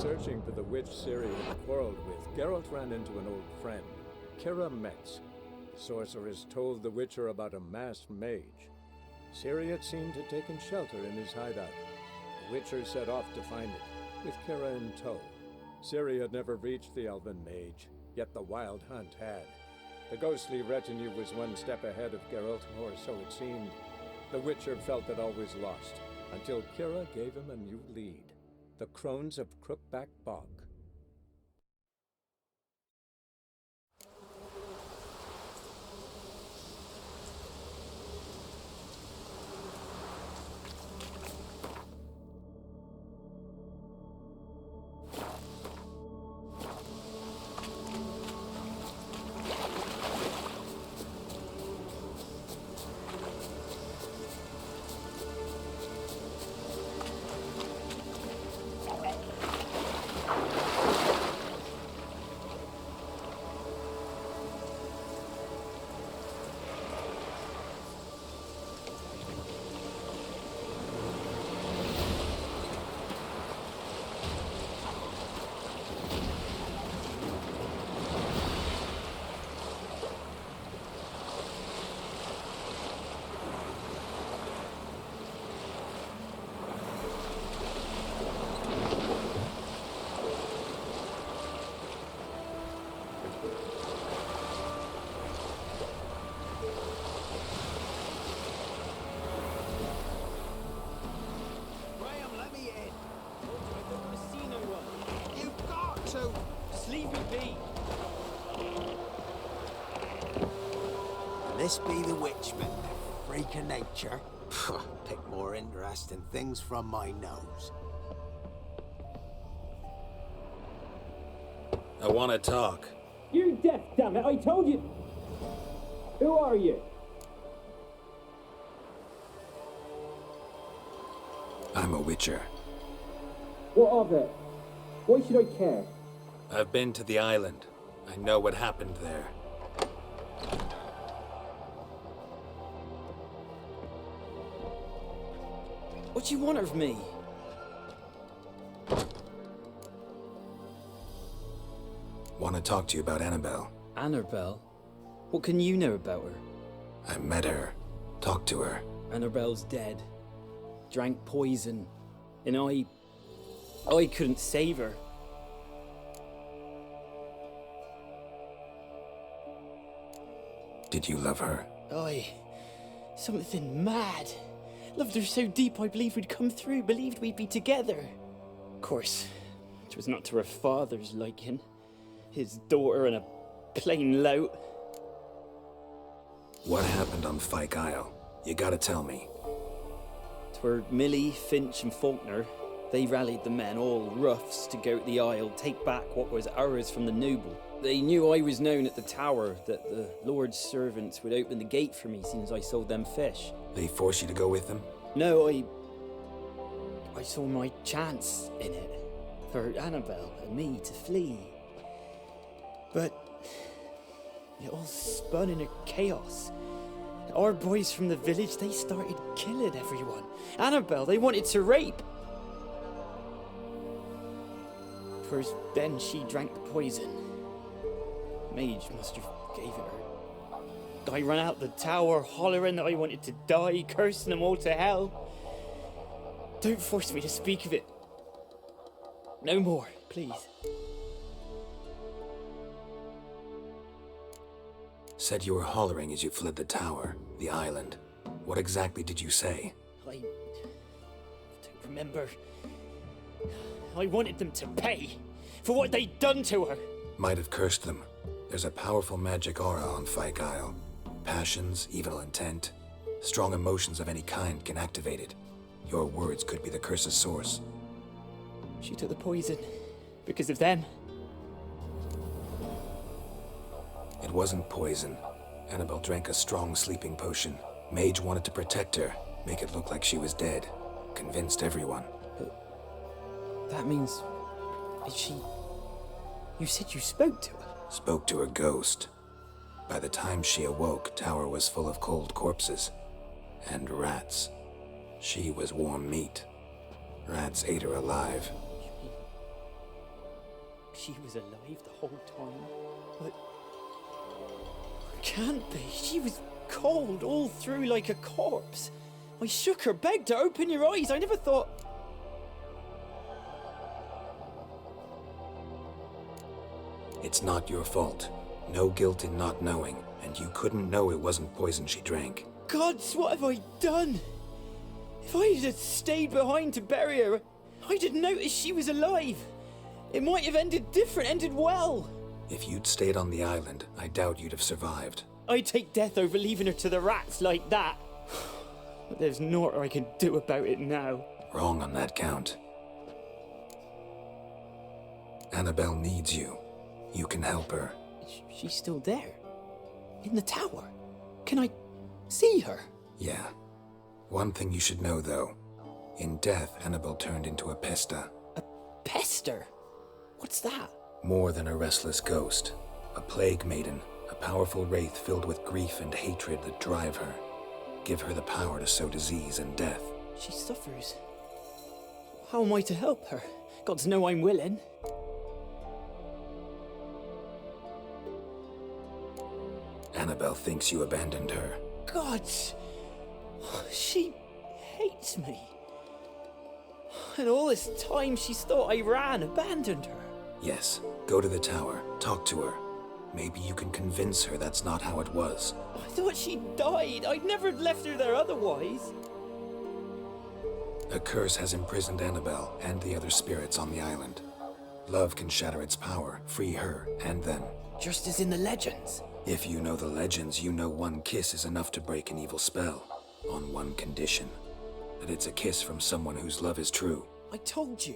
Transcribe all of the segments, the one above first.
searching for the witch Ciri had quarreled with, Geralt ran into an old friend, Kira Metz. The sorceress told the Witcher about a masked mage. Ciri had seemed to have taken shelter in his hideout. The Witcher set off to find it, with Kira in tow. Ciri had never reached the elven mage, yet the wild hunt had. The ghostly retinue was one step ahead of Geralt, or so it seemed. The Witcher felt that all was lost, until Kira gave him a new lead. The Crones of Crookback Bog. This be the witchman, freak of nature. Pick more interesting things from my nose. I want to talk. You're deaf, damn it! I told you! Who are you? I'm a witcher. What of it? Why should I care? I've been to the island. I know what happened there. What do you want of me? Want to talk to you about Annabelle. Annabelle? What can you know about her? I met her. Talked to her. Annabelle's dead. Drank poison. And I couldn't save her. Did you love her? Something mad. Loved her so deep I believed we'd come through, believed we'd be together. Of course, it was not to her father's liking. His daughter and a plain lout. What happened on Fyke Isle? You gotta tell me. 'Twere Millie, Finch and Faulkner. They rallied the men, all roughs, to go to the Isle, take back what was ours from the noble. They knew I was known at the tower, that the Lord's servants would open the gate for me since I sold them fish. They forced you to go with them? No, I saw my chance in it, for Annabelle and me to flee. But it all spun in a chaos. Our boys from the village, they started killing everyone. Annabelle, they wanted to rape. First, then she drank the poison. Mage must have gave it her. I ran out the tower, hollering that I wanted to die, cursing them all to hell. Don't force me to speak of it. No more, please. Said you were hollering as you fled the tower, the island. What exactly did you say? I don't remember. I wanted them to pay for what they'd done to her. Might have cursed them. There's a powerful magic aura on Fyke Isle. Passions, evil intent, strong emotions of any kind can activate it. Your words could be the curse's source. She took the poison because of them. It wasn't poison. Annabelle drank a strong sleeping potion. Mage wanted to protect her, make it look like she was dead. Convinced everyone. But that means... You said you spoke to her? Spoke to her ghost. By the time she awoke, tower was full of cold corpses. And rats. She was warm meat. Rats ate her alive. she was alive the whole time, but can't be. She was cold all through like a corpse. I shook her, begged her, open your eyes. I never thought... It's not your fault. No guilt in not knowing, and you couldn't know it wasn't poison she drank. Gods, what have I done? If I had stayed behind to bury her, I didn't notice she was alive. It might have ended different, ended well. If you'd stayed on the island, I doubt you'd have survived. I'd take death over leaving her to the rats like that. But there's naught I can do about it now. Wrong on that count. Annabelle needs you. You can help her. She's still there? In the tower? Can I see her? Yeah. One thing you should know, though. In death, Annabelle turned into a pesta. A pester? What's that? More than a restless ghost. A plague maiden. A powerful wraith filled with grief and hatred that drive her. Give her the power to sow disease and death. She suffers. How am I to help her? Gods know I'm willing. Annabelle thinks you abandoned her. Gods! She hates me. And all this time she's thought I abandoned her. Yes, go to the tower, talk to her. Maybe you can convince her that's not how it was. I thought she died. I'd never left her there otherwise. A curse has imprisoned Annabelle and the other spirits on the island. Love can shatter its power, free her and them. Just as in the legends. If you know the legends, you know one kiss is enough to break an evil spell. On one condition. That it's a kiss from someone whose love is true. I told you.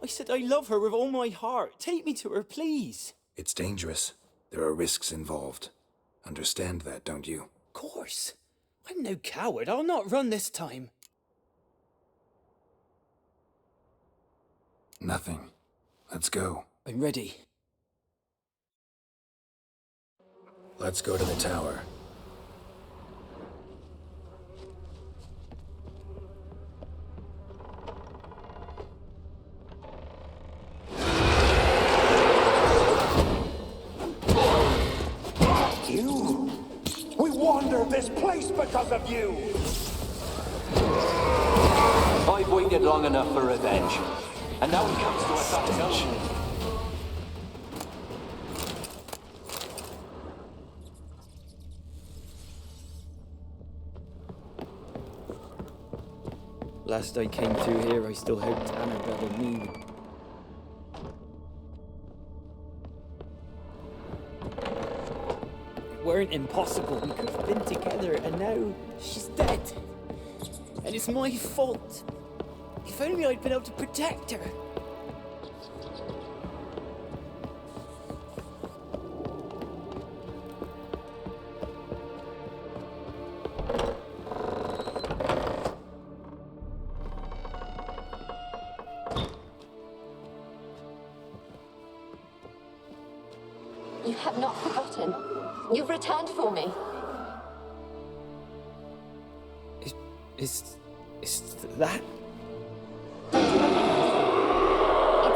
I said I love her with all my heart. Take me to her, please. It's dangerous. There are risks involved. Understand that, don't you? Of course. I'm no coward. I'll not run this time. Nothing. Let's go. I'm ready. Let's go to the tower. You? We wander this place because of you! I've waited long enough for revenge. And now it comes to us on its own. Last I came through here, I still hoped Annabelle and me would... It weren't impossible. We could have been together, and now she's dead. And it's my fault. If only I'd been able to protect her. You have not forgotten. You've returned for me. Is that? It's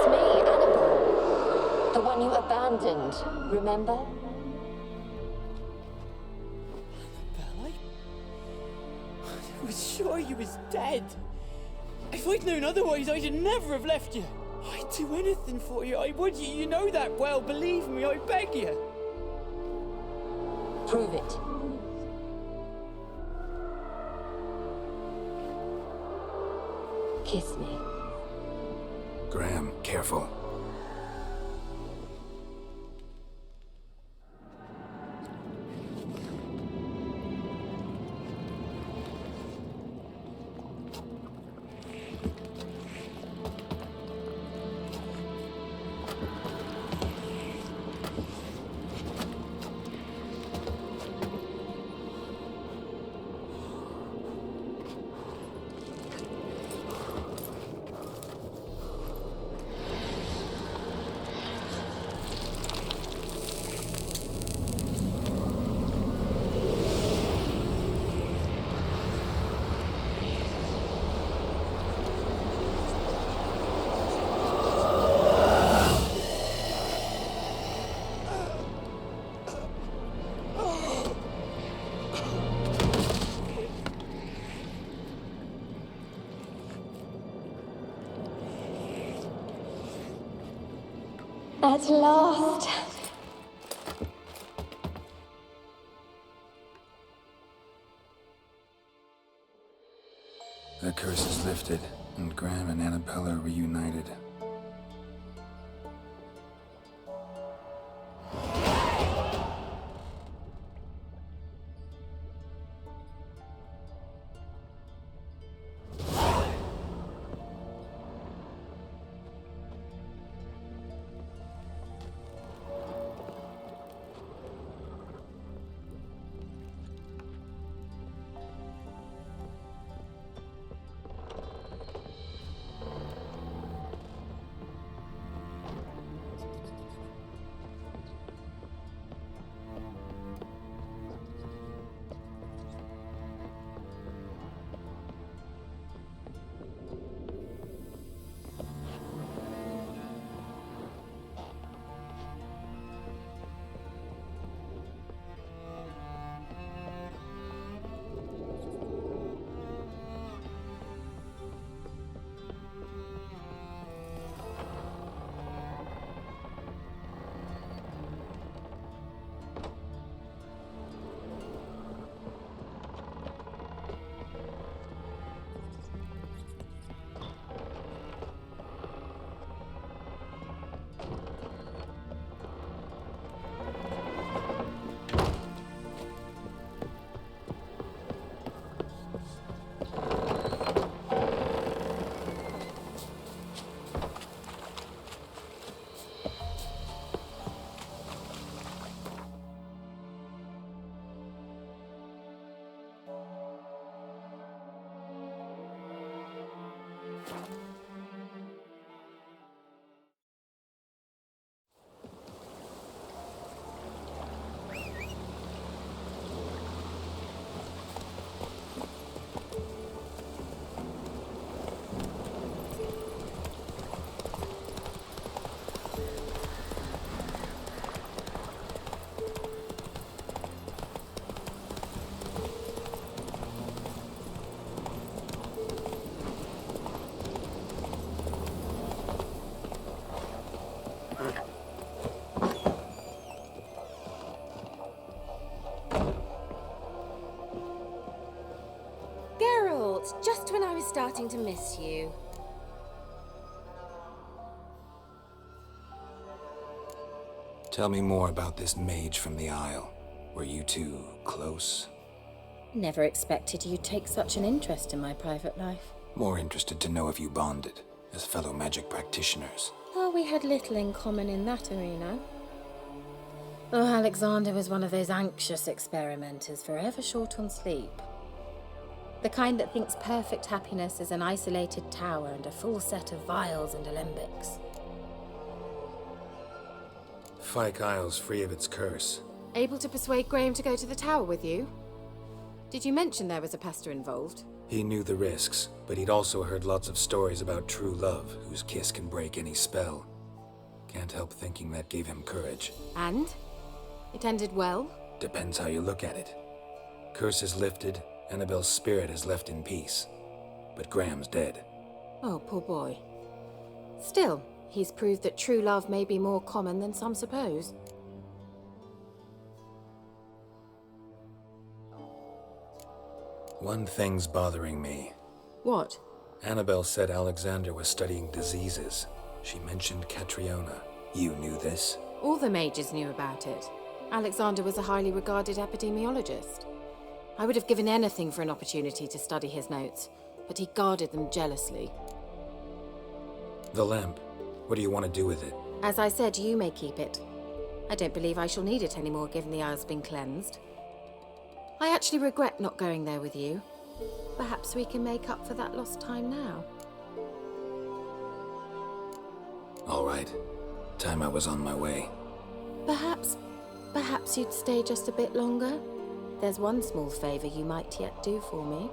me, Annabelle. The one you abandoned, remember? Annabelle, I was sure you was dead. If I'd known otherwise, I'd never have left you. I'd do anything for you. I would. You know that well. Believe me, I beg you. Prove it. Kiss me. Graham, careful. At last. The curse is lifted, and Graham and Annabelle are reunited. Just when I was starting to miss you. Tell me more about this mage from the Isle. Were you two close? Never expected you'd take such an interest in my private life. More interested to know if you bonded, as fellow magic practitioners. Oh, we had little in common in that arena. Oh, Alexander was one of those anxious experimenters, forever short on sleep. The kind that thinks perfect happiness is an isolated tower and a full set of vials and alembics. Fyke Isle's free of its curse. Able to persuade Graham to go to the tower with you? Did you mention there was a pester involved? He knew the risks, but he'd also heard lots of stories about true love, whose kiss can break any spell. Can't help thinking that gave him courage. And? It ended well? Depends how you look at it. Curse is lifted, Annabelle's spirit is left in peace. But Graham's dead. Oh, poor boy. Still, he's proved that true love may be more common than some suppose. One thing's bothering me. What? Annabelle said Alexander was studying diseases. She mentioned Catriona. You knew this? All the mages knew about it. Alexander was a highly regarded epidemiologist. I would have given anything for an opportunity to study his notes, but he guarded them jealously. The lamp. What do you want to do with it? As I said, you may keep it. I don't believe I shall need it anymore, given the Isle's been cleansed. I actually regret not going there with you. Perhaps we can make up for that lost time now. All right. Time I was on my way. Perhaps you'd stay just a bit longer? There's one small favor you might yet do for me.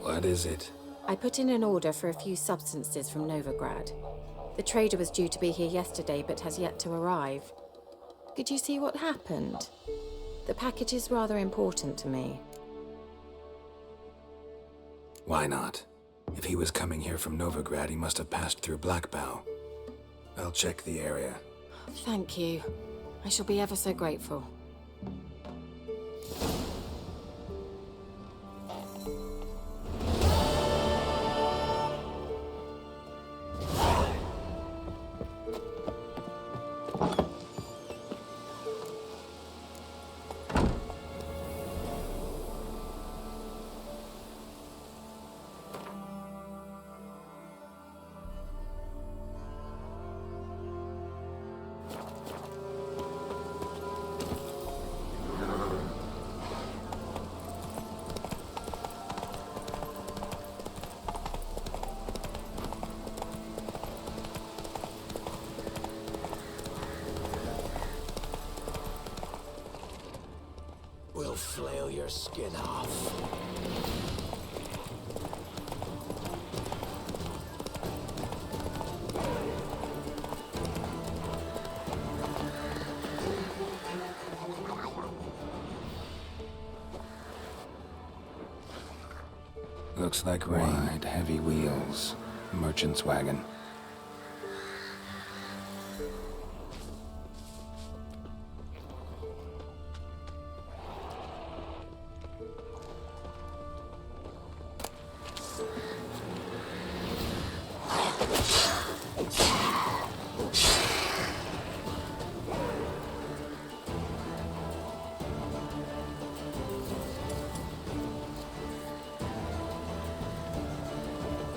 What is it? I put in an order for a few substances from Novigrad. The trader was due to be here yesterday, but has yet to arrive. Could you see what happened? The package is rather important to me. Why not? If he was coming here from Novigrad, he must have passed through Blackbow. I'll check the area. Thank you. I shall be ever so grateful. We'll flail your skin off. Looks like wide, heavy wheels. Merchant's wagon.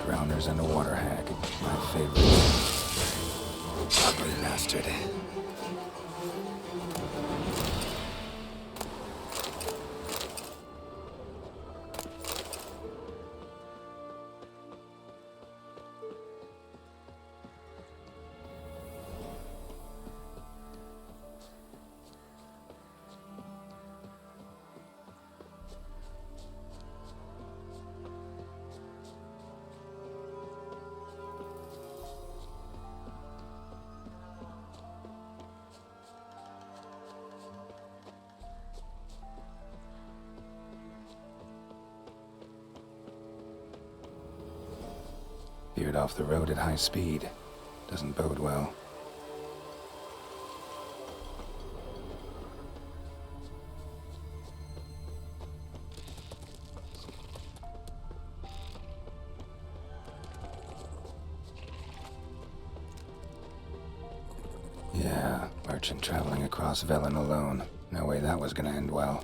Drowners and a water hag. My favorite. Ugly bastard. Veered off the road at high speed. Doesn't bode well. Yeah, merchant traveling across Velen alone. No way that was gonna end well.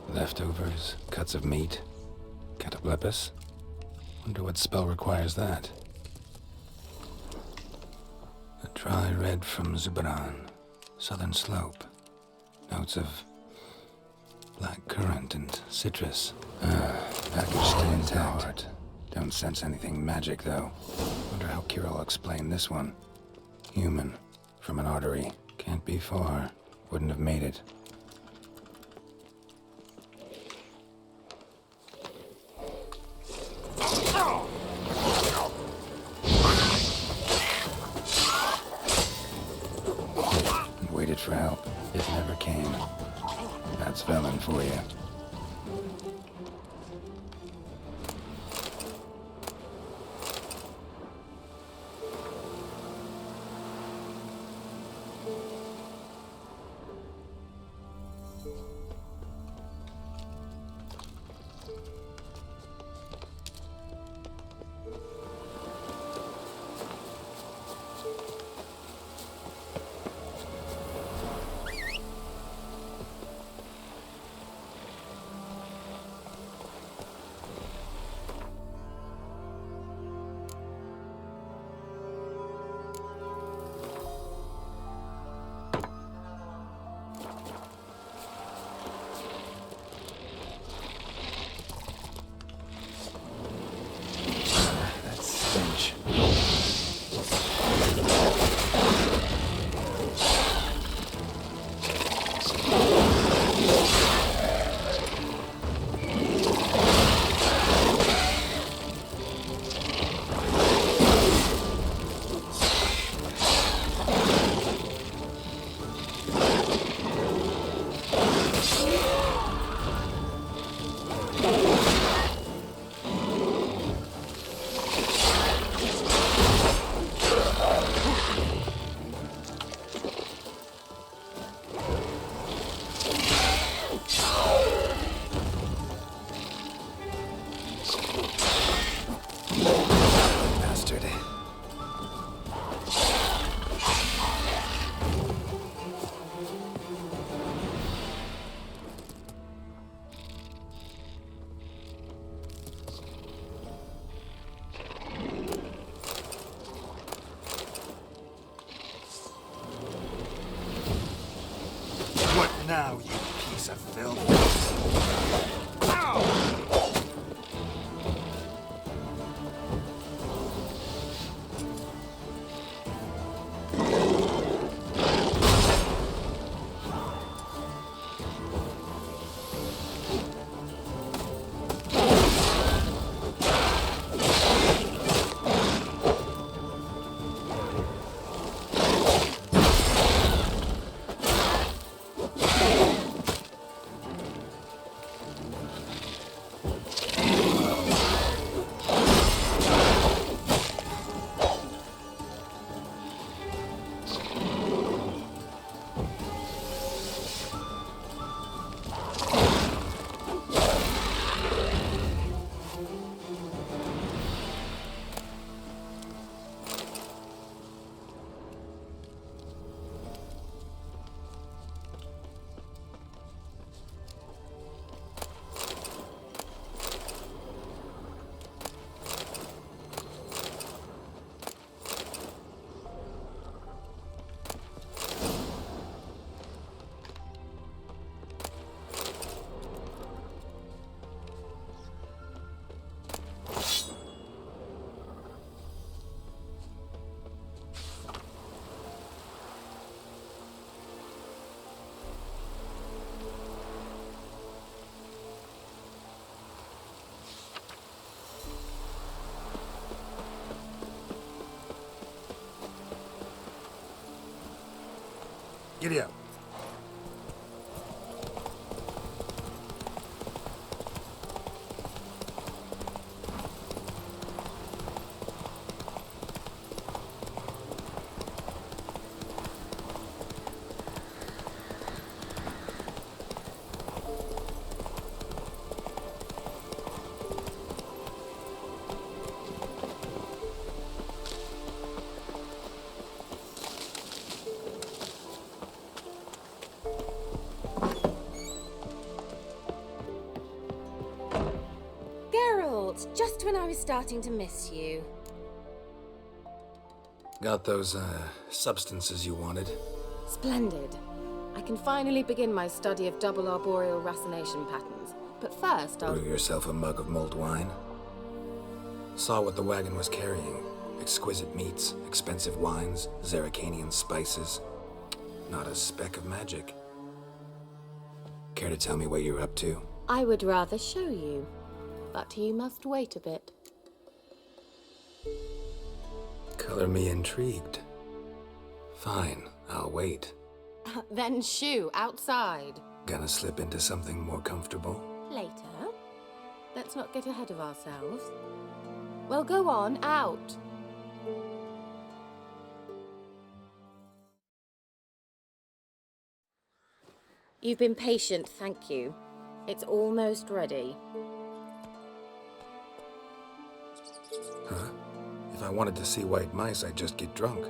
Leftovers, cuts of meat, cataplepis. Wonder what spell requires that. A dry red from Zubaran, southern slope. Notes of black currant and citrus. Package still intact. Don't sense anything magic though. Wonder how Kirill'll explain this one. Human, from an artery. Can't be far. Wouldn't have made it. Waited for help. It never came. That's Velen for you. now, you piece of filth. Ow! Giddy up. Just when I was starting to miss you. Got those, substances you wanted? Splendid. I can finally begin my study of double arboreal racination patterns. But first, I'll... Brew yourself a mug of mulled wine. Saw what the wagon was carrying. Exquisite meats, expensive wines, Zerrikanian spices. Not a speck of magic. Care to tell me what you're up to? I would rather show you. But you must wait a bit. Color me intrigued. Fine, I'll wait. Then shoo, outside. Gonna slip into something more comfortable? Later. Let's not get ahead of ourselves. Well, go on, out. You've been patient, thank you. It's almost ready. Huh? If I wanted to see white mice, I'd just get drunk.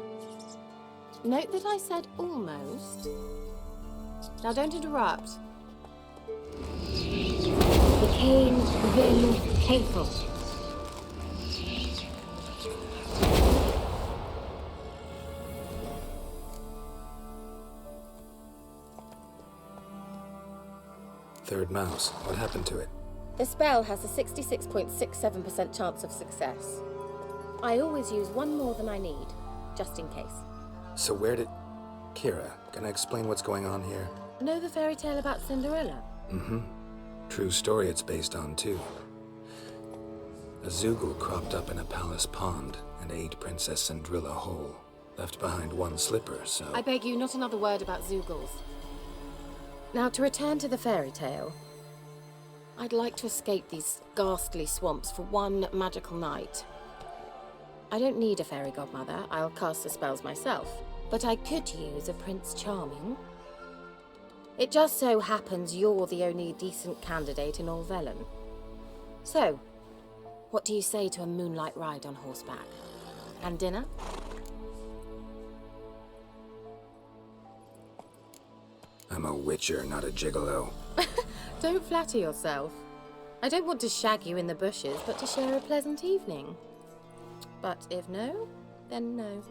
Note that I said almost. Now don't interrupt. Became then hateful. Third mouse. What happened to it? The spell has a 66.67% chance of success. I always use one more than I need, just in case. So where did... Kira, can I explain what's going on here? Know the fairy tale about Cinderella? Mm-hmm. True story it's based on, too. A Zoogle cropped up in a palace pond and ate Princess Cinderella whole. Left behind one slipper, so... I beg you, not another word about Zoogles. Now, to return to the fairy tale. I'd like to escape these ghastly swamps for one magical night. I don't need a fairy godmother, I'll cast the spells myself. But I could use a Prince Charming. It just so happens you're the only decent candidate in all Velen. So, what do you say to a moonlight ride on horseback? And dinner? I'm a witcher, not a gigolo. Don't flatter yourself. I don't want to shag you in the bushes, but to share a pleasant evening. But if no, then no.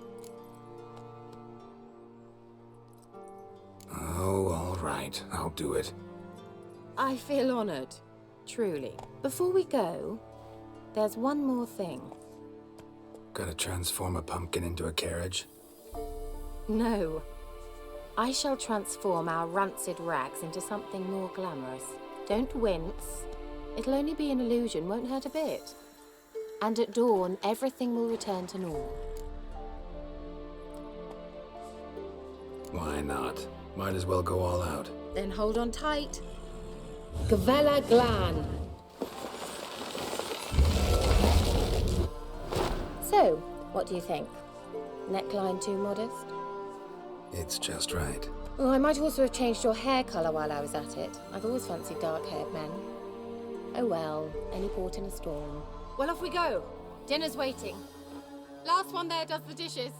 Oh, all Right, I'll do it. I feel honored. Truly. Before we go, there's one more thing. Gotta transform a pumpkin into a carriage? No. I shall transform our rancid rags into something more glamorous. Don't wince. It'll only be an illusion, won't hurt a bit. And at dawn, everything will return to normal. Why not? Might as well go all out. Then hold on tight. Gavella Glan. So, what do you think? Neckline too modest? It's just right. Oh, I might also have changed your hair colour while I was at it. I've always fancied dark-haired men. Oh well, any port in a storm. Well, off we go. Dinner's waiting. Last one there does the dishes.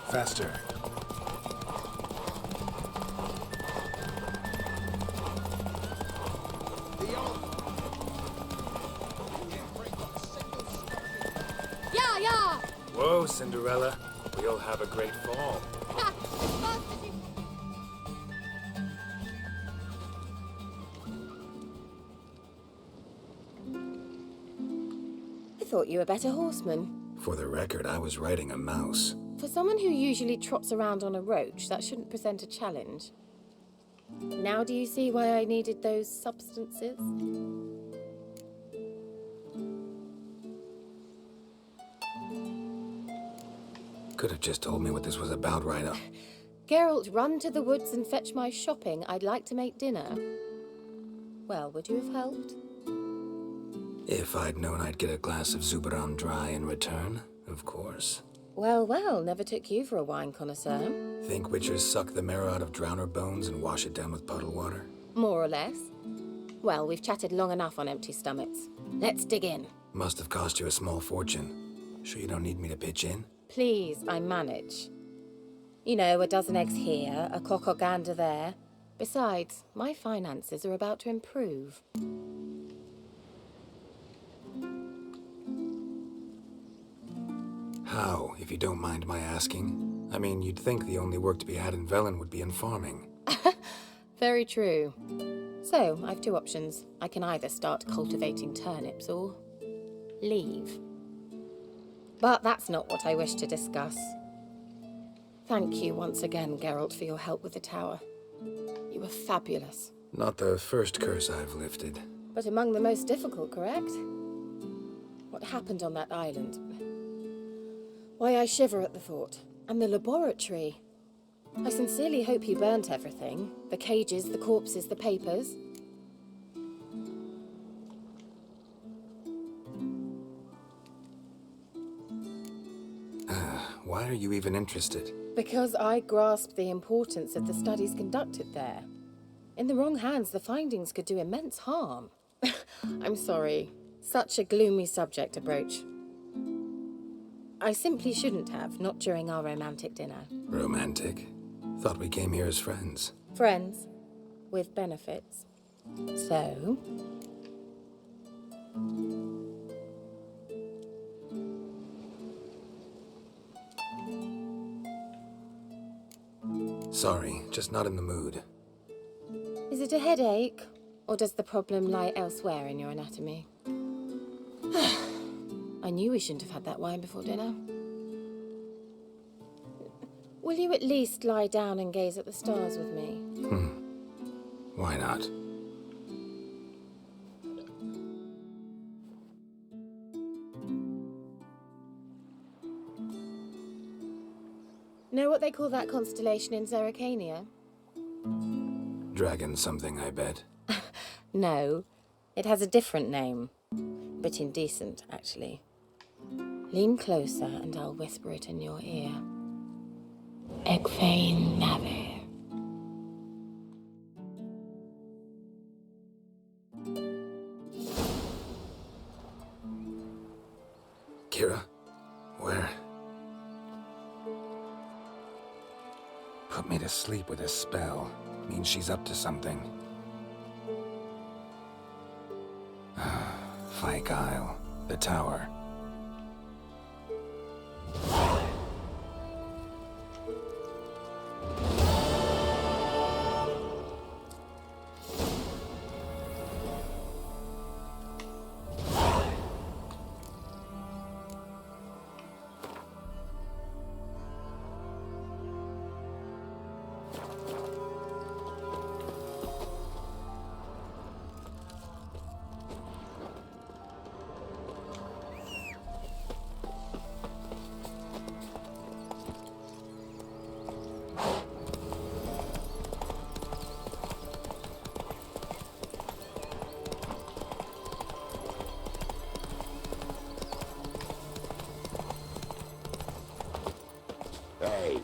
Faster. Yeah, yeah! Whoa, Cinderella. We'll have a great fall. I thought you were a better horseman. For the record, I was riding a mouse. For someone who usually trots around on a roach, that shouldn't present a challenge. Now do you see why I needed those substances? Could have just told me what this was about right up. Geralt, run to the woods and fetch my shopping. I'd like to make dinner. Well, would you have helped? If I'd known I'd get a glass of Zubaran dry in return, of course. Well, well, never took you for a wine connoisseur. Think witchers suck the marrow out of drowner bones and wash it down with puddle water? More or less. Well, we've chatted long enough on empty stomachs. Let's dig in. Must have cost you a small fortune. Sure you don't need me to pitch in? Please, I manage. You know, a dozen eggs here, a cock or gander there. Besides, my finances are about to improve. How, if you don't mind my asking? I mean, you'd think the only work to be had in Velen would be in farming. Very true. So, I've two options. I can either start cultivating turnips or leave. But that's not what I wish to discuss. Thank you once again, Geralt, for your help with the tower. You were fabulous. Not the first curse I've lifted. But among the most difficult, correct? What happened on that island? Why, I shiver at the thought. And the laboratory. I sincerely hope you burnt everything. The cages, the corpses, the papers. Why are you even interested? Because I grasp the importance of the studies conducted there. In the wrong hands, the findings could do immense harm. I'm sorry. Such a gloomy subject to broach. I simply shouldn't have, not during our romantic dinner. Romantic? Thought we came here as friends. Friends. With benefits. So... Sorry, just not in the mood. Is it a headache? Or does the problem lie elsewhere in your anatomy? I knew we shouldn't have had that wine before dinner. Will you at least lie down and gaze at the stars with me? Why not? call that constellation in Zerrikania? Dragon something, I bet. No, it has a different name. Bit indecent, actually. Lean closer and I'll whisper it in your ear. Egfain Nave. Kira? Where? Put me to sleep with a spell. Means she's up to something. Fyke Isle. The tower. Hey.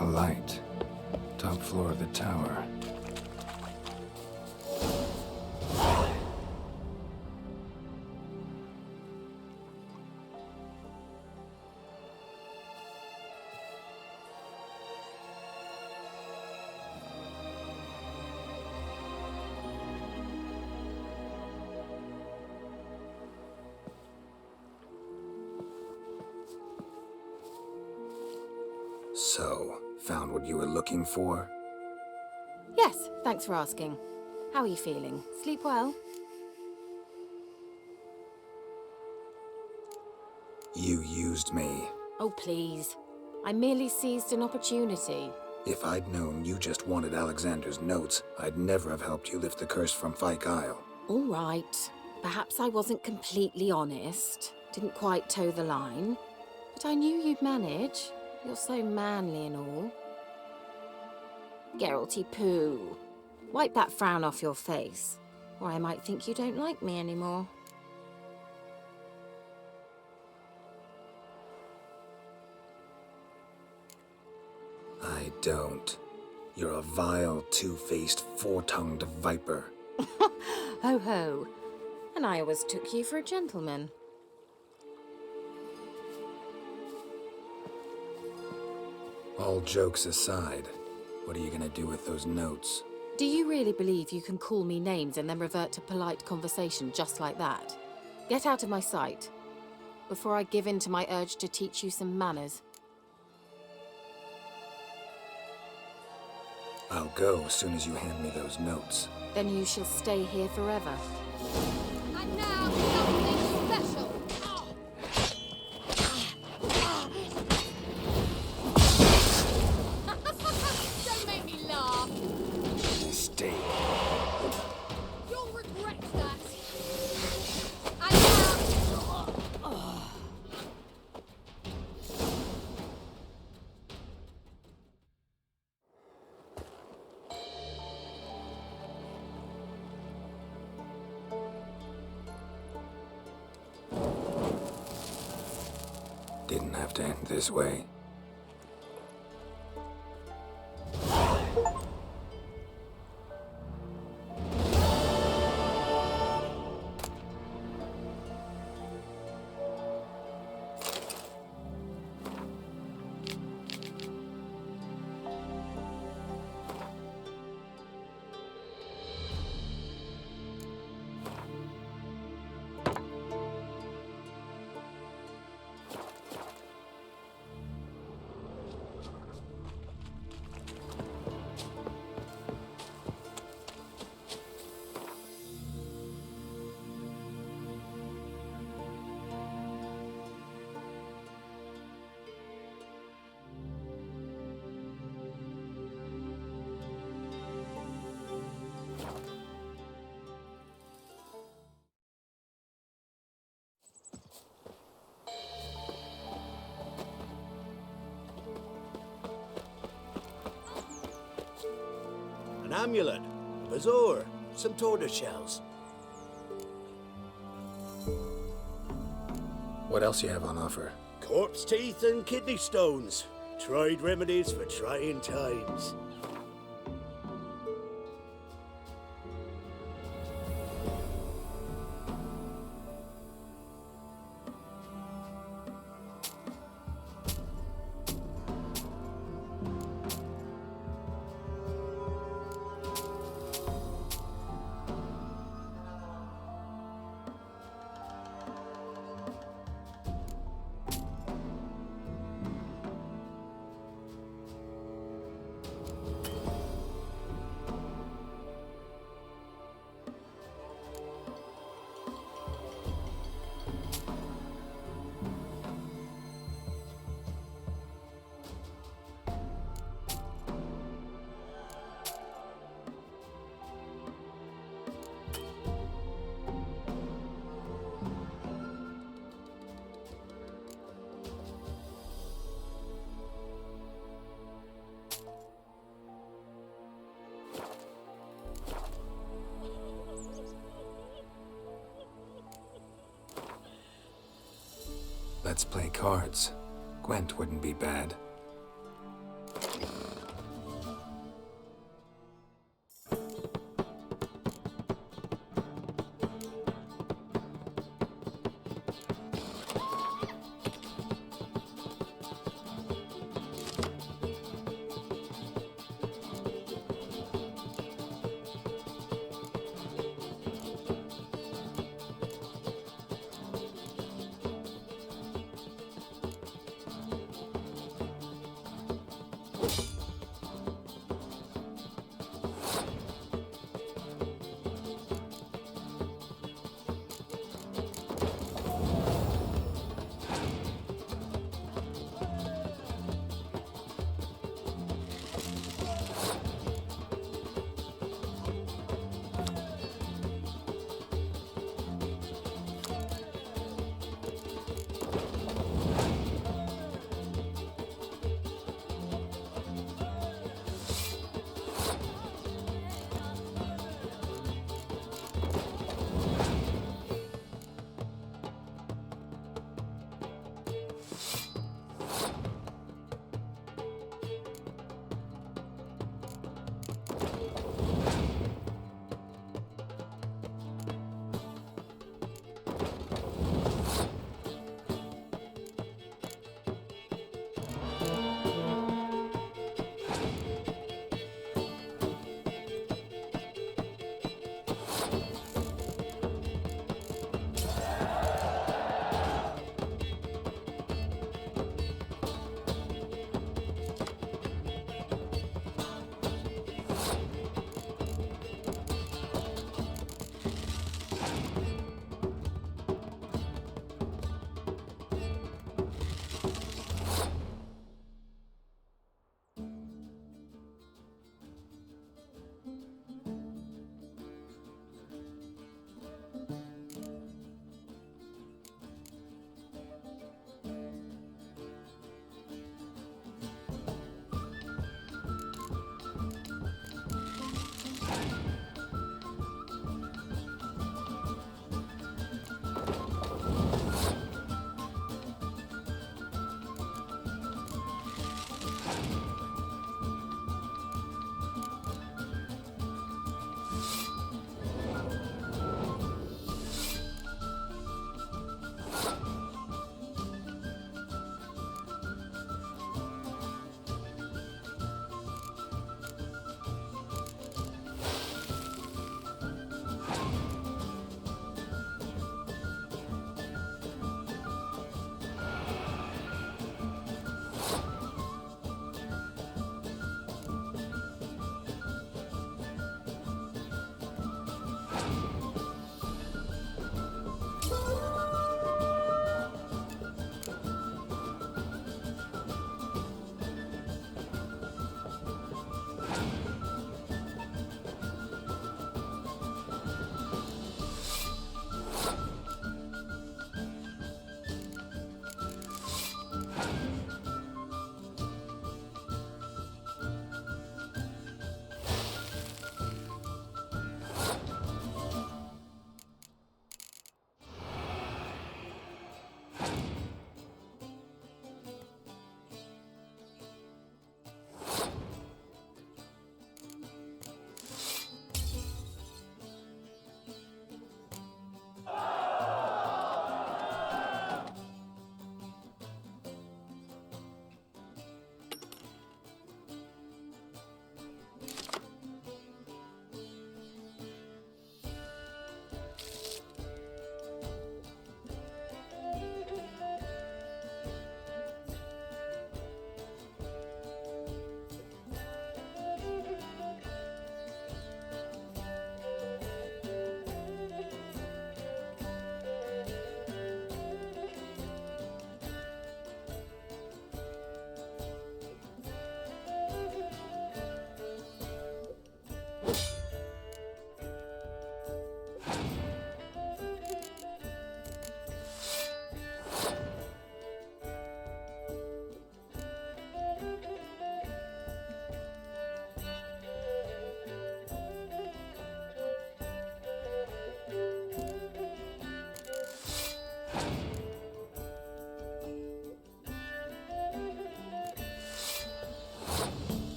A light. Top floor of the tower. So, found what you were looking for? Yes, thanks for asking. How are you feeling? Sleep well? You used me. Oh, please. I merely seized an opportunity. If I'd known you just wanted Alexander's notes, I'd never have helped you lift the curse from Fyke Isle. All right. Perhaps I wasn't completely honest. Didn't quite toe the line. But I knew you'd manage. You're so manly and all. Geralty poo. Wipe that frown off your face, or I might think you don't like me anymore. I don't. You're a vile, two-faced, four-tongued viper. Ho ho. And I always took you for a gentleman. All jokes aside, what are you gonna do with those notes? Do you really believe you can call me names and then revert to polite conversation just like that? Get out of my sight, before I give in to my urge to teach you some manners. I'll go as soon as you hand me those notes. Then you shall stay here forever. And now... have to end this way. An amulet, a bazaar, some tortoise shells. What else you have on offer? Corpse teeth and kidney stones. Tried remedies for trying times. Let's play cards. Gwent wouldn't be bad.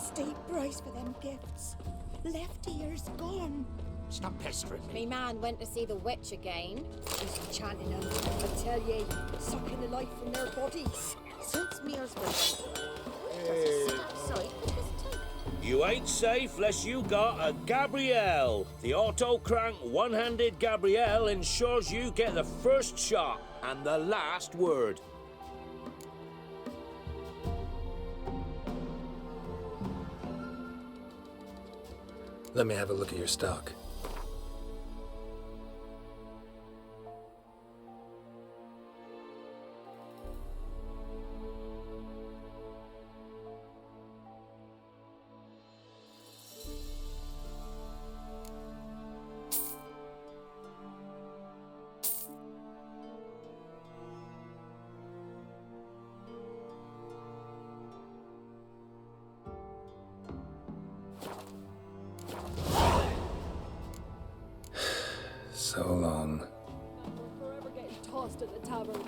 steep price for them gifts. Left ear's gone. Stop pestering Me man went to see the witch again. He's enchanting them. I tell ye, sucking the life from their bodies. Since Mears was sorry, You ain't safe less you got a Gabrielle. The auto-crank one-handed Gabrielle ensures you get the first shot and the last word. Let me have a look at your stock. So long. Forever getting tossed at the tavern.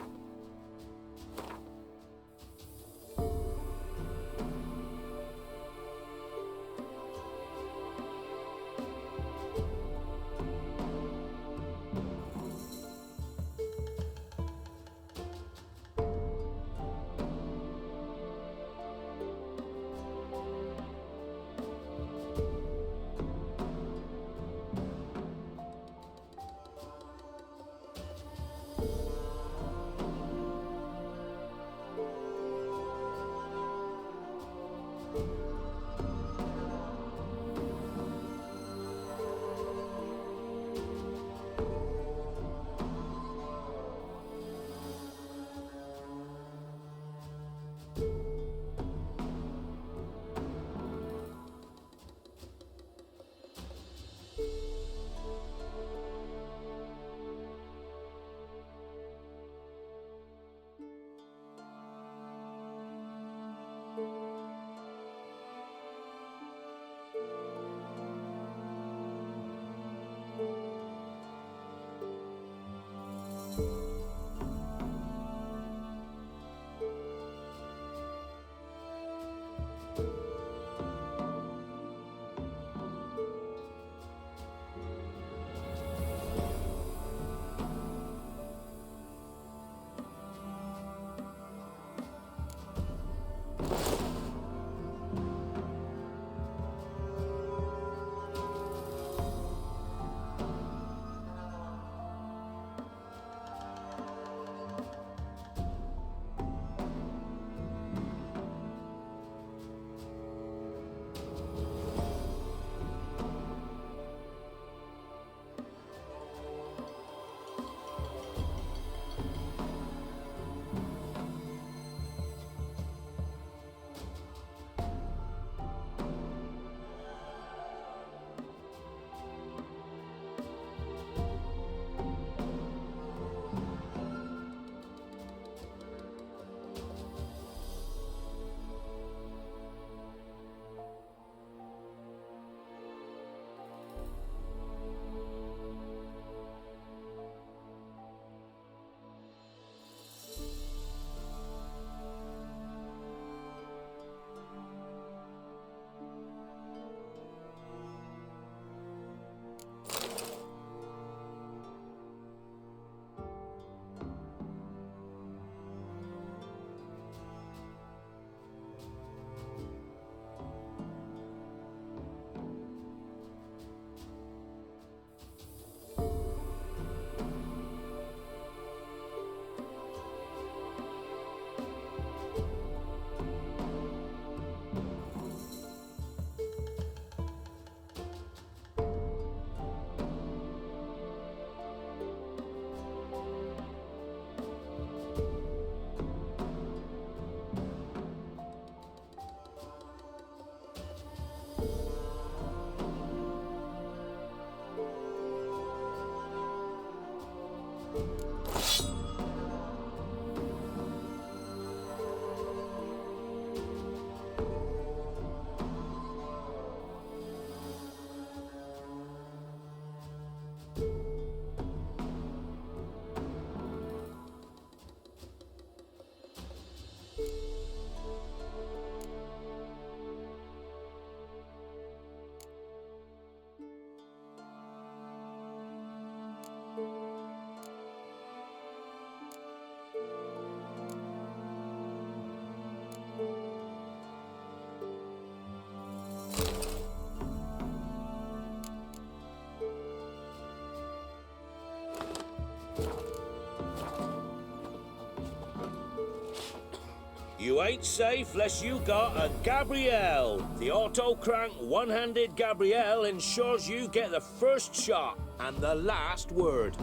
ain't safe unless you got a Gabrielle. The auto-crank one-handed Gabrielle ensures you get the first shot and the last word.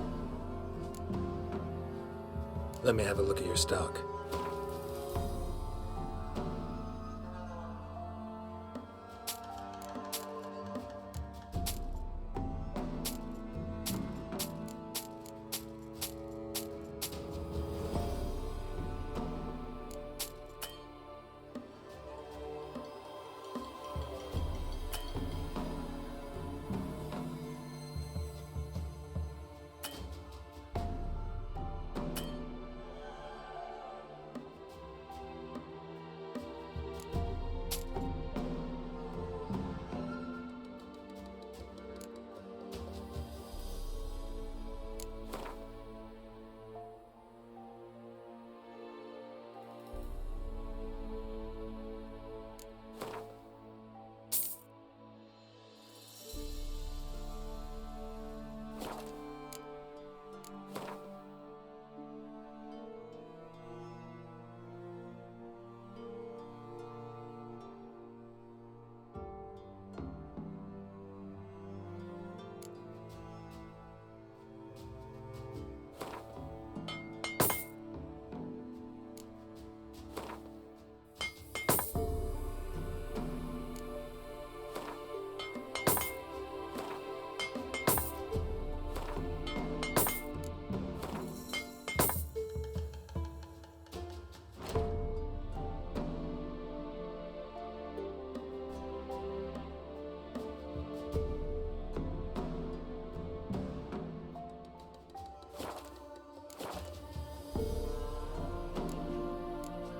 Let me have a look at your stock.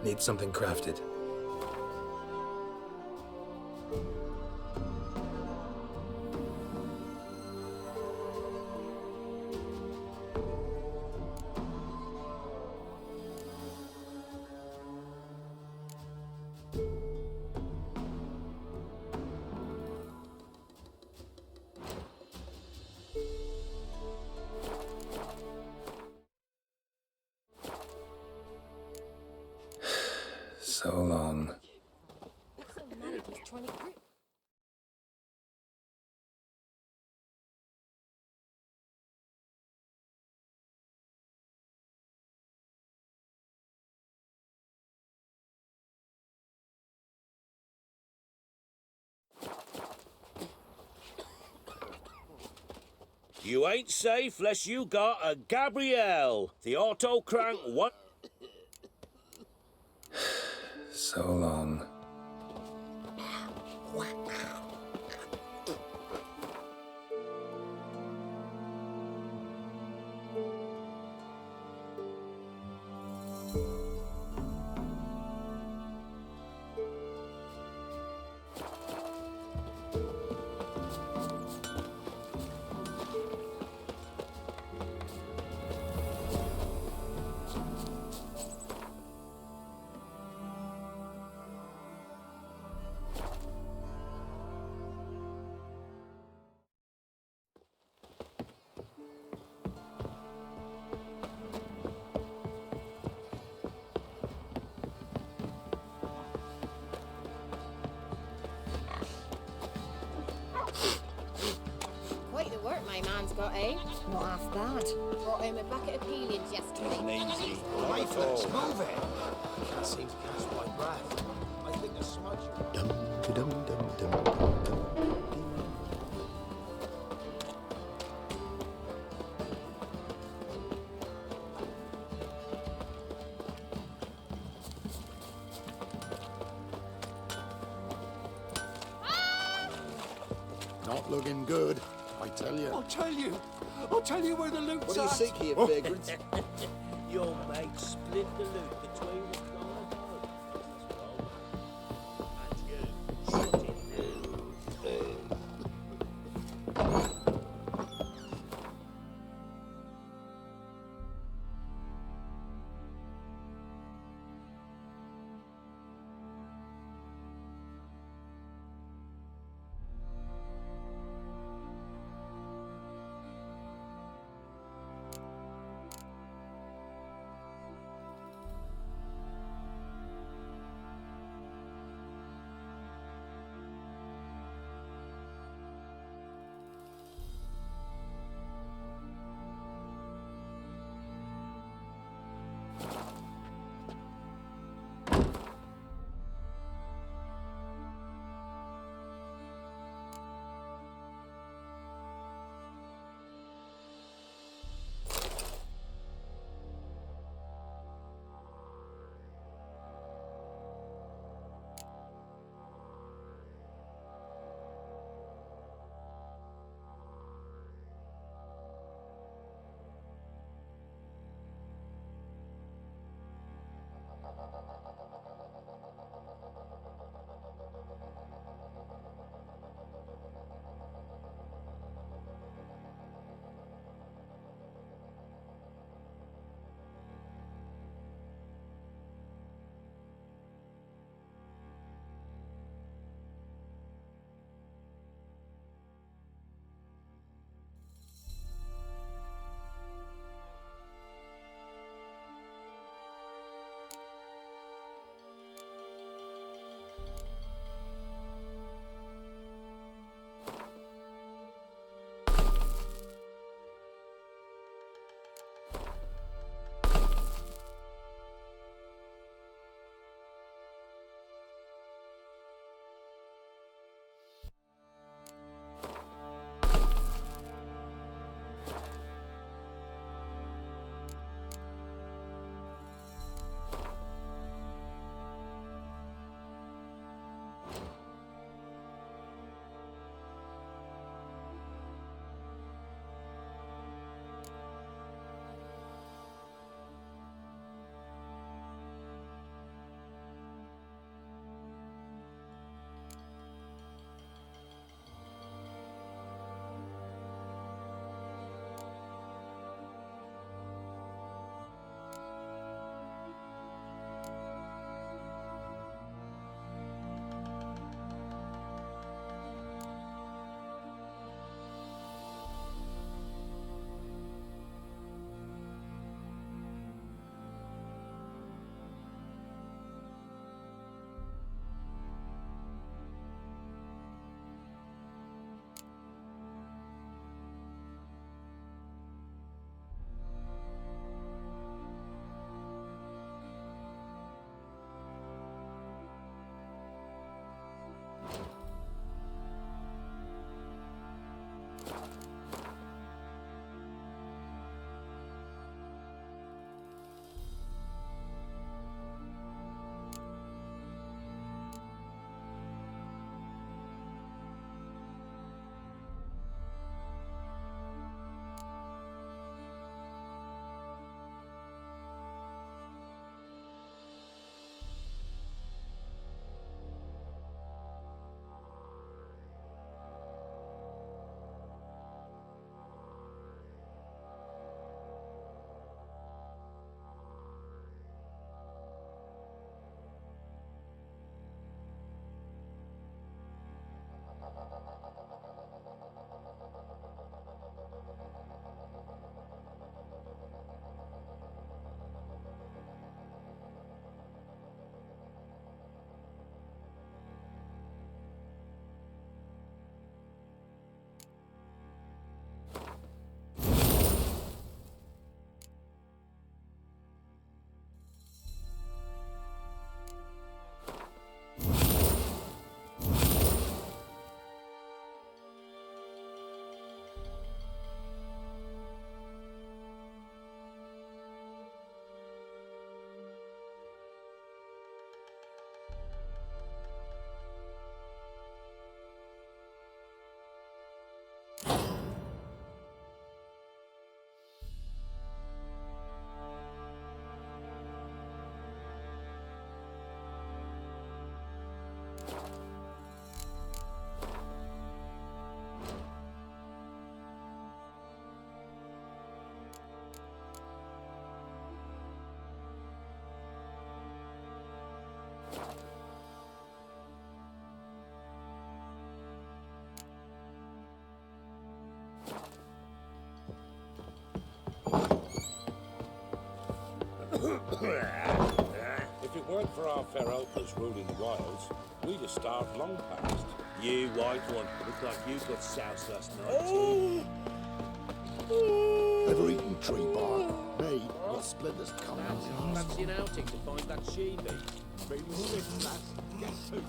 Need something crafted. So long. You ain't safe unless you got a Gabrielle. The auto-crank one... So long. Quite the work my man's got, eh? Not half bad. Brought home a bucket of peelings yesterday. Lifeless, move it! I can't seem to catch my breath. I think a smudge. Dum dum dum dum dum dum. Not looking good, I tell you. I'll tell you where the loot's What do you at. seek here, vagrants? Your mate split the loot between the and you. for our fair helpers ruling the wilds, we'd have starved long past. You white one, look like you got soused last night too. Ever eaten tree bark? Me, got splinters coming out. Fancy an outing to find that she-bee. Bring the sticks, lass. Get to.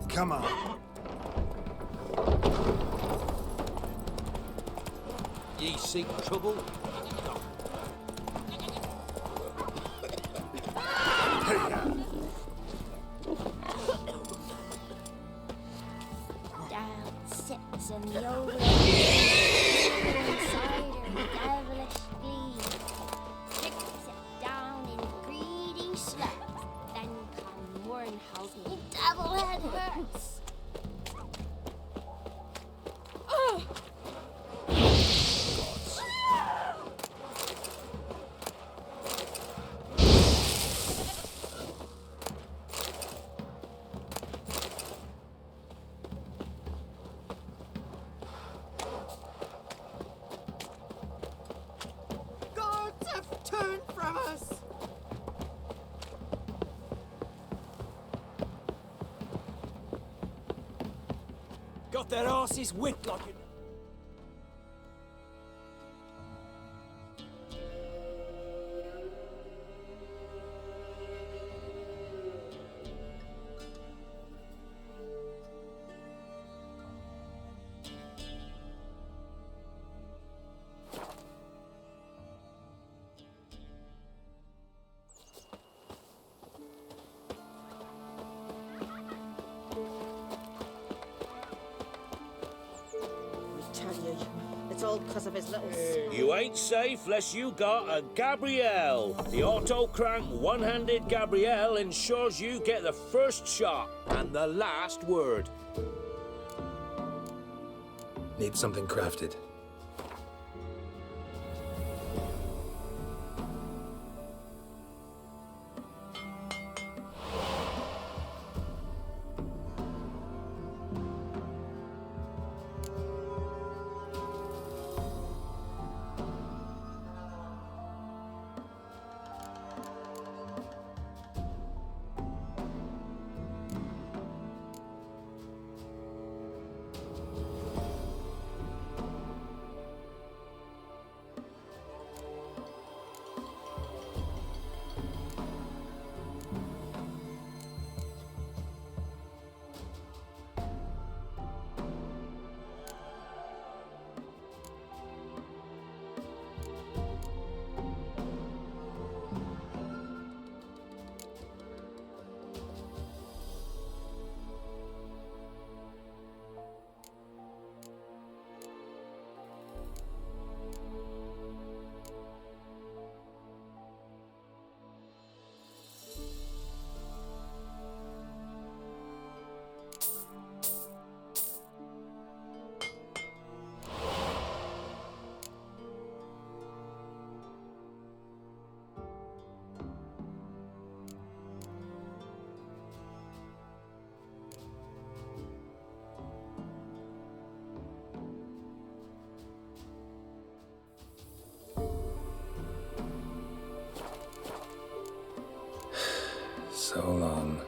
Come on. Ye seek trouble? Down sits in the old inside her devilish glee. Kicks it down in greedy slugs. Then come Warren howls me devil head hurts. Guards have turned from us. Got their asses whipped like it. It's all because of his little... You ain't safe less you got a Gabrielle. The auto-crank one-handed Gabrielle ensures you get the first shot and the last word. Need something crafted. So long.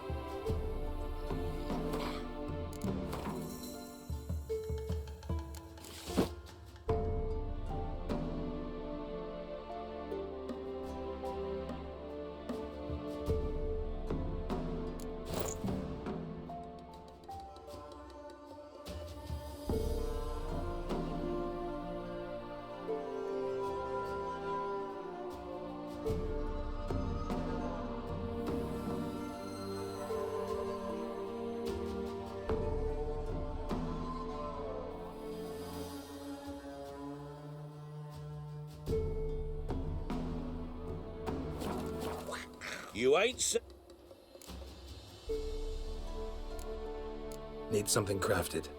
You ain't sa- Need something crafted.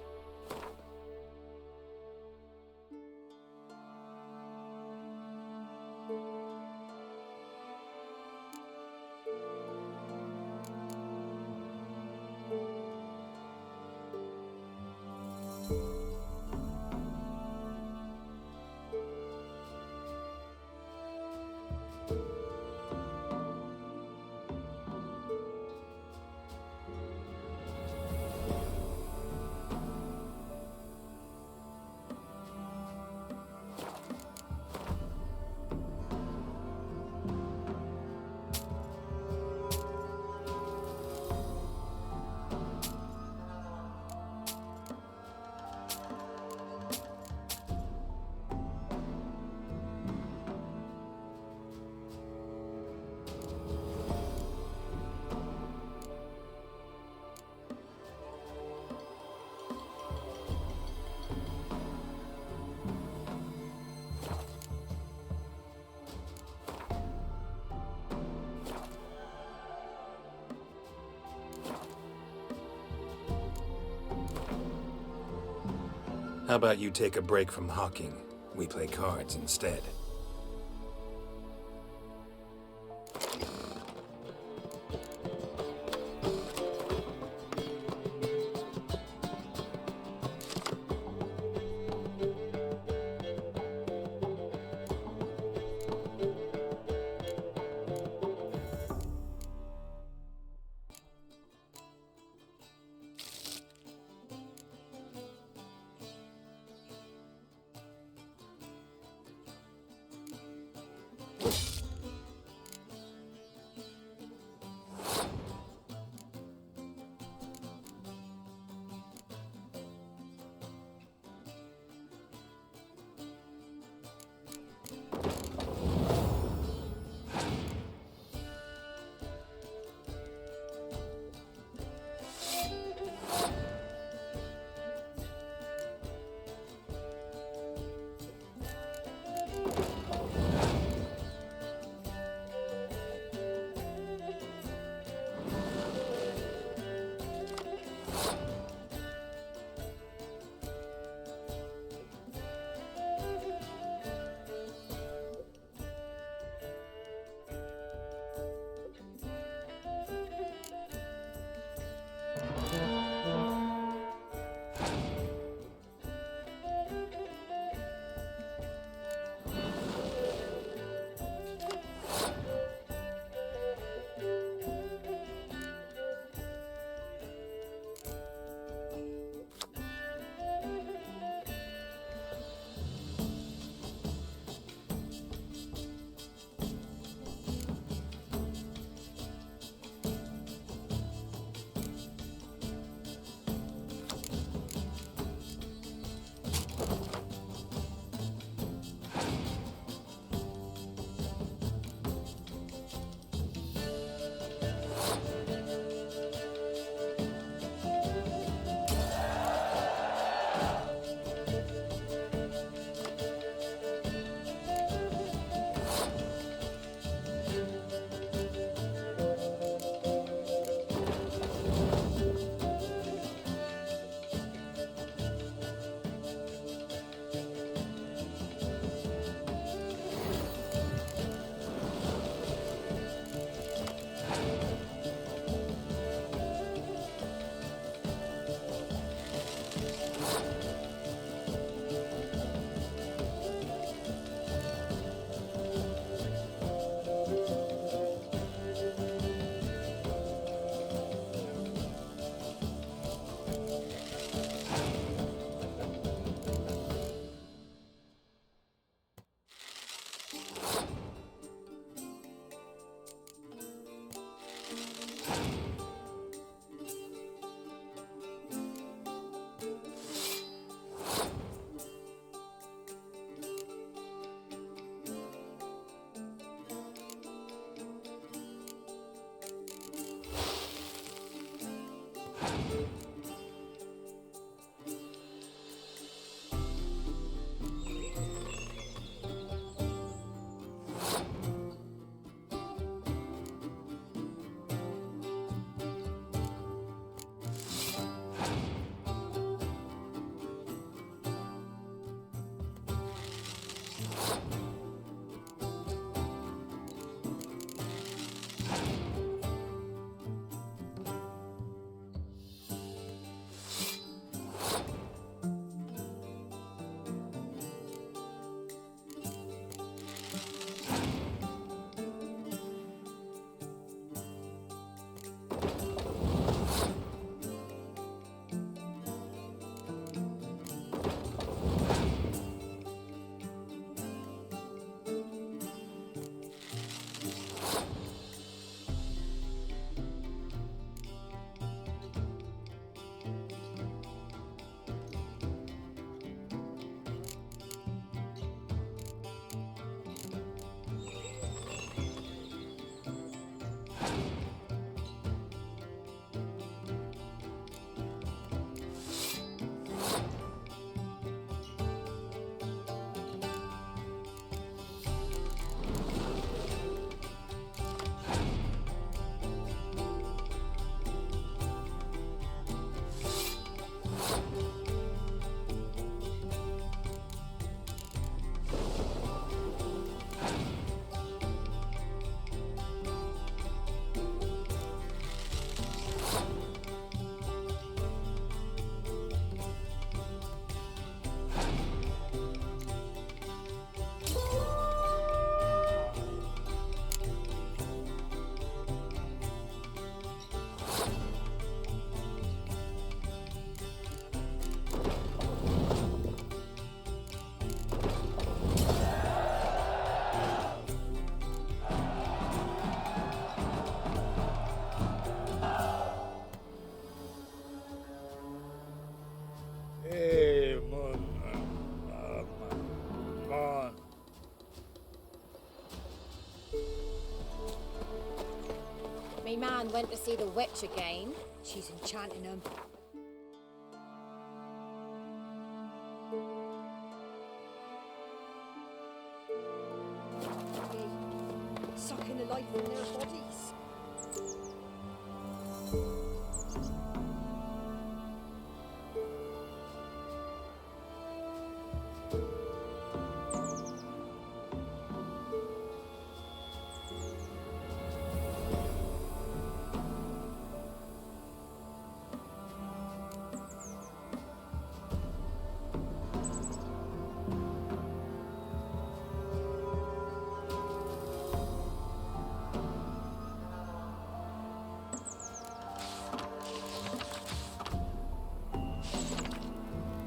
How about you take a break from hawking? We play cards instead. man went to see the witch again. She's enchanting him. Sucking the life from their bodies.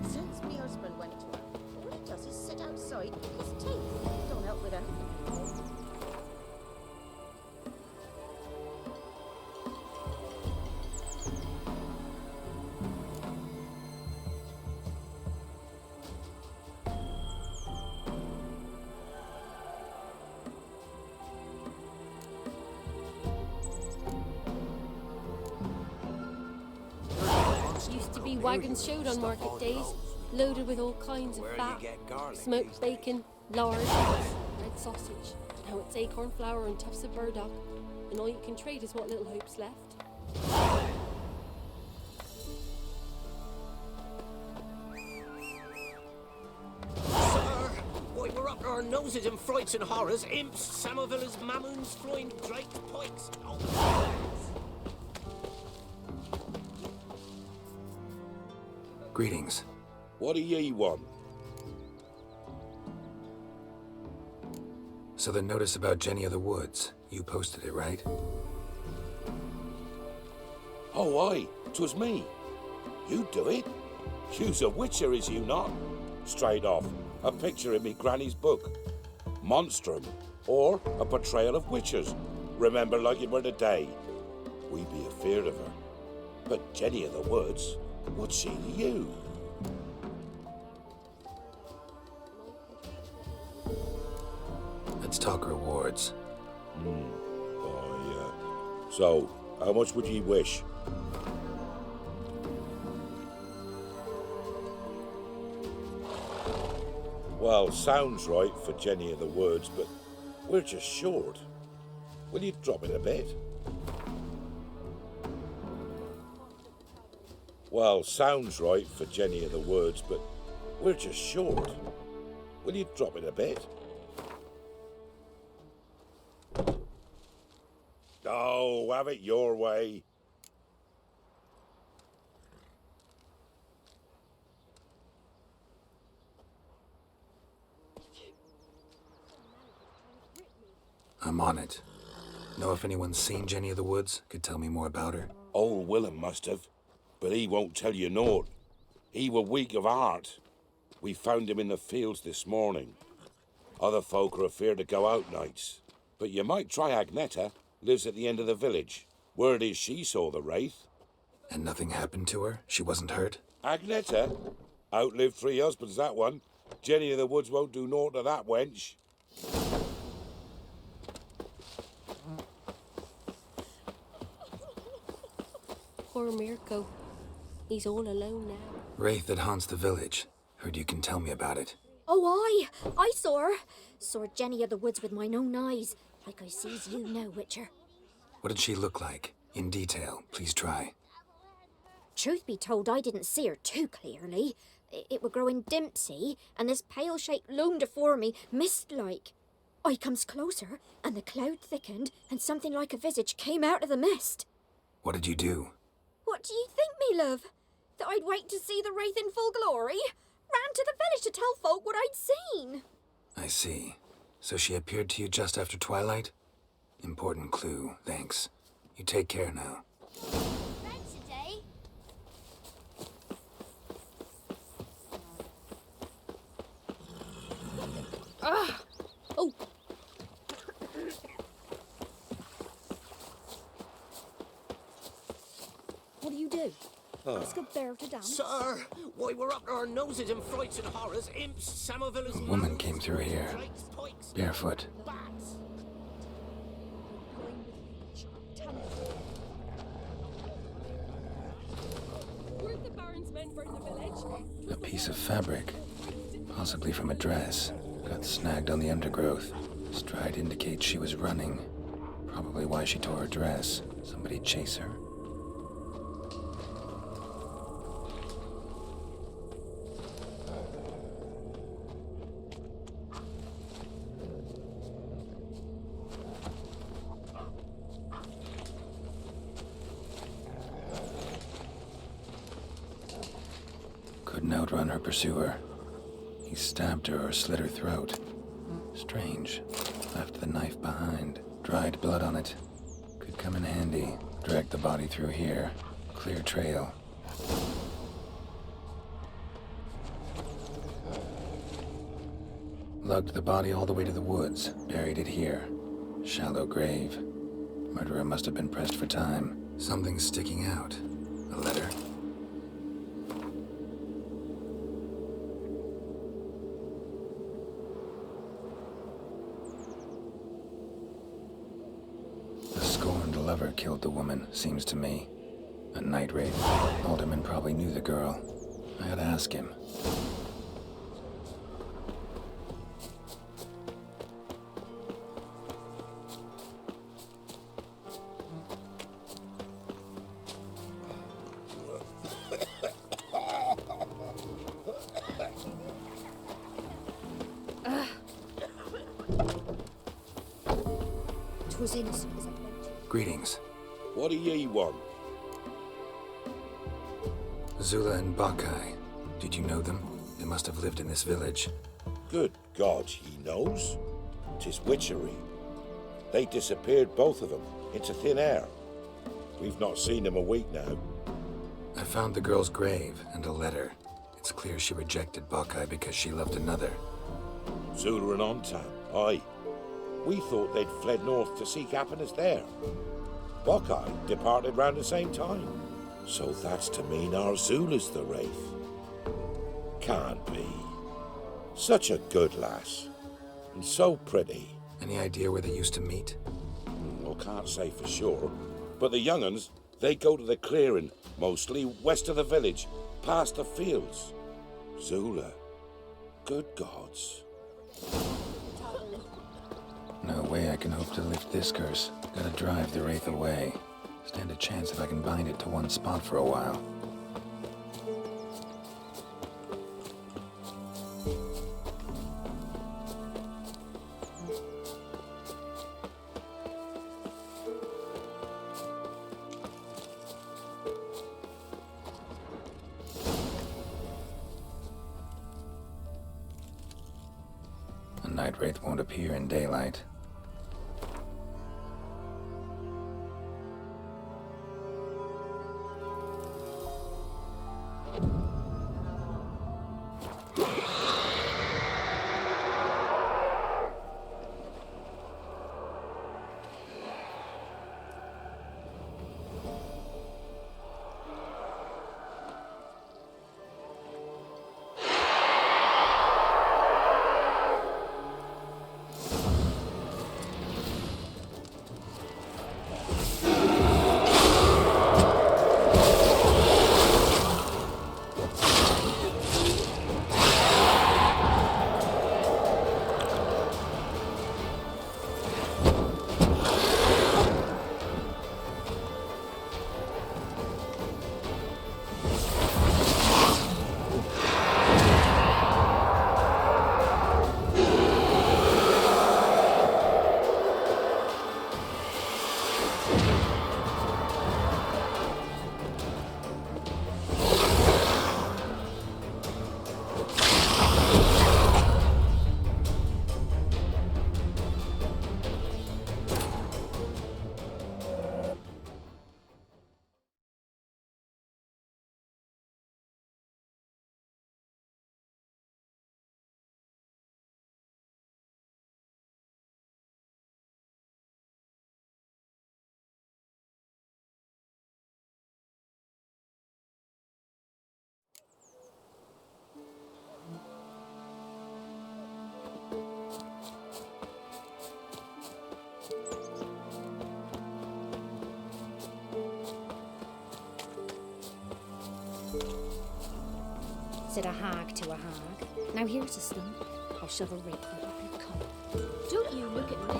Since me husband went to her, all he does is sit outside with his teeth. Don't help with anything anymore. Used to be wagons showed on market days, loaded with all kinds of fat, smoked bacon, lard, red sausage. Now it's acorn flour and tufts of burdock, and all you can trade is what little hope's left. Sir, why we're up to our noses in frights and horrors, imps, Samovillas, mamoons, flying drakes, pikes. Greetings. What do ye want? So the notice about Jenny of the Woods, you posted it, right? Oh, aye, 'twas me. You do it? You's a witcher, is you not? Straight off, a picture in me granny's book. Monstrum, or a portrayal of witchers. Remember like it were the day. We be afeard of her. But Jenny of the Woods, what's she to you? Let's talk rewards. So, how much would ye wish? Well, sounds right for Jenny of the Woods, but we're just short. Will you drop it a bit? Well, sounds right for Jenny of the Woods, but we're just short. Will you drop it a bit? Oh, have it your way. I'm on it. Know if anyone's seen Jenny of the Woods? Could tell me more about her? Old Willem must have, but he won't tell you naught. He were weak of heart. We found him in the fields this morning. Other folk are afeard to go out nights. But you might try Agneta, lives at the end of the village. Word is she saw the wraith. And nothing happened to her? She wasn't hurt? Agneta? Outlived 3 husbands, that one. Jenny of the Woods won't do naught to that wench. Poor Mirko. He's all alone now. Wraith that haunts the village. Heard you can tell me about it. Oh, I saw her. Saw Jenny of the Woods with mine own eyes, like I sees you now, Witcher. What did she look like? In detail, please try. Truth be told, I didn't see her too clearly. It were growing dim, see, and this pale shape loomed afore me, mist-like. I comes closer, and the cloud thickened, and something like a visage came out of the mist. What did you do? What do you think, me love? That I'd wait to see the wraith in full glory? Ran to the village to tell folk what I'd seen. I see. So she appeared to you just after twilight? Important clue, thanks. You take care now. Thanks today. Ah! Oh! What do you do? Ask a bear to dance? Sir, why we're up to our noses in frights and horrors, imps, Samovillas... A woman came through here, barefoot. Baron's men burn the village. A piece of fabric, possibly from a dress, got snagged on the undergrowth. Stride indicates she was running. Probably why she tore her dress. Somebody chase her? Couldn't outrun her pursuer. He stabbed her or slit her throat. Strange. Left the knife behind. Dried blood on it. Could come in handy. Drag the body through here. Clear trail. Lugged the body all the way to the woods. Buried it here. Shallow grave. Murderer must have been pressed for time. Something's sticking out. A letter. Lover killed the woman, seems to me. A night raid. Alderman probably knew the girl. I had to ask him. Twas innocent as a Greetings. What do ye want? Zula and Bakai. Did you know them? They must have lived in this village. Good God, he knows. 'Tis witchery. They disappeared, both of them, into thin air. We've not seen them a week now. I found the girl's grave and a letter. It's clear she rejected Bakai because she loved another. Zula and Ontan, aye. We thought they'd fled north to seek happiness there. Bakai departed round the same time. So that's to mean our Zula's the wraith. Can't be. Such a good lass. And so pretty. Any idea where they used to meet? Well, can't say for sure. But the young'uns, they go to the clearing, mostly west of the village, past the fields. Zula. Good gods. No way I can hope to lift this curse. Gotta drive the wraith away. Stand a chance if I can bind it to one spot for a while. A night wraith won't appear in daylight. said a hag to a hag. Now here's a stump. I'll shove a rake where I come. Don't you look at me.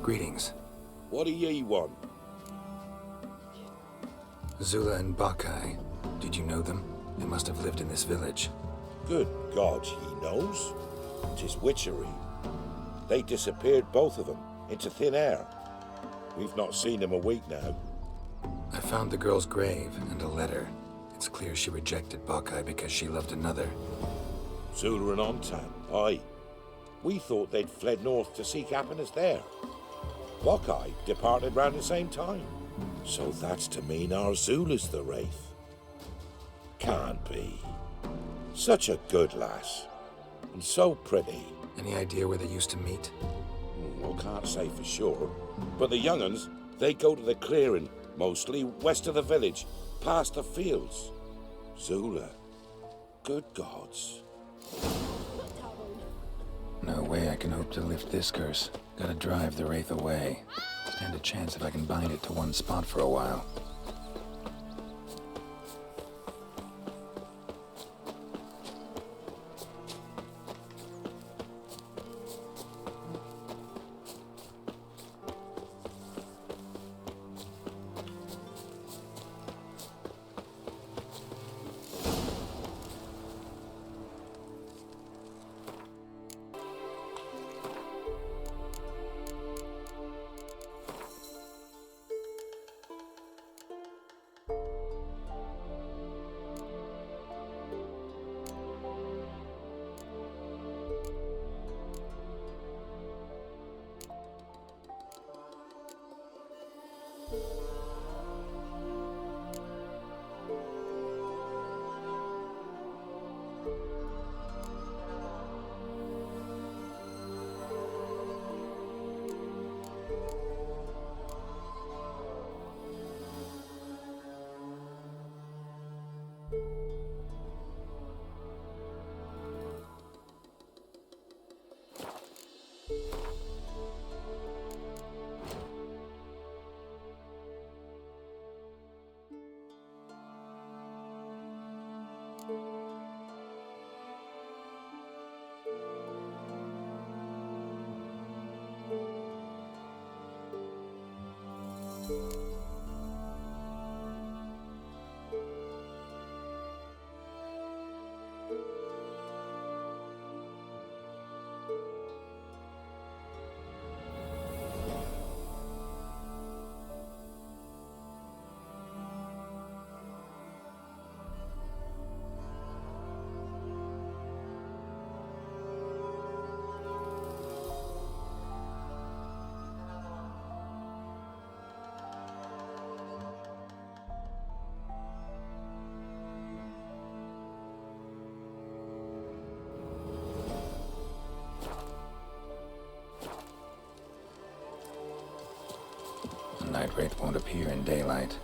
Greetings. What do ye want? Zula and Bakai. Did you know them? They must have lived in this village. Good God, he knows. 'Tis witchery. They disappeared, both of them, into thin air. We've not seen them a week now. I found the girl's grave and a letter. It's clear she rejected Bakai because she loved another. Zula and Ontan, aye. We thought they'd fled north to seek happiness there. Bakai departed round the same time. So that's to mean our Zula's the wraith. Can't be. Such a good lass. And so pretty. Any idea where they used to meet? Well, can't say for sure. But the young'uns, they go to the clearing, mostly west of the village, past the fields. Zula. Good gods. No way I can hope to lift this curse. Gotta drive the wraith away. Stand a chance if I can bind it to one spot for a while. The night wraith won't appear in daylight.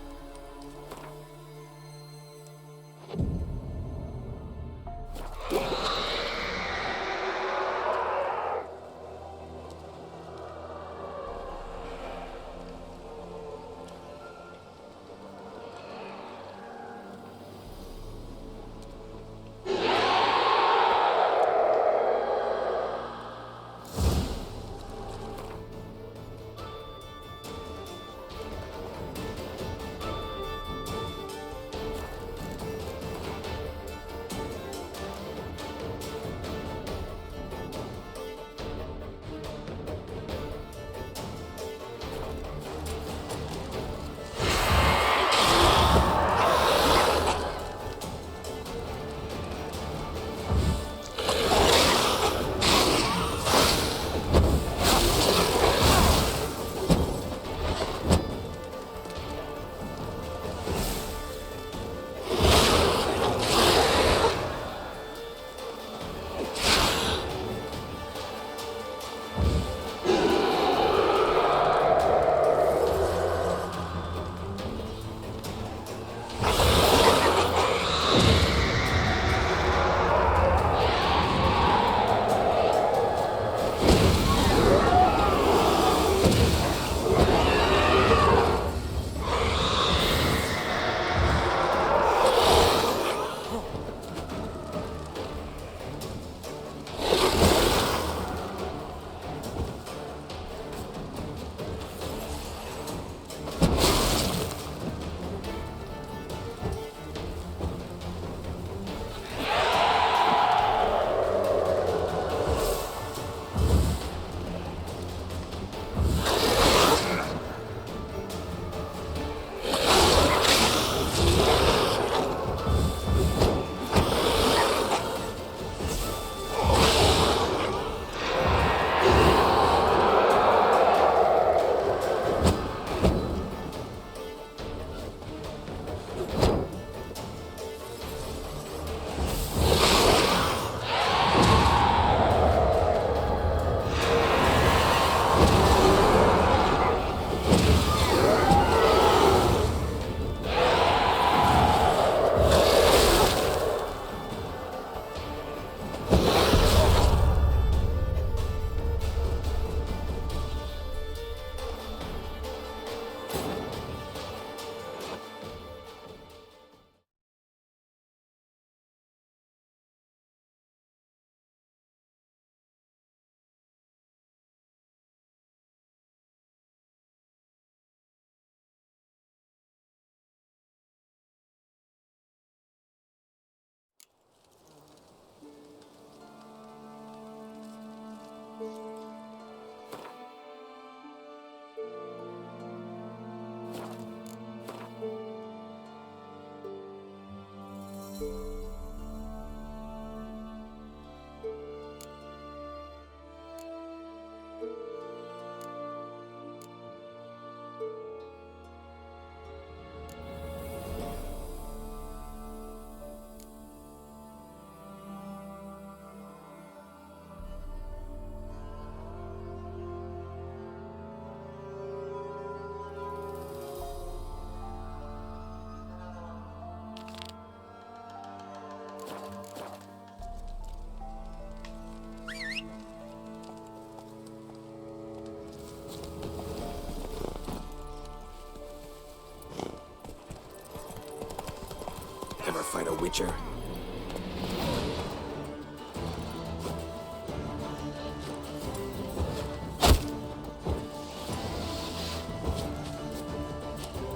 Witcher.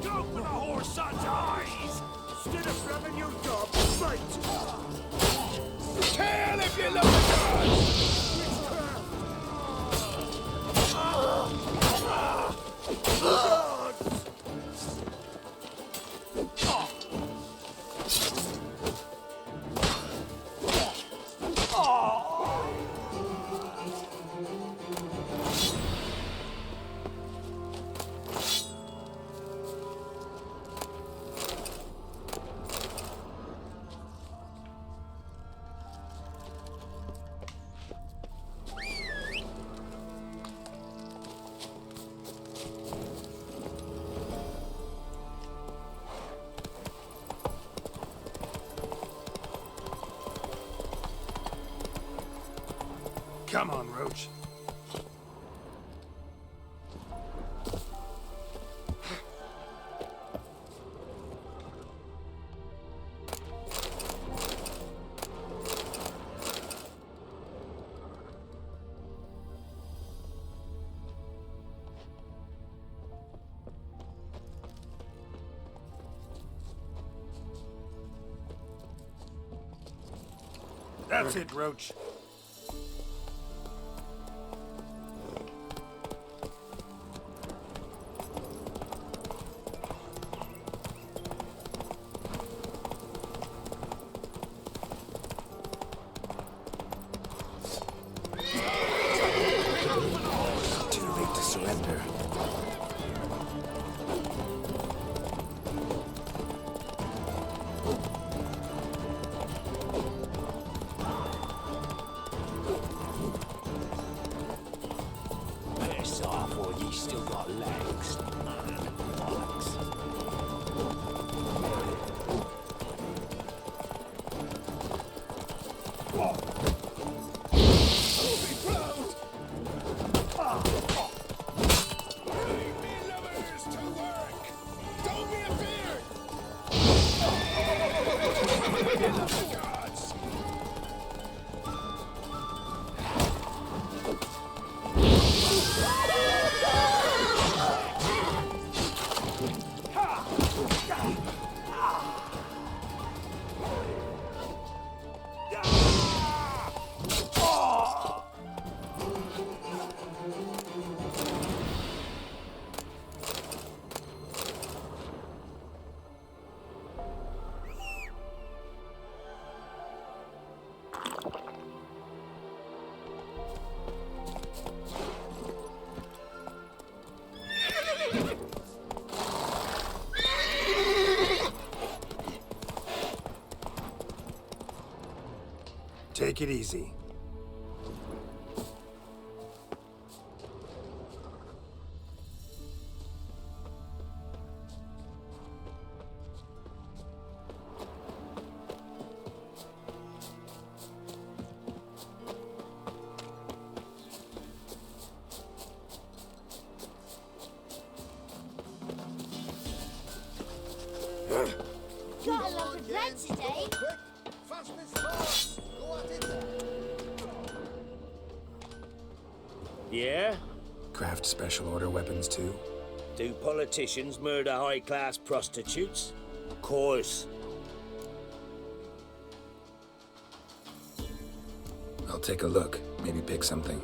Go for the whore son's eyes! Instead of grabbing your dog, fight! Tail if you love the Come on, Roach. That's it, Roach. Too late to surrender. Piss off, or you still got legs. Bollocks. Take it easy. Got a lot of bread today. Yeah? Craft special order weapons too? Do politicians murder high-class prostitutes? Course. I'll take a look. Maybe pick something.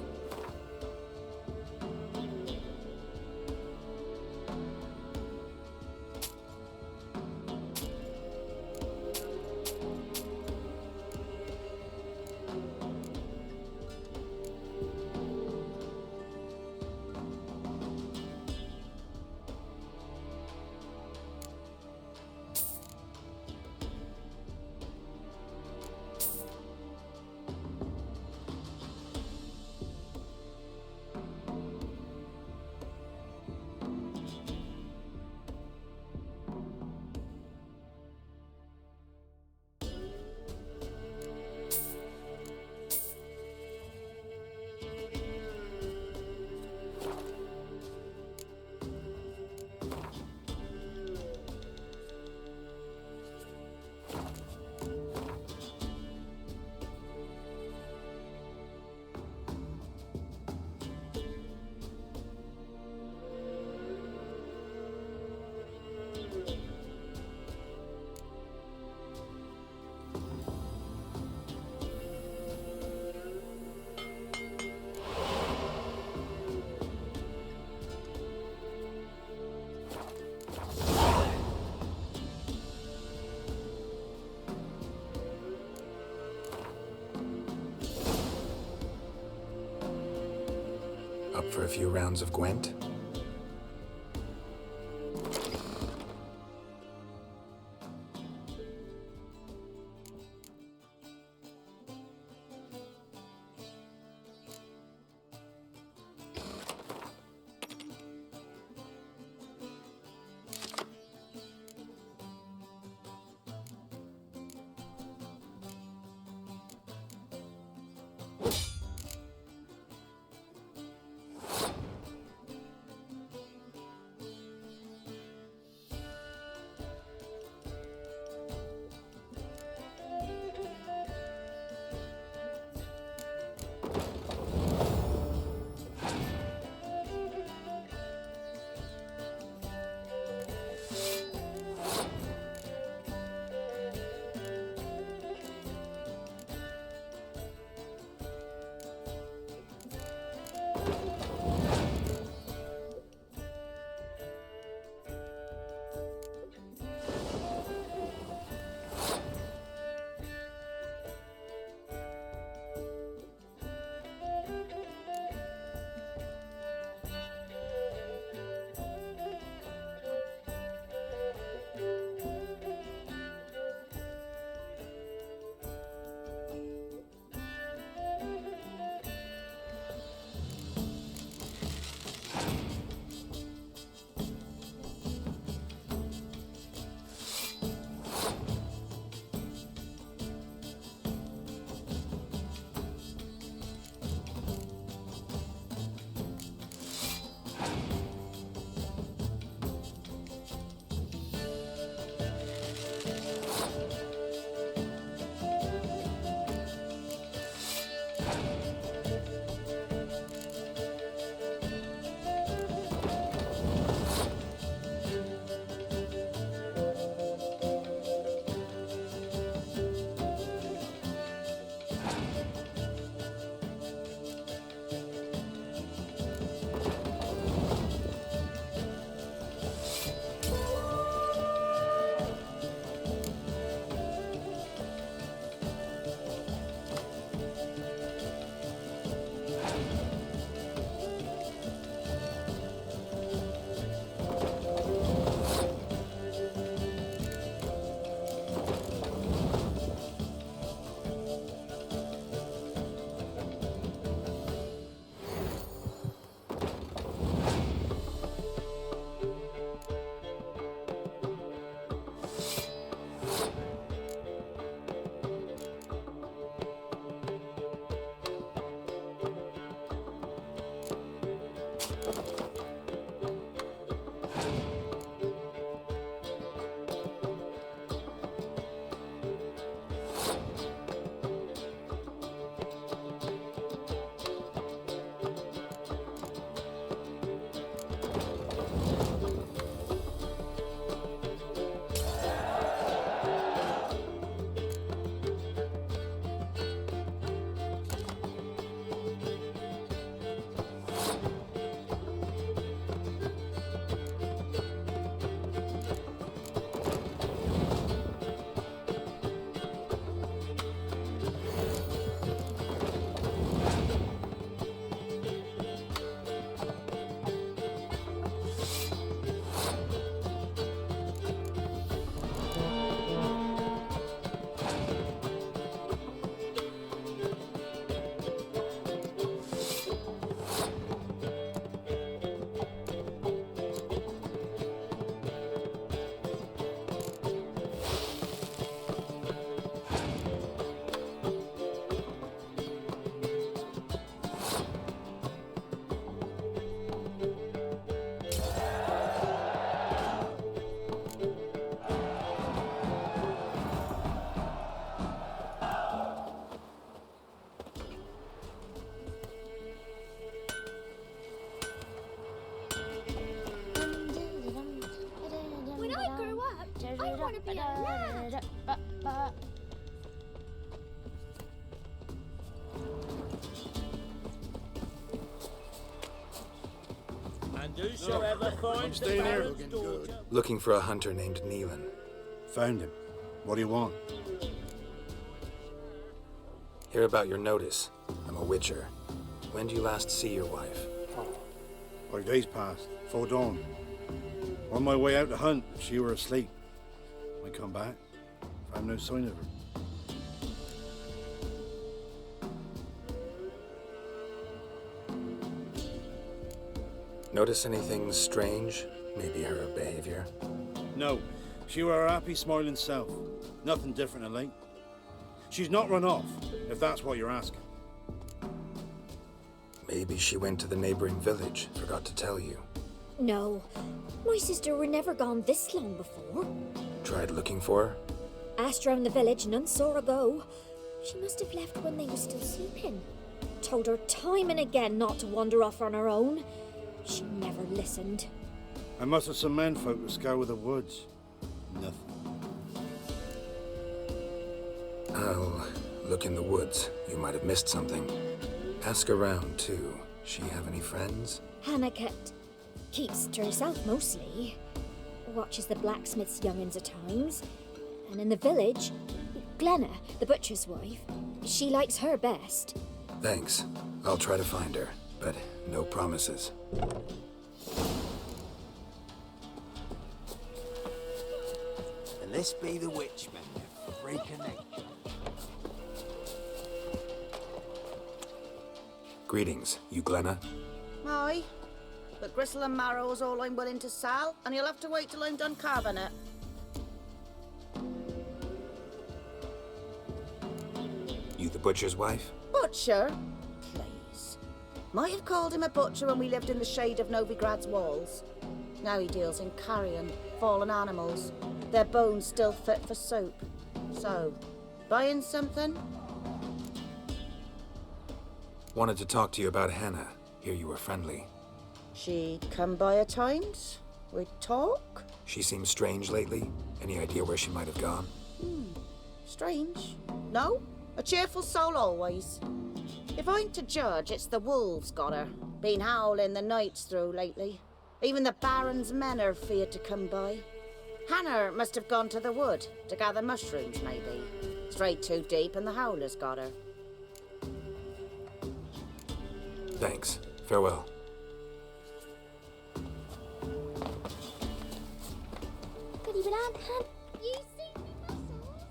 Up for a few rounds of Gwent? to be a lad. And whosoever finds the Baron's daughter... Looking for a hunter named Neelan. Found him. What do you want? Hear about your notice. I'm a witcher. When did you last see your wife? 5 days passed, 'fore dawn. On my way out to hunt, she were asleep. I come back, found no sign of her. Notice anything strange? Maybe her behavior? No, she were her happy, smiling self. Nothing different of late. She's not run off, if that's what you're asking. Maybe she went to the neighboring village, forgot to tell you. No, my sister were never gone this long before. Tried looking for her? Asked round the village, none saw her go. She must have left when they were still sleeping. Told her time and again not to wander off on her own. She never listened. I must have some menfolk to scour the woods. Nothing. I'll look in the woods. You might have missed something. Ask around, too. She have any friends? Hannah keeps to herself mostly. Watches the blacksmith's young'uns at times. And in the village, Glenna, the butcher's wife, she likes her best. Thanks. I'll try to find her, but no promises. And this be the witchman, a freak of nature. Greetings, you Glenna? Aye. But gristle and marrow's all I'm willing to sell, and you'll have to wait till I'm done carving it. You the butcher's wife? Butcher? Please. Might have called him a butcher when we lived in the shade of Novigrad's walls. Now he deals in carrion, fallen animals. Their bones still fit for soup. So, buying something? Wanted to talk to you about Hannah. Hear you were friendly. She'd come by at times. We'd talk. She seems strange lately. Any idea where she might have gone? Strange. No? A cheerful soul always. If I'm to judge, it's the wolves got her. Been howling the nights through lately. Even the Baron's men are feared to come by. Hannah must have gone to the wood to gather mushrooms, maybe. Strayed too deep and the howlers got her. Thanks. Farewell. Goody Aunt Han, you see me muscles?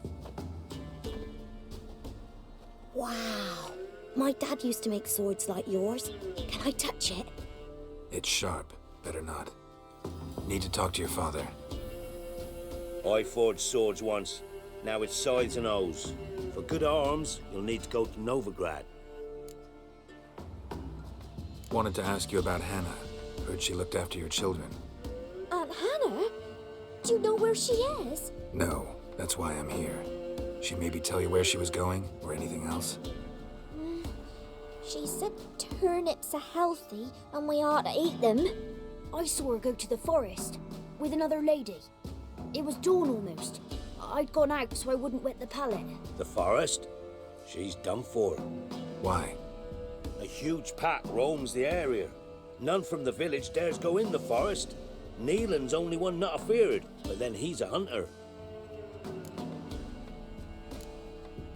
Wow. My dad used to make swords like yours. Can I touch it? It's sharp. Better not. Need to talk to your father. I forged swords once. Now it's scythes and hoes. For good arms, you'll need to go to Novigrad. Wanted to ask you about Hannah. Heard she looked after your children. Aunt Hannah? Do you know where she is? No, that's why I'm here. She maybe tell you where she was going, or anything else? She said turnips are healthy and we ought to eat them. I saw her go to the forest with another lady. It was dawn almost. I'd gone out so I wouldn't wet the pallet. The forest? She's done for. Why? A huge pack roams the area. None from the village dares go in the forest. Neelan's only one not afeared, but then he's a hunter.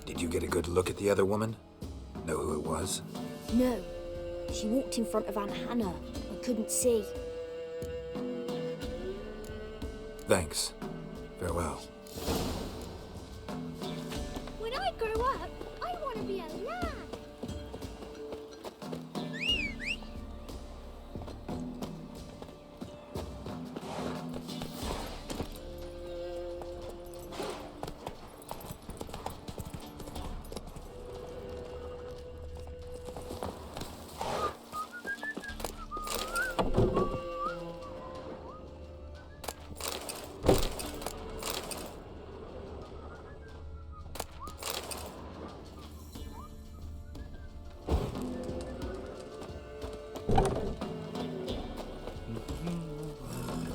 Did you get a good look at the other woman? Know who it was? No. She walked in front of Aunt Hannah. I couldn't see. Thanks. Farewell. When I grow up, I want to be a lad.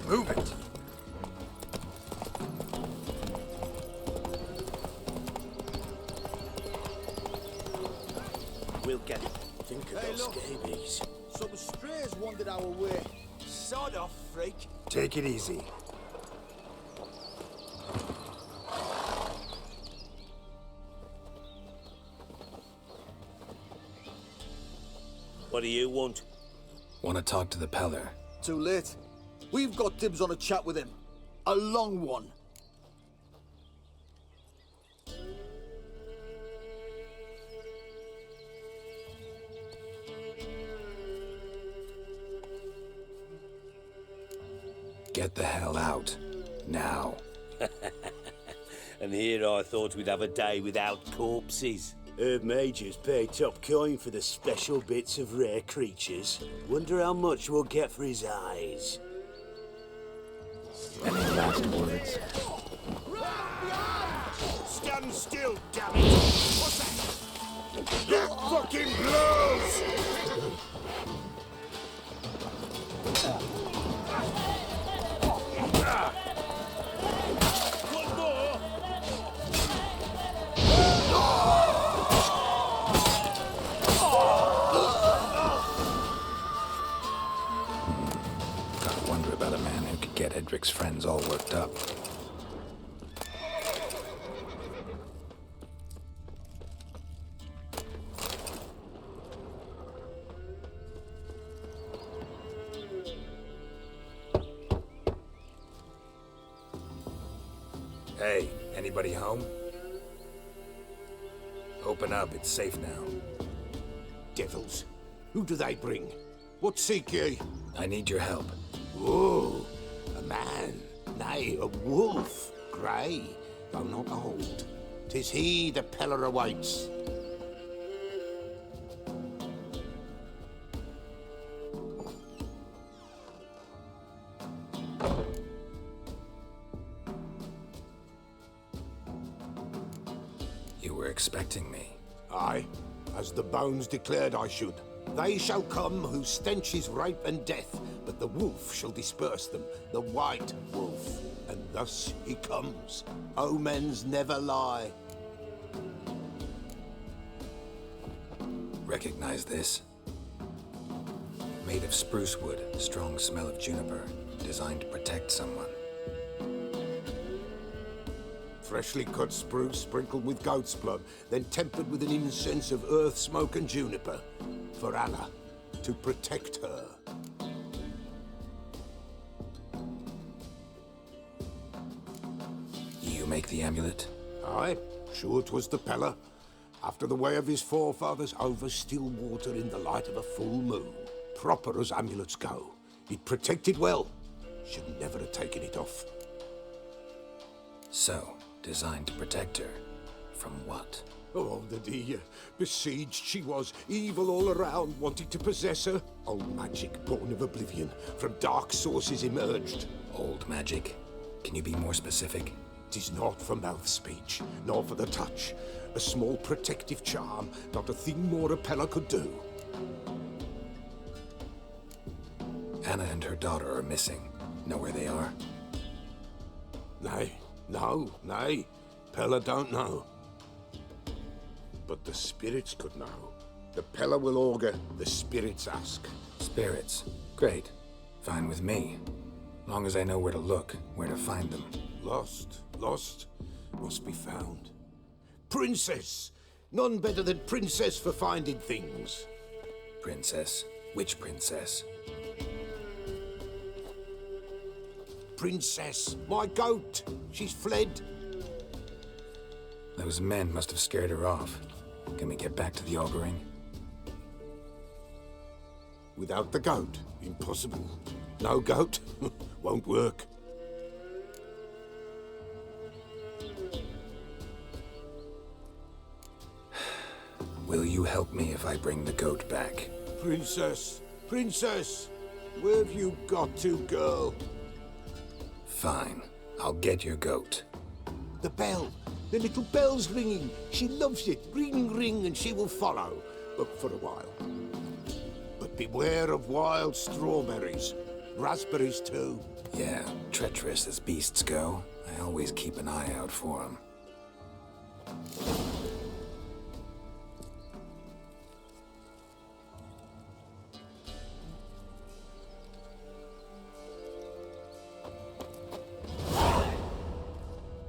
Move it! We'll get it. Think of those scabies. Some strays wandered our way. Sod off, freak. Take it easy. What do you want? Want to talk to the Peller? Too late. We've got dibs on a chat with him. A long one. Get the hell out. Now. And here I thought we'd have a day without corpses. Major's paid top coin for the special bits of rare creatures. Wonder how much we'll get for his eyes. Any last words? Stand still, damn it! What's that? That fucking blows! One more! Gotta wonder about a man who could get Edric's friends all worked up. Hey, anybody home? Open up, it's safe now. Devils. Who do they bring? What seek ye? I need your help. Oh, a man. Nay, a wolf. Grey, though not old. 'Tis he the Peller awaits. You were expecting me. Aye, as the bones declared I should. They shall come whose stench is rape and death, but the wolf shall disperse them, the white wolf. And thus he comes. Omens never lie. Recognize this? Made of spruce wood, strong smell of juniper, designed to protect someone. Freshly cut spruce sprinkled with goat's blood, then tempered with an incense of earth, smoke and juniper. For Anna, to protect her. You make the amulet? Aye, sure 'twas the Peller. After the way of his forefathers, over still water in the light of a full moon. Proper as amulets go. It protected well. Should never have taken it off. So, designed to protect her. From what? Oh, the dear. Besieged she was, evil all around, wanting to possess her. Old magic, born of oblivion, from dark sources emerged. Old magic? Can you be more specific? 'Tis not for mouth speech, nor for the touch. A small protective charm, not a thing more a Peller could do. Anna and her daughter are missing. Know where they are? Nay, nay. Peller don't know. But the spirits could know. The Peller will augur, the spirits ask. Spirits? Great. Fine with me. Long as I know where to look, where to find them. Lost, must be found. Princess! None better than Princess for finding things. Princess? Which princess? Princess, my goat! She's fled. Those men must have scared her off. Can we get back to the auguring? Without the goat, impossible. No goat, won't work. Will you help me if I bring the goat back? Princess, where have you got to, girl? Fine, I'll get your goat. The bell, the little bell's ringing. She loves it. Ring, ring, and she will follow, but for a while. But beware of wild strawberries. Raspberries, too. Yeah, treacherous as beasts go. I always keep an eye out for them.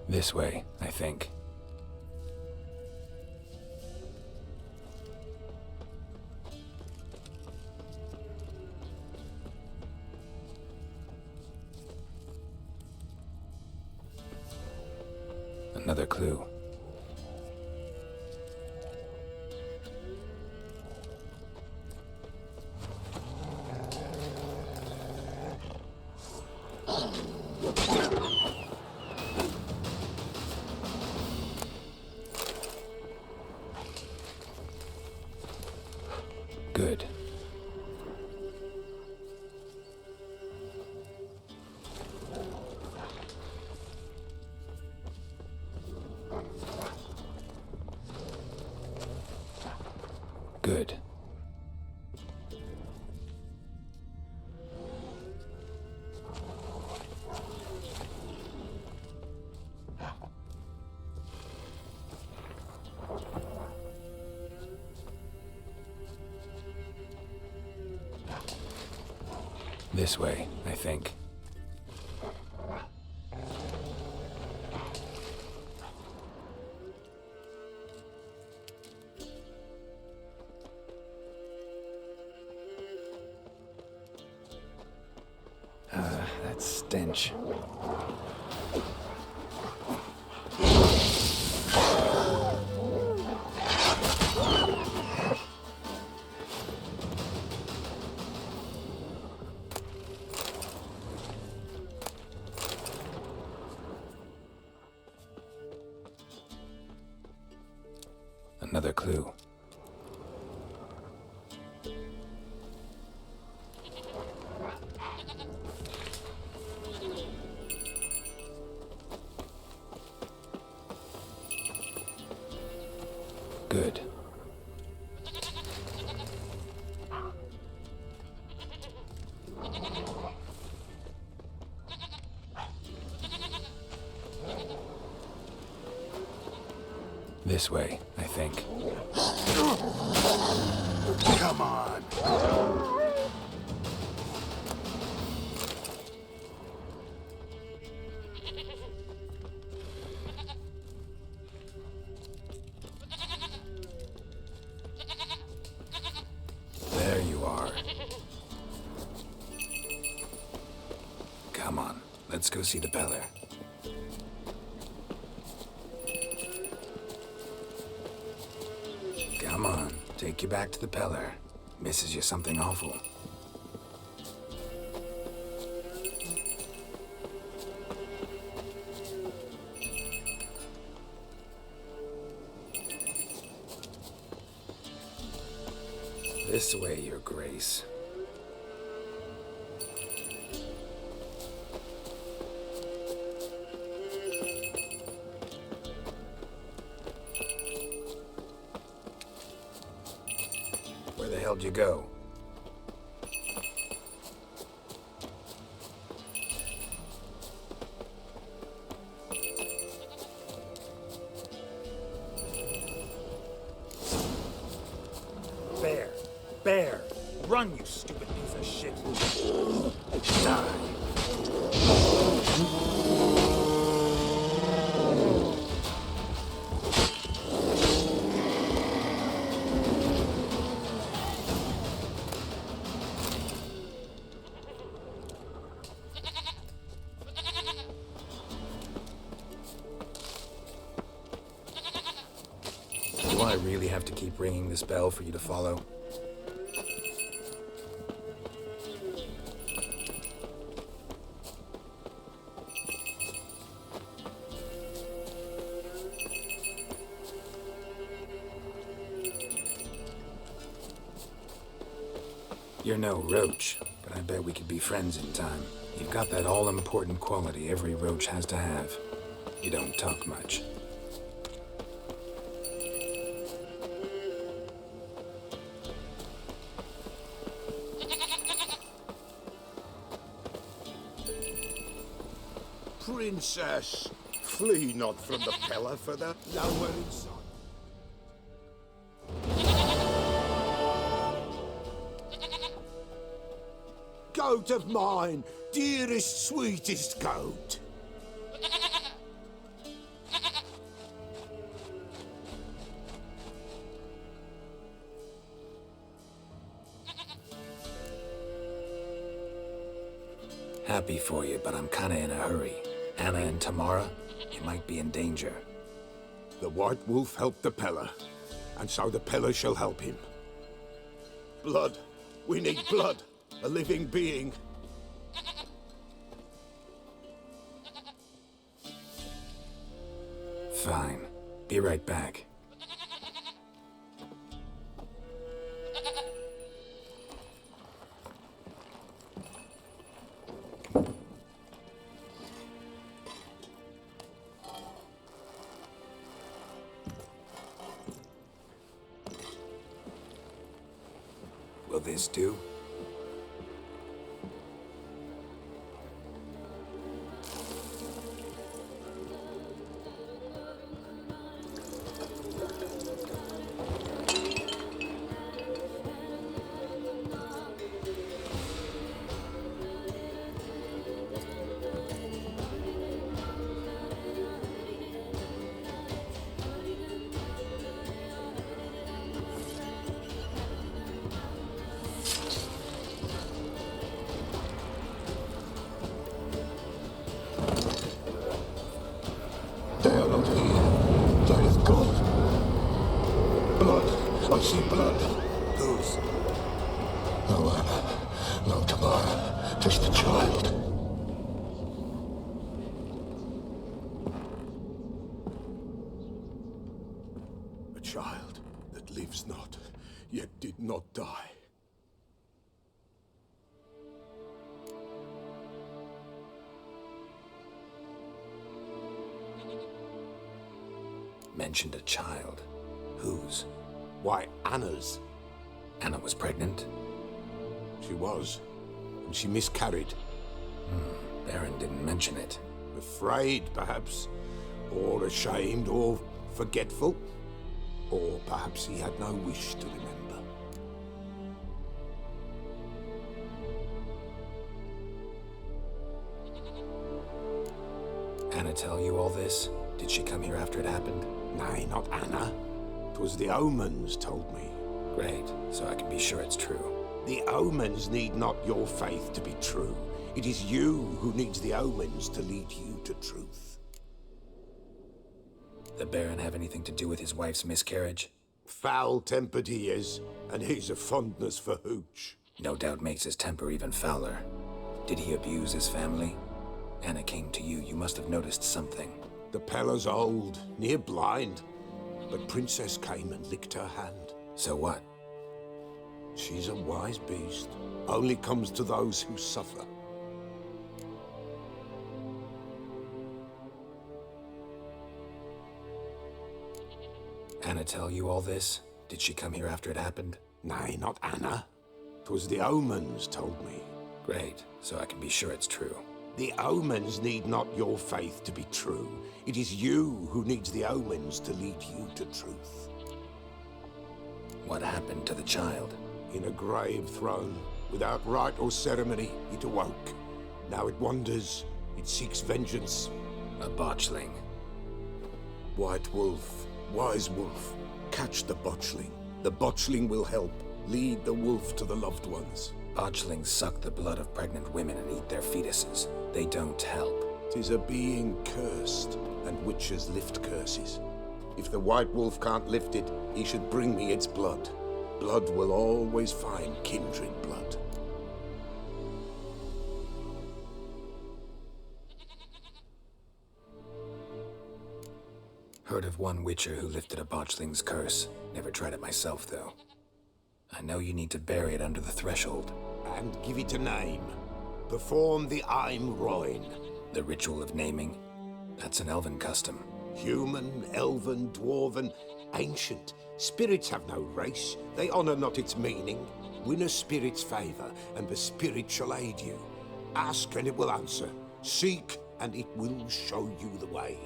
This way, I think. Another clue. Good. Good. This way, I think. That stench. Another clue. Good. This way, I think. Come on. There you are. Come on, let's go see the Beller. Come on, take you back to the Peller. Misses you something awful. This way, Your Grace. Where the hell'd you go? Bear! Bear! Run, you stupid piece of shit! Die. Do I really have to keep ringing this bell for you to follow? You're no roach, but I bet we could be friends in time. You've got that all-important quality every roach has to have. You don't talk much. Princess, flee not from the Peller for the lower inside. Goat of mine, dearest, sweetest goat. Happy for you, but I'm kinda in a hurry. Anna and Tamara, you might be in danger. The White Wolf helped the Peller, and so the Peller shall help him. Blood. We need blood. A living being. Fine. Be right back. Will this do? They are not here. They have gone. Blood. I see blood. Whose? No Anna. No Tamara. Just the child. A child that lives not, yet did not die. Mentioned a child. Whose? Why, Anna's. Anna was pregnant? She was. And she miscarried. Baron didn't mention it. Afraid, perhaps. Or ashamed, or forgetful. Or perhaps he had no wish to remember. Anna tell you all this? Did she come here after it happened? Nay, not Anna. 'Twas the omens told me. Great, so I can be sure it's true. The omens need not your faith to be true. It is you who needs the omens to lead you to truth. The Baron have anything to do with his wife's miscarriage? Foul-tempered he is, and he's a fondness for hooch. No doubt makes his temper even fouler. Did he abuse his family? Anna came to you. You must have noticed something. The Peller's old, near blind. But Princess came and licked her hand. So what? She's a wise beast. Only comes to those who suffer. Anna tell you all this? Did she come here after it happened? Nay, not Anna. 'Twas the omens told me. Great, so I can be sure it's true. The omens need not your faith to be true. It is you who needs the omens to lead you to truth. What happened to the child? In a grave thrown, without rite or ceremony, it awoke. Now it wanders, it seeks vengeance. A botchling. White Wolf, Wise Wolf, catch the botchling. The botchling will help, lead the wolf to the loved ones. Botchlings suck the blood of pregnant women and eat their fetuses. They don't help. 'Tis a being cursed, and witches lift curses. If the White Wolf can't lift it, he should bring me its blood. Blood will always find kindred blood. Heard of one witcher who lifted a botchling's curse. Never tried it myself, though. I know you need to bury it under the threshold. And give it a name. Perform the Aim Roin. The ritual of naming? That's an elven custom. Human, elven, dwarven, ancient. Spirits have no race. They honor not its meaning. Win a spirit's favor, and the spirit shall aid you. Ask, and it will answer. Seek, and it will show you the way.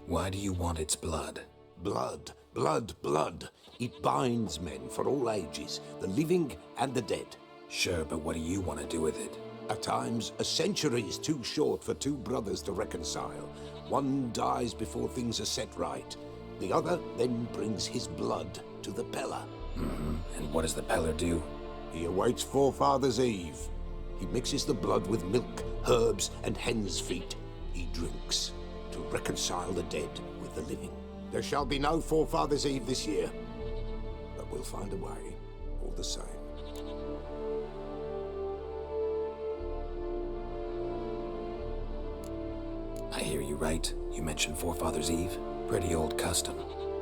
Why do you want its blood? Blood, blood, blood. It binds men for all ages, the living and the dead. Sure, but what do you want to do with it? At times, a century is too short for two brothers to reconcile. One dies before things are set right. The other then brings his blood to the Peller. And what does the Peller do? He awaits Forefather's Eve. He mixes the blood with milk, herbs, and hen's feet. He drinks to reconcile the dead with of the living. There shall be no Forefathers' Eve this year. But we'll find a way, all the same. I hear you right. You mentioned Forefathers' Eve. Pretty old custom.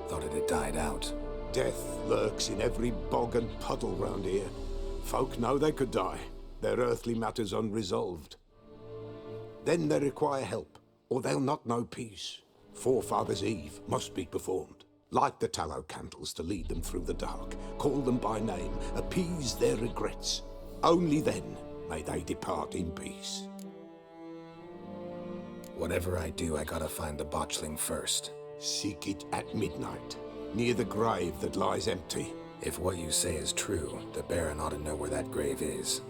Thought it had died out. Death lurks in every bog and puddle round here. Folk know they could die, their earthly matters unresolved. Then they require help, or they'll not know peace. Forefathers' Eve must be performed. Light the tallow candles to lead them through the dark. Call them by name, appease their regrets. Only then may they depart in peace. Whatever I do, I gotta find the botchling first. Seek it at midnight, near the grave that lies empty. If what you say is true, the Baron ought to know where that grave is.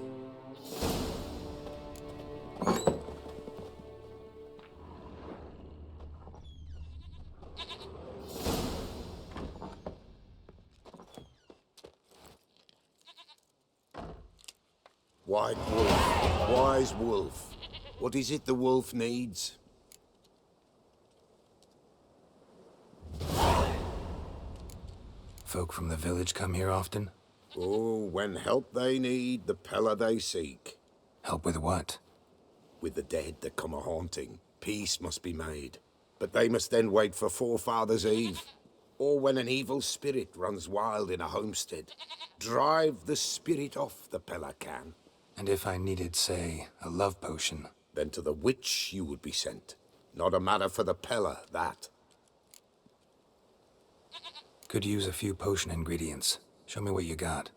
White wolf, wise wolf. What is it the wolf needs? Folk from the village come here often? Oh, when help they need, the Pella they seek. Help with what? With the dead that come a-haunting. Peace must be made. But they must then wait for Forefathers' Eve. Or when an evil spirit runs wild in a homestead. Drive the spirit off, the Pella can. And if I needed, say, a love potion? Then to the witch you would be sent. Not a matter for the Pella, that. Could use a few potion ingredients. Show me what you got.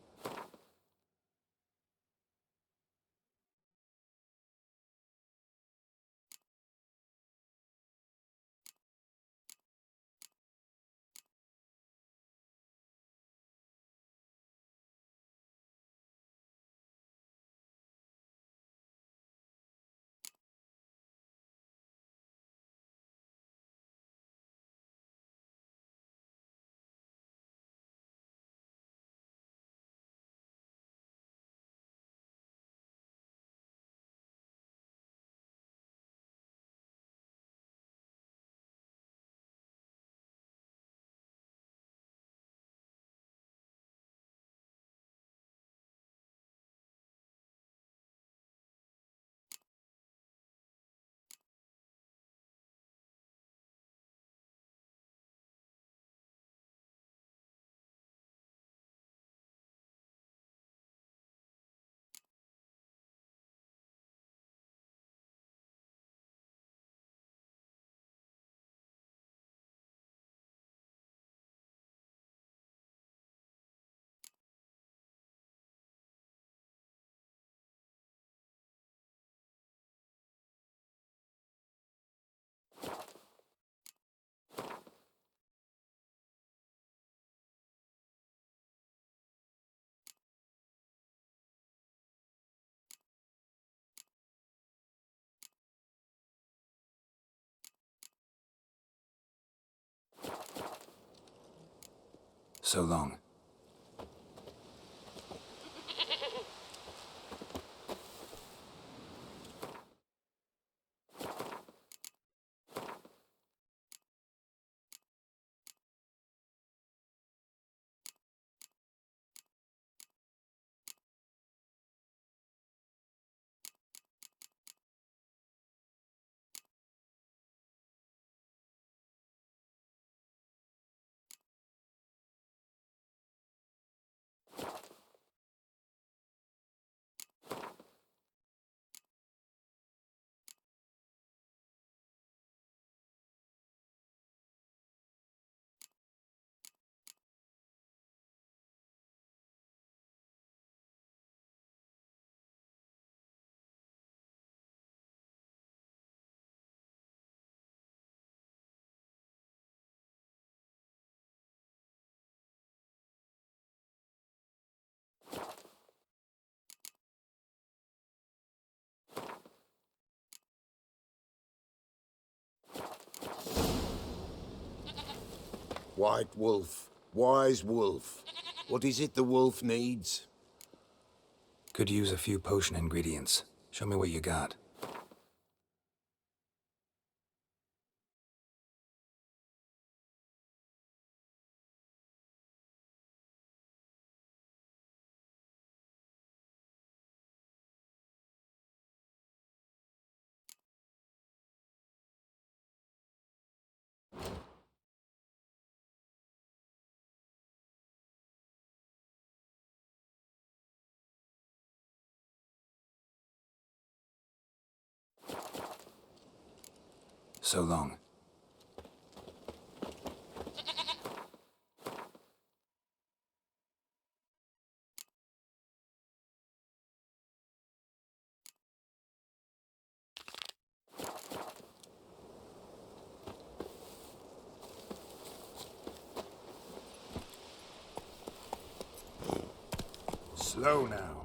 So long. White wolf, wise wolf. What is it the wolf needs? Could use a few potion ingredients. Show me what you got. So long. Slow now.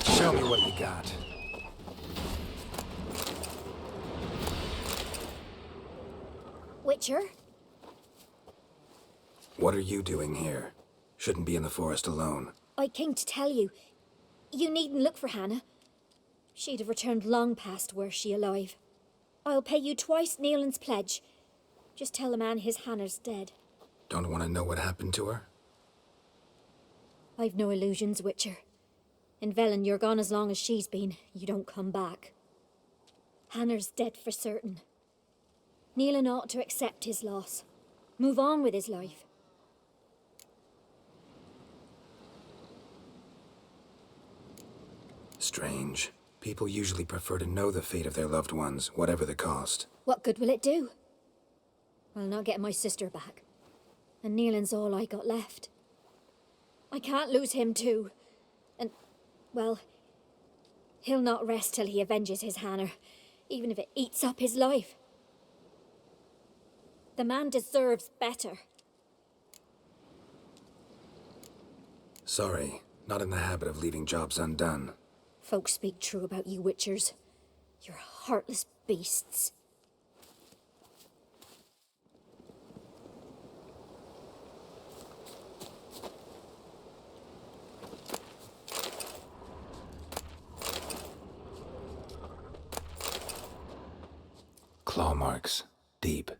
Show me what you got. Witcher? What are you doing here? Shouldn't be in the forest alone. I came to tell you. You needn't look for Hannah. She'd have returned long past were she alive. I'll pay you twice Nealon's pledge. Just tell the man his Hannah's dead. Don't want to know what happened to her? I've no illusions, Witcher. In Velen, you're gone as long as she's been. You don't come back. Hannah's dead for certain. Nealon ought to accept his loss. Move on with his life. Strange. People usually prefer to know the fate of their loved ones, whatever the cost. What good will it do? I'll not get my sister back. And Nealon's all I got left. I can't lose him too. And, well, he'll not rest till he avenges his Hannah, even if it eats up his life. The man deserves better. Sorry, not in the habit of leaving jobs undone. Folks speak true about you Witchers. You're heartless beasts. Claw marks. Deep.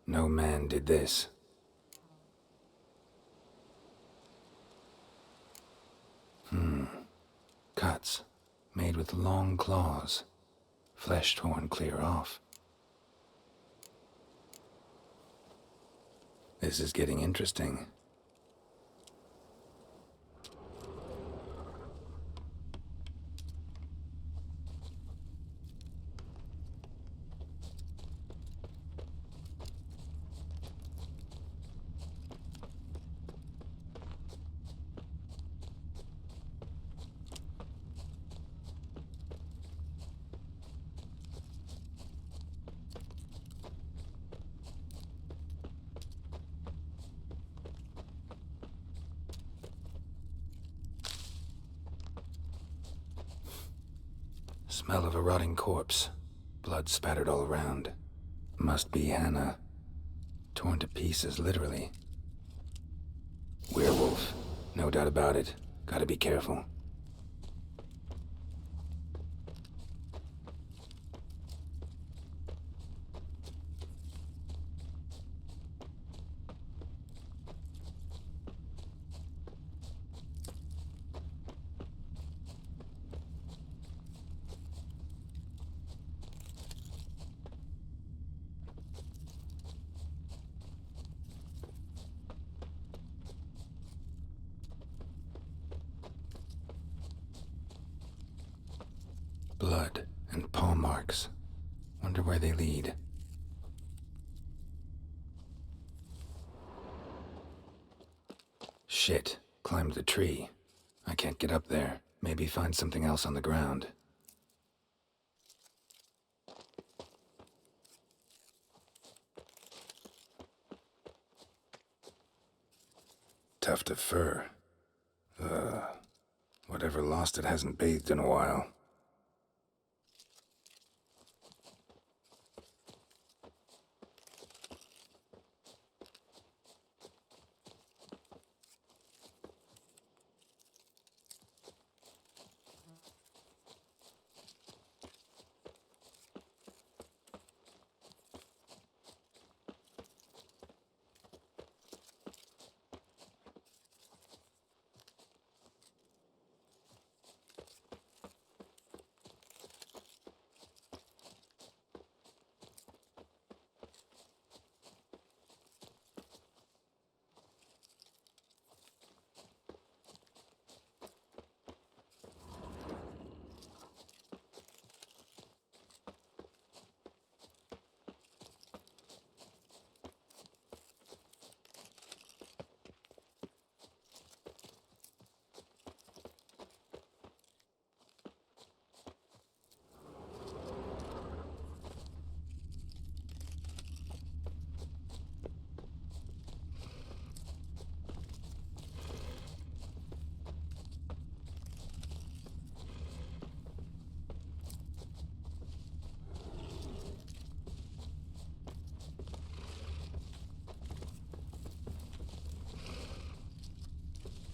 No man did this. Cuts. Made with long claws. Flesh torn clear off. This is getting interesting. Smell of a rotting corpse. Blood spattered all around. Must be Hannah. Torn to pieces, literally. Werewolf. No doubt about it. Gotta be careful. Blood and paw marks. Wonder where they lead. Shit. Climbed the tree. I can't get up there. Maybe find something else on the ground. Tuft of fur. Ugh. Whatever lost it hasn't bathed in a while.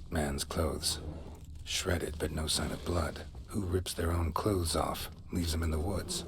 Man's clothes. Shredded, but no sign of blood. Who rips their own clothes off, leaves them in the woods?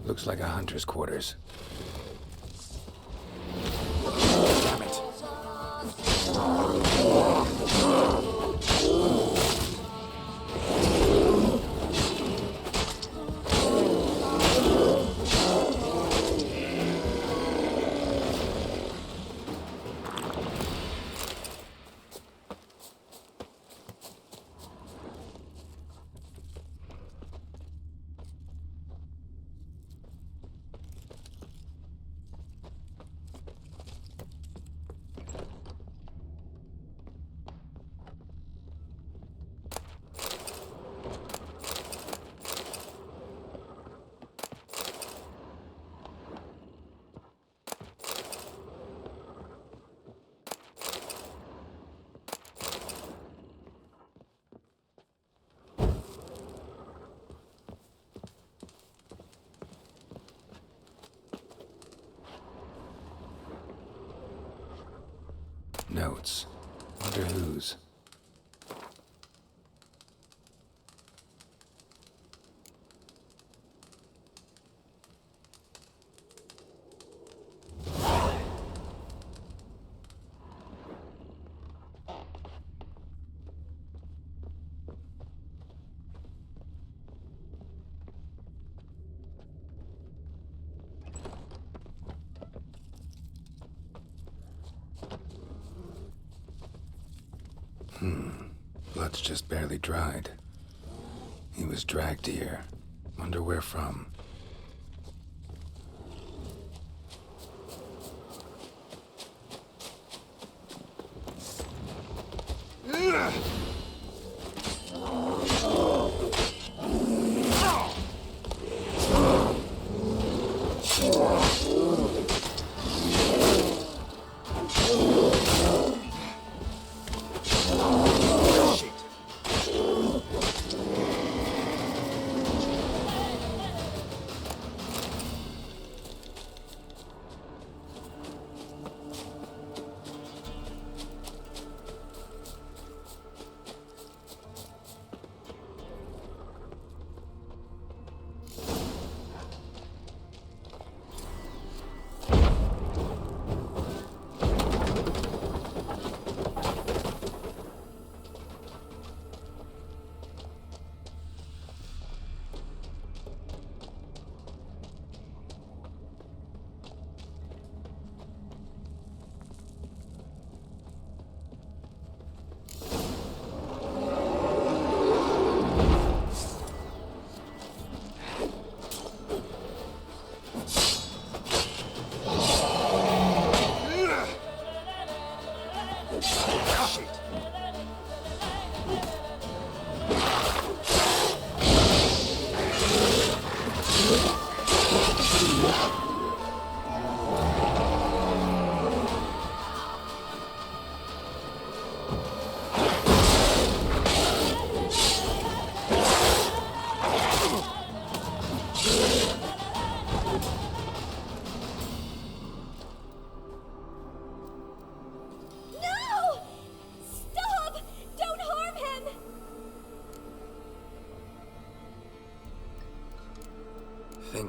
Looks like a hunter's quarters. Damn it. Notes. Wonder whose. Blood's just barely dried. He was dragged here. Wonder where from.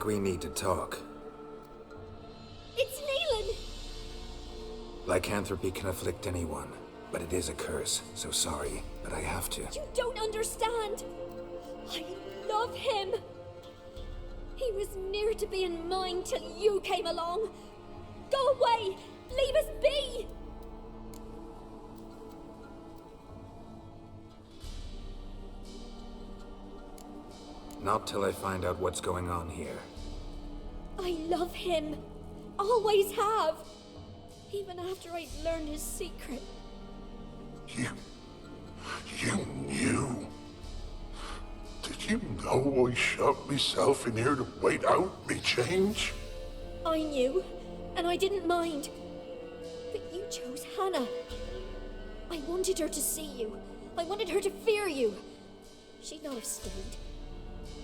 think we need to talk. It's Neelan! Lycanthropy can afflict anyone, but it is a curse, so sorry, but I have to. You don't understand. I love him. He was near to being mine till you came along. Go away! Leave us be! Not till I find out what's going on here. I love him. Always have. Even after I'd learned his secret. You knew? Did you know I shut myself in here to wait out me change? I knew, and I didn't mind. But you chose Hannah. I wanted her to see you. I wanted her to fear you. She'd not have stayed.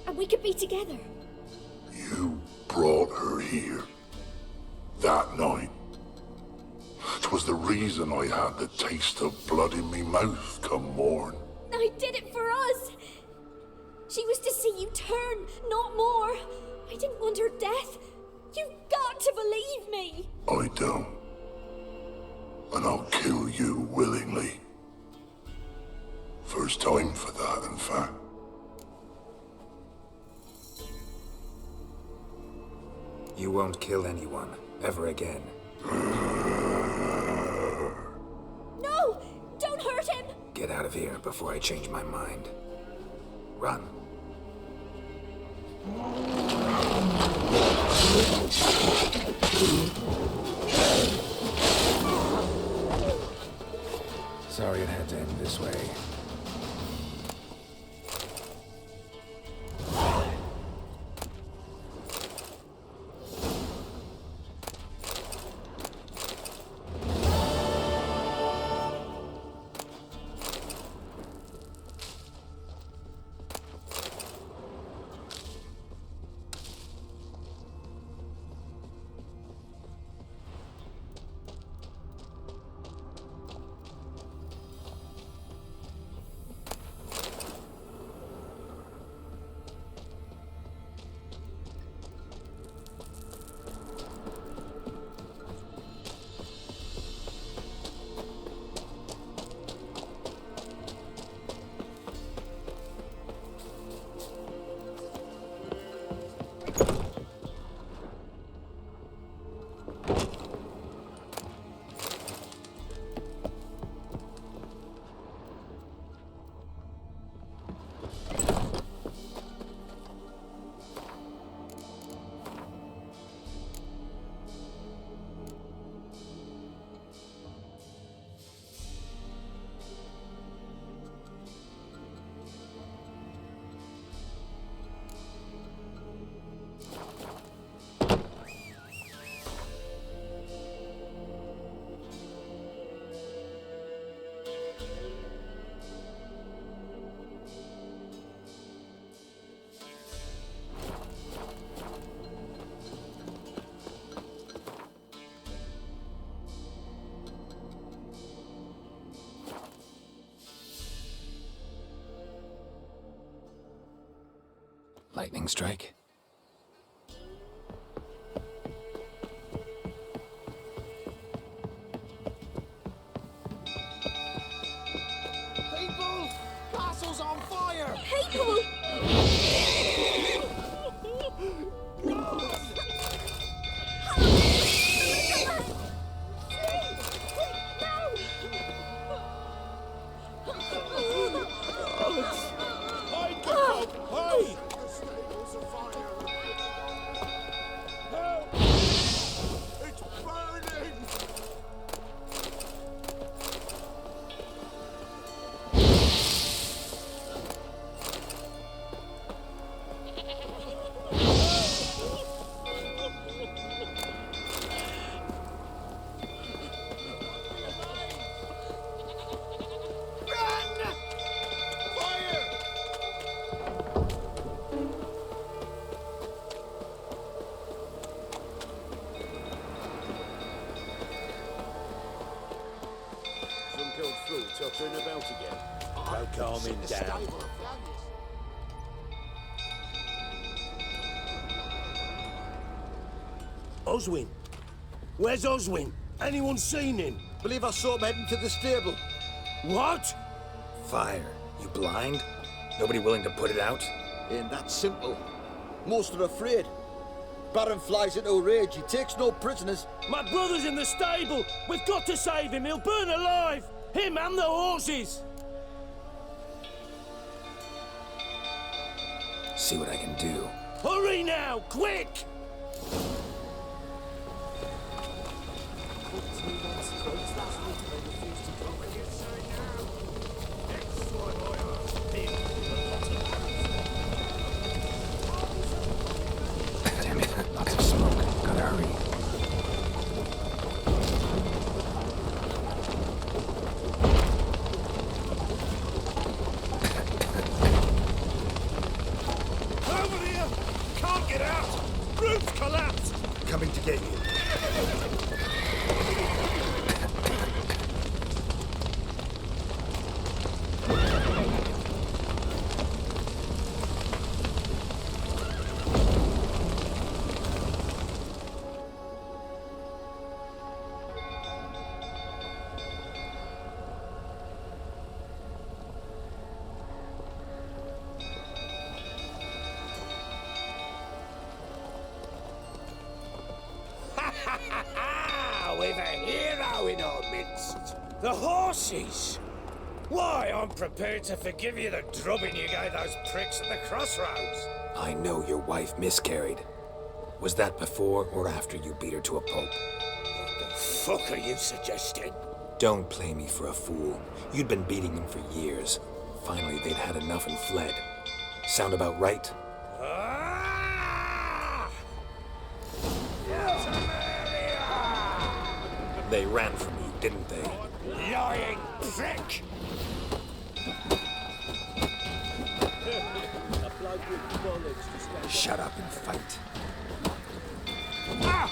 And we could be together. You brought her here. That night. 'Twas the reason I had the taste of blood in me mouth come morn. I did it for us. She was to see you turn, not more. I didn't want her death. You've got to believe me. I don't. And I'll kill you willingly. First time for that, in fact. You won't kill anyone, ever again. No! Don't hurt him! Get out of here before I change my mind. Run. Sorry it had to end this way. Lightning strike. People! Castle's on fire! People! Tottering about again. No calming down. Oswin? Where's Oswin? Anyone seen him? Believe I saw him heading to the stable. What? Fire. You blind? Nobody willing to put it out? Ain't that simple. Most are afraid. Baron flies into a rage. He takes no prisoners. My brother's in the stable. We've got to save him. He'll burn alive. Him and the horses. See what I can do. Hurry now, quick! Damn it, lots of smoke. Gotta hurry. Over here! Can't get out! Roof's collapsed! Coming to get you. We've a hero in our midst. The horses! Why, I'm prepared to forgive you the drubbing you gave those pricks at the crossroads. I know your wife miscarried. Was that before or after you beat her to a pulp? What the fuck are you suggesting? Don't play me for a fool. You'd been beating them for years. Finally, they'd had enough and fled. Sound about right? They ran from you, didn't they? Lying prick! Shut up and fight. Ah!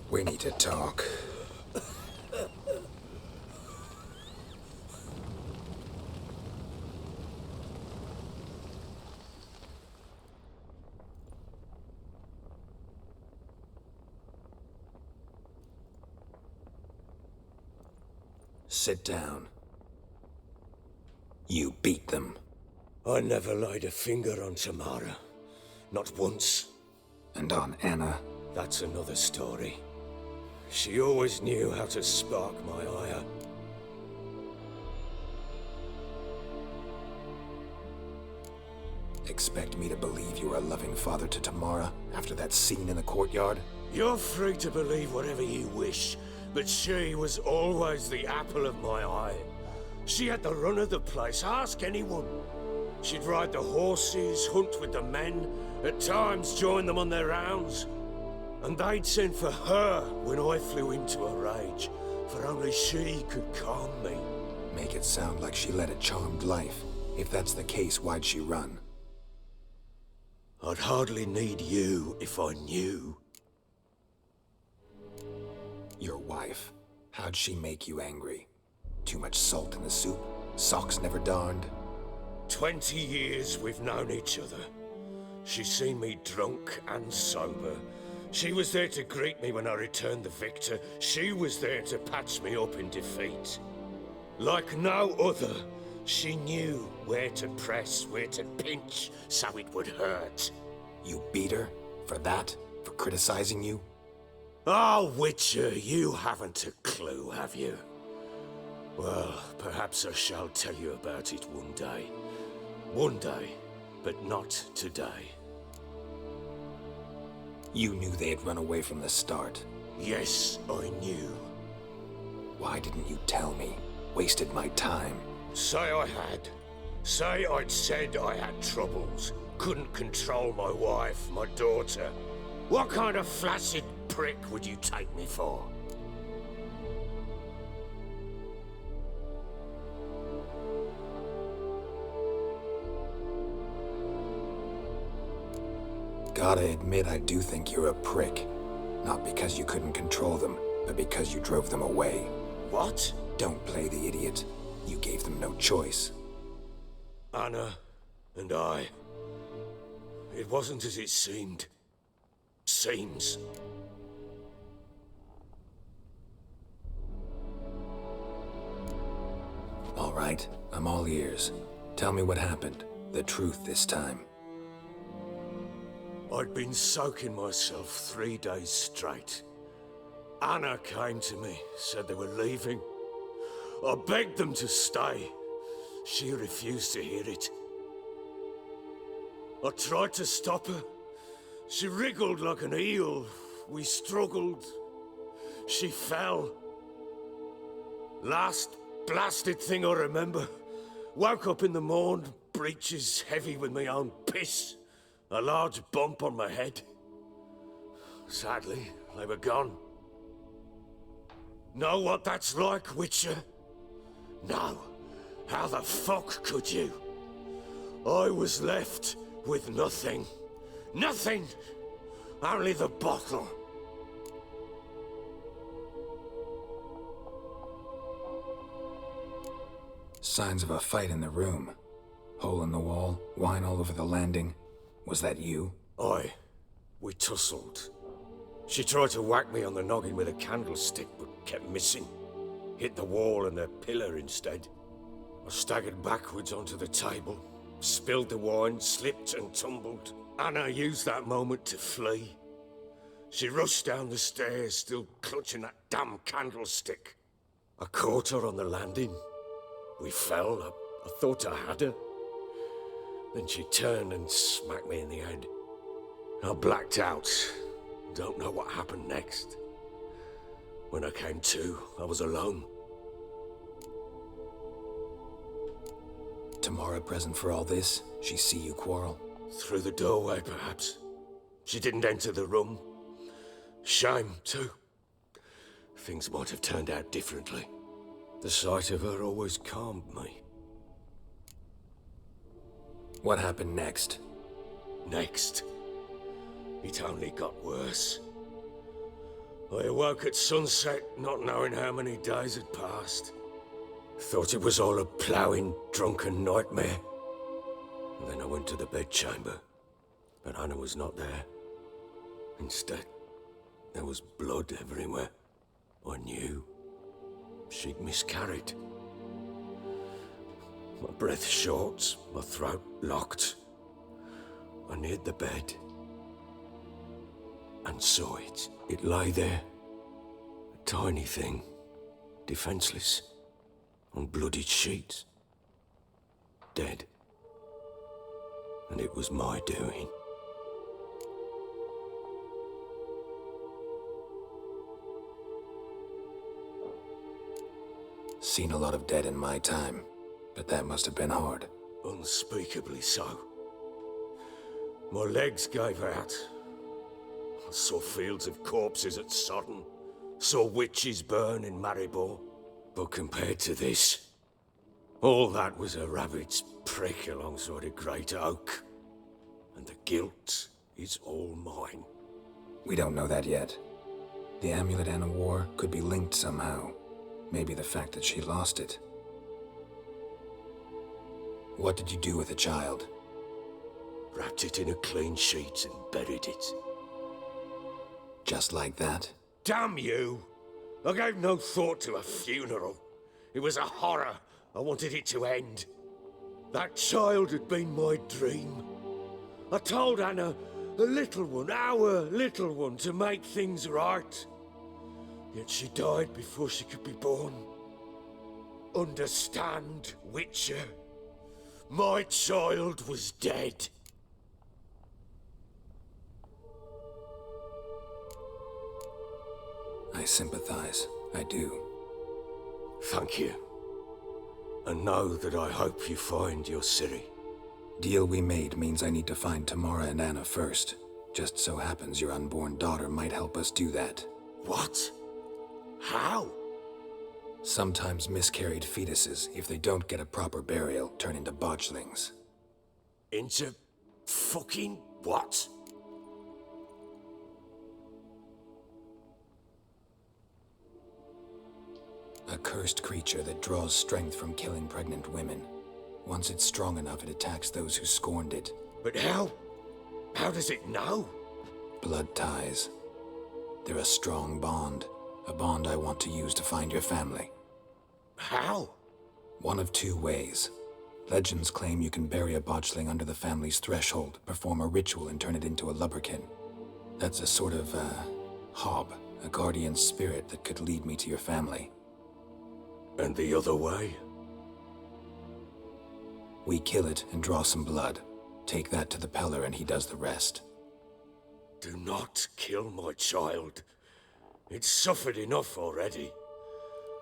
We need to talk. Sit down. You beat them. I never laid a finger on Tamara. Not once. And on Anna? That's another story. She always knew how to spark my ire. Expect me to believe you are a loving father to Tamara after that scene in the courtyard? You're free to believe whatever you wish, but she was always the apple of my eye. She had the run of the place, ask anyone. She'd ride the horses, hunt with the men, at times join them on their rounds. And they'd send for her when I flew into a rage, for only she could calm me. Make it sound like she led a charmed life. If that's the case, why'd she run? I'd hardly need you if I knew. Your wife. How'd she make you angry? Too much salt in the soup? Socks never darned? 20 years we've known each other. She's seen me drunk and sober. She was there to greet me when I returned the victor. She was there to patch me up in defeat. Like no other, she knew where to press, where to pinch, so it would hurt. You beat her? For that? For criticizing you? Oh, Witcher, you haven't a clue, have you? Well, perhaps I shall tell you about it one day. One day, but not today. You knew they had run away from the start. Yes, I knew. Why didn't you tell me? Wasted my time. Say I had. Say I'd said I had troubles. Couldn't control my wife, my daughter. What kind of flaccid prick would you take me for? Gotta admit, I do think you're a prick. Not because you couldn't control them, but because you drove them away. What? Don't play the idiot. You gave them no choice. Anna and I. It wasn't as it seemed. Seems. All right, I'm all ears. Tell me what happened. The truth this time. I'd been soaking myself 3 days straight. Anna came to me, said they were leaving. I begged them to stay. She refused to hear it. I tried to stop her. She wriggled like an eel. We struggled. She fell. Last blasted thing I remember. Woke up in the morn, breeches heavy with my own piss. A large bump on my head. Sadly, they were gone. Know what that's like, Witcher? No. How the fuck could you? I was left with nothing. Nothing! Only the bottle. Signs of a fight in the room. Hole in the wall, wine all over the landing. Was that you? Aye. We tussled. She tried to whack me on the noggin with a candlestick, but kept missing. Hit the wall and the pillar instead. I staggered backwards onto the table, spilled the wine, slipped and tumbled. Anna used that moment to flee. She rushed down the stairs, still clutching that damn candlestick. I caught her on the landing. We fell. I thought I had her. Then she turned and smacked me in the head. I blacked out. Don't know what happened next. When I came to, I was alone. Tamara present for all this? She see you quarrel? Through the doorway, perhaps. She didn't enter the room. Shame, too. Things might have turned out differently. The sight of her always calmed me. What happened next? Next? It only got worse. I awoke at sunset, not knowing how many days had passed. Thought it was all a ploughing, drunken nightmare. And then I went to the bedchamber, but Anna was not there. Instead, there was blood everywhere. I knew she'd miscarried. My breath short, my throat locked. I neared the bed and saw it. It lay there, a tiny thing, defenseless, on bloodied sheets, dead. And it was my doing. Seen a lot of dead in my time, but that must have been hard. Unspeakably so. My legs gave out. I saw fields of corpses at Sodden, saw witches burn in Maribor. But compared to this, all that was a rabbit's prick alongside a great oak. And the guilt is all mine. We don't know that yet. The amulet Anna wore could be linked somehow. Maybe the fact that she lost it. What did you do with the child? Wrapped it in a clean sheet and buried it. Just like that? Damn you! I gave no thought to a funeral. It was a horror. I wanted it to end. That child had been my dream. I told Anna, the little one, our little one, to make things right. Yet she died before she could be born. Understand, Witcher? My child was dead. I sympathize. I do. Thank you. And know that I hope you find your Ciri. Deal we made means I need to find Tamara and Anna first. Just so happens your unborn daughter might help us do that. What? How? Sometimes miscarried fetuses, if they don't get a proper burial, turn into botchlings. Into fucking what? A cursed creature that draws strength from killing pregnant women. Once it's strong enough, it attacks those who scorned it. But how? How does it know? Blood ties. They're a strong bond. A bond I want to use to find your family. How? One of two ways. Legends claim you can bury a botchling under the family's threshold, perform a ritual, and turn it into a lubberkin. That's a sort of, hob, a guardian spirit that could lead me to your family. And the other way? We kill it and draw some blood. Take that to the Peller and he does the rest. Do not kill my child. It's suffered enough already.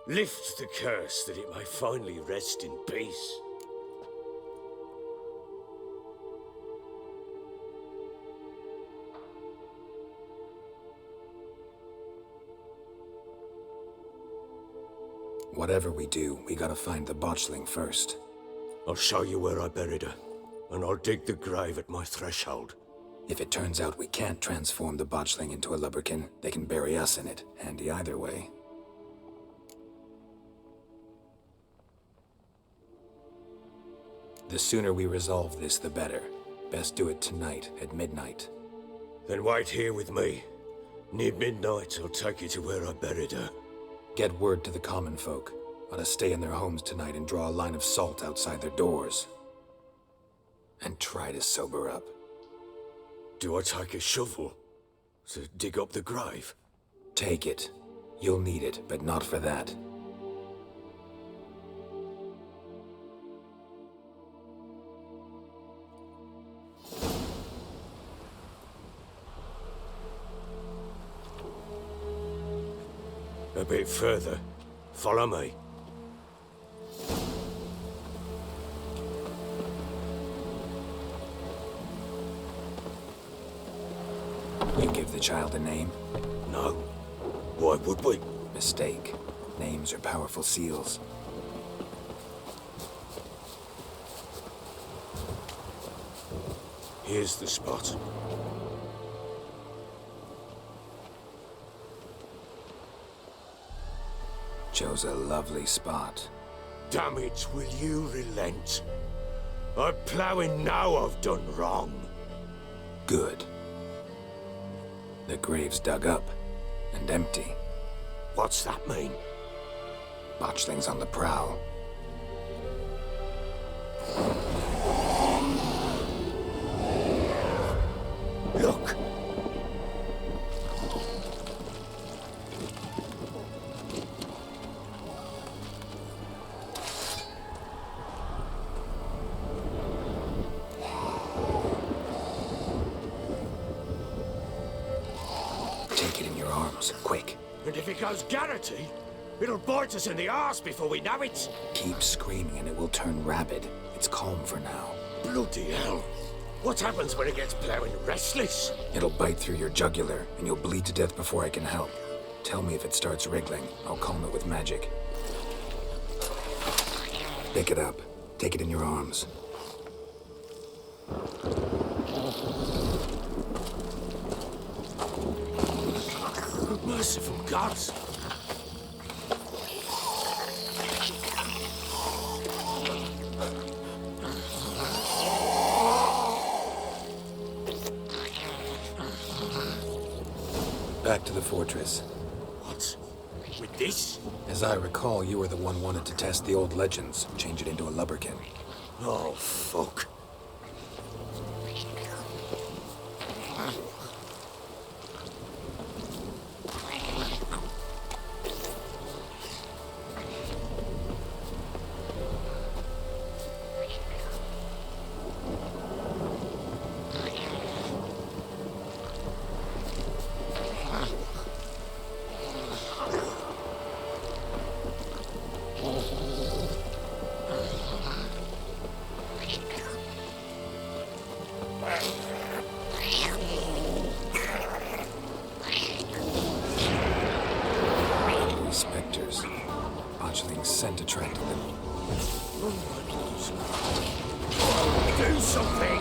Lift the curse that it may finally rest in peace. Whatever we do, we gotta find the botchling first. I'll show you where I buried her, and I'll dig the grave at my threshold. If it turns out we can't transform the botchling into a lubberkin, they can bury us in it. Handy either way. The sooner we resolve this, the better. Best do it tonight, at midnight. Then wait here with me. Near midnight, I'll take you to where I buried her. Get word to the common folk. Ought to stay in their homes tonight and draw a line of salt outside their doors. And try to sober up. Do I take a shovel to dig up the grave? Take it. You'll need it, but not for that. A bit further. Follow me. You give the child a name? No. Why would we? Mistake. Names are powerful seals. Here's the spot. Chose a lovely spot. Damn it, will you relent? I'm ploughing now I've done wrong. Good. The grave's dug up and empty. What's that mean? Botchling's on the prowl. Look! Take it in your arms, quick. And if it goes garrety, it'll bite us in the arse before we know it. Keep screaming and it will turn rabid. It's calm for now. Bloody hell. What happens when it gets ploughing restless? It'll bite through your jugular, and you'll bleed to death before I can help. Tell me if it starts wriggling. I'll calm it with magic. Pick it up. Take it in your arms. Merciful gods! Back to the fortress. What? With this? As I recall, you were the one wanted to test the old legends, change it into a lubberkin. Oh, fuck. Spectres. Botchling's scent attracted them. Do something!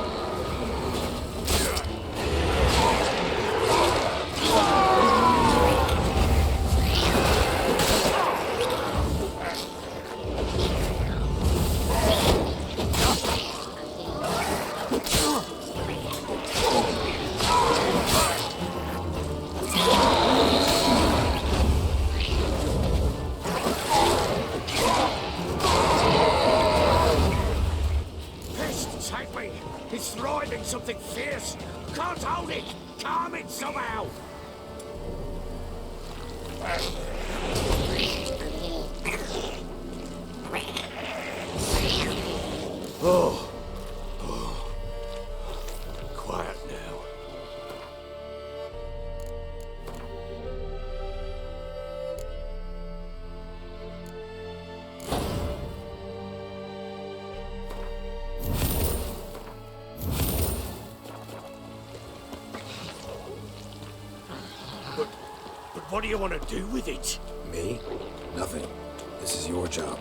take me! It's thriving something fierce! Can't hold it! Calm it somehow! Oh. Quiet now. But what do you want to do with it? Me? Nothing. This is your job.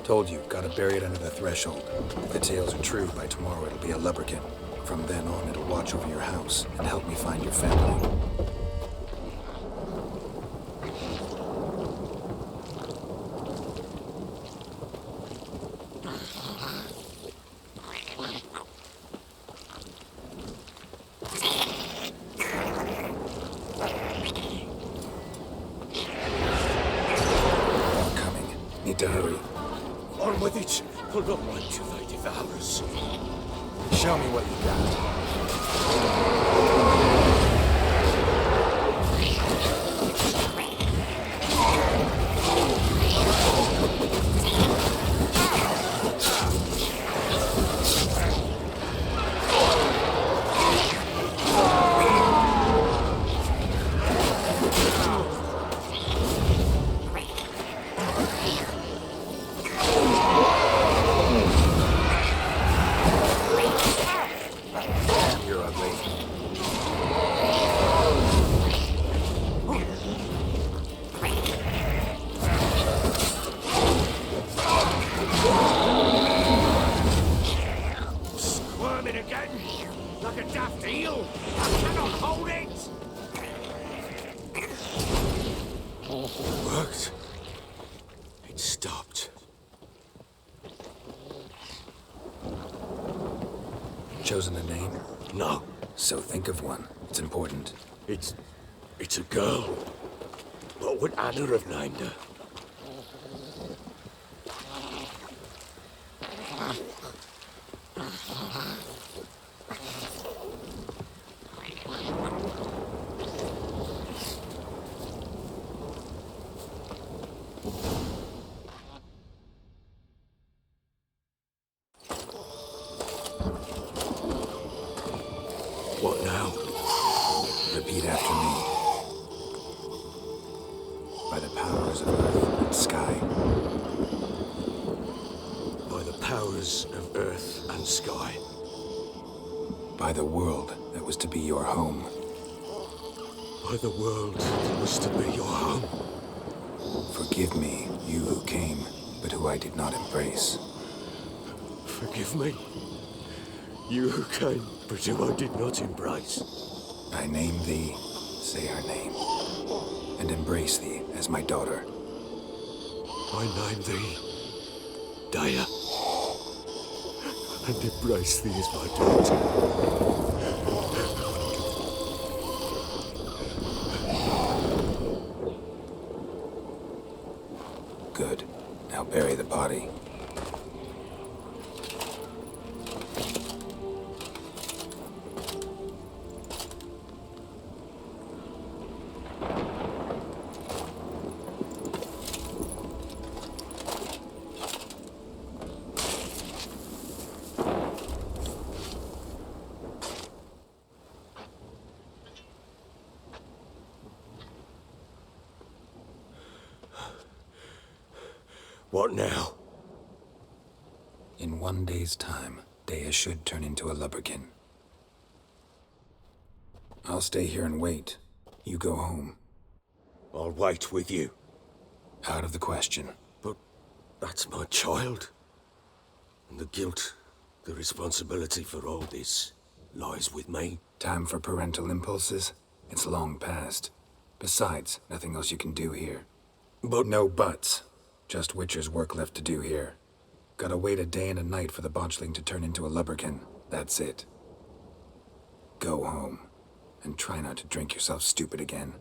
Told you, gotta bury it under the threshold. If the tales are true, by tomorrow it'll be a lubberkin. From then on, it'll watch over your house and help me find your family. I'm coming. Need to hurry. On with it! I'll not wait till they devour us. Show me what you got. Squirming again! Like a daft eel! I cannot hold it! Worked. It stopped. Chosen a name? No. So think of one. It's important. It's a girl. What would Anna have named her? What now? Repeat after me. By the powers of earth and sky. By the powers of earth and sky. By the world that was to be your home. By the world that was to be your home. Forgive me, you who came, but who I did not embrace. Forgive me. You who came, but who I did not embrace. I name thee, say her name, and embrace thee as my daughter. I name thee, Daya, and embrace thee as my daughter. Good. Now bury the body. What now? In 1 day's time, Daya should turn into a lubberkin. I'll stay here and wait. You go home. I'll wait with you. Out of the question. But that's my child. And the guilt, the responsibility for all this lies with me. Time for parental impulses? It's long past. Besides, nothing else you can do here. But no buts. Just Witcher's work left to do here. Gotta wait a day and a night for the botchling to turn into a lubberkin. That's it. Go home. And try not to drink yourself stupid again.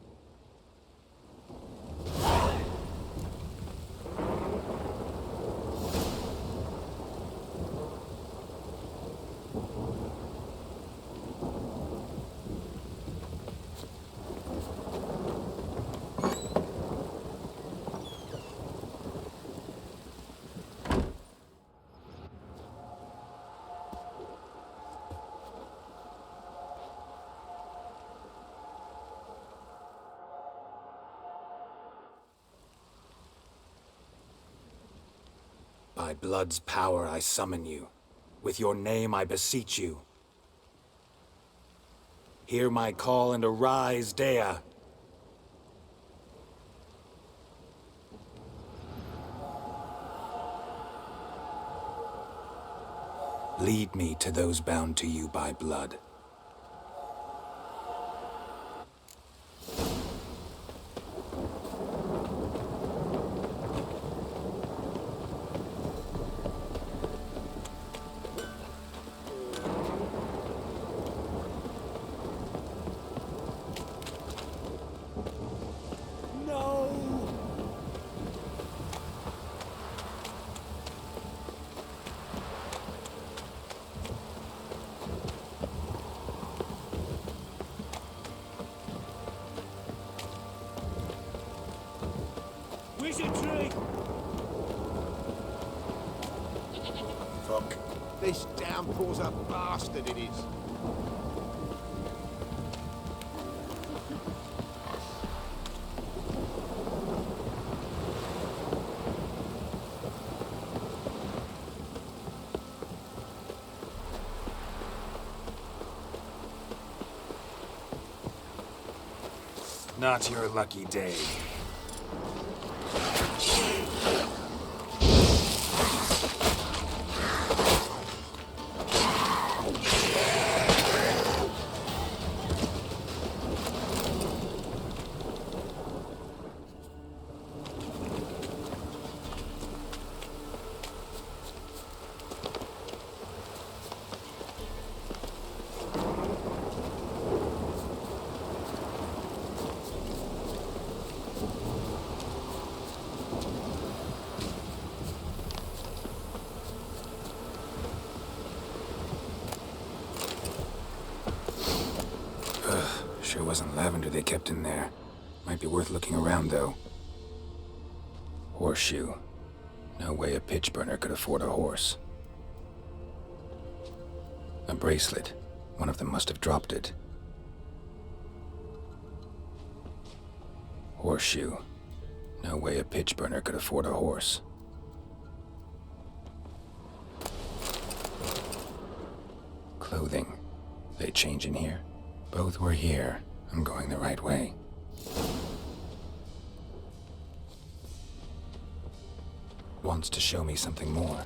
By blood's power I summon you. With your name I beseech you. Hear my call and arise, Dea. Lead me to those bound to you by blood. Fuck. This downpour's a bastard, it is. Not your lucky day. Sure wasn't lavender they kept in there. Might be worth looking around, though. Horseshoe. No way a pitch burner could afford a horse. A bracelet. One of them must have dropped it. Horseshoe. No way a pitch burner could afford a horse. Clothing. They change in here? Both were here. I'm going the right way. Wants to show me something more.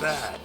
Bad.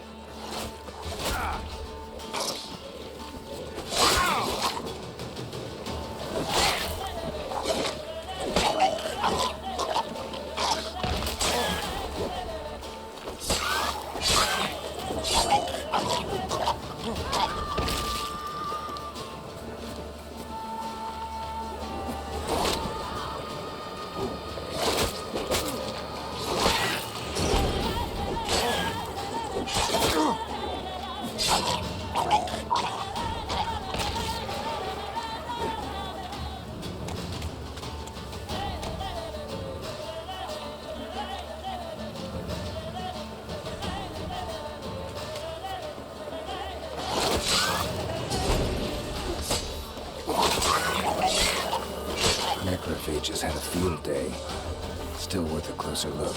Necrophages had a field day. Still worth a closer look.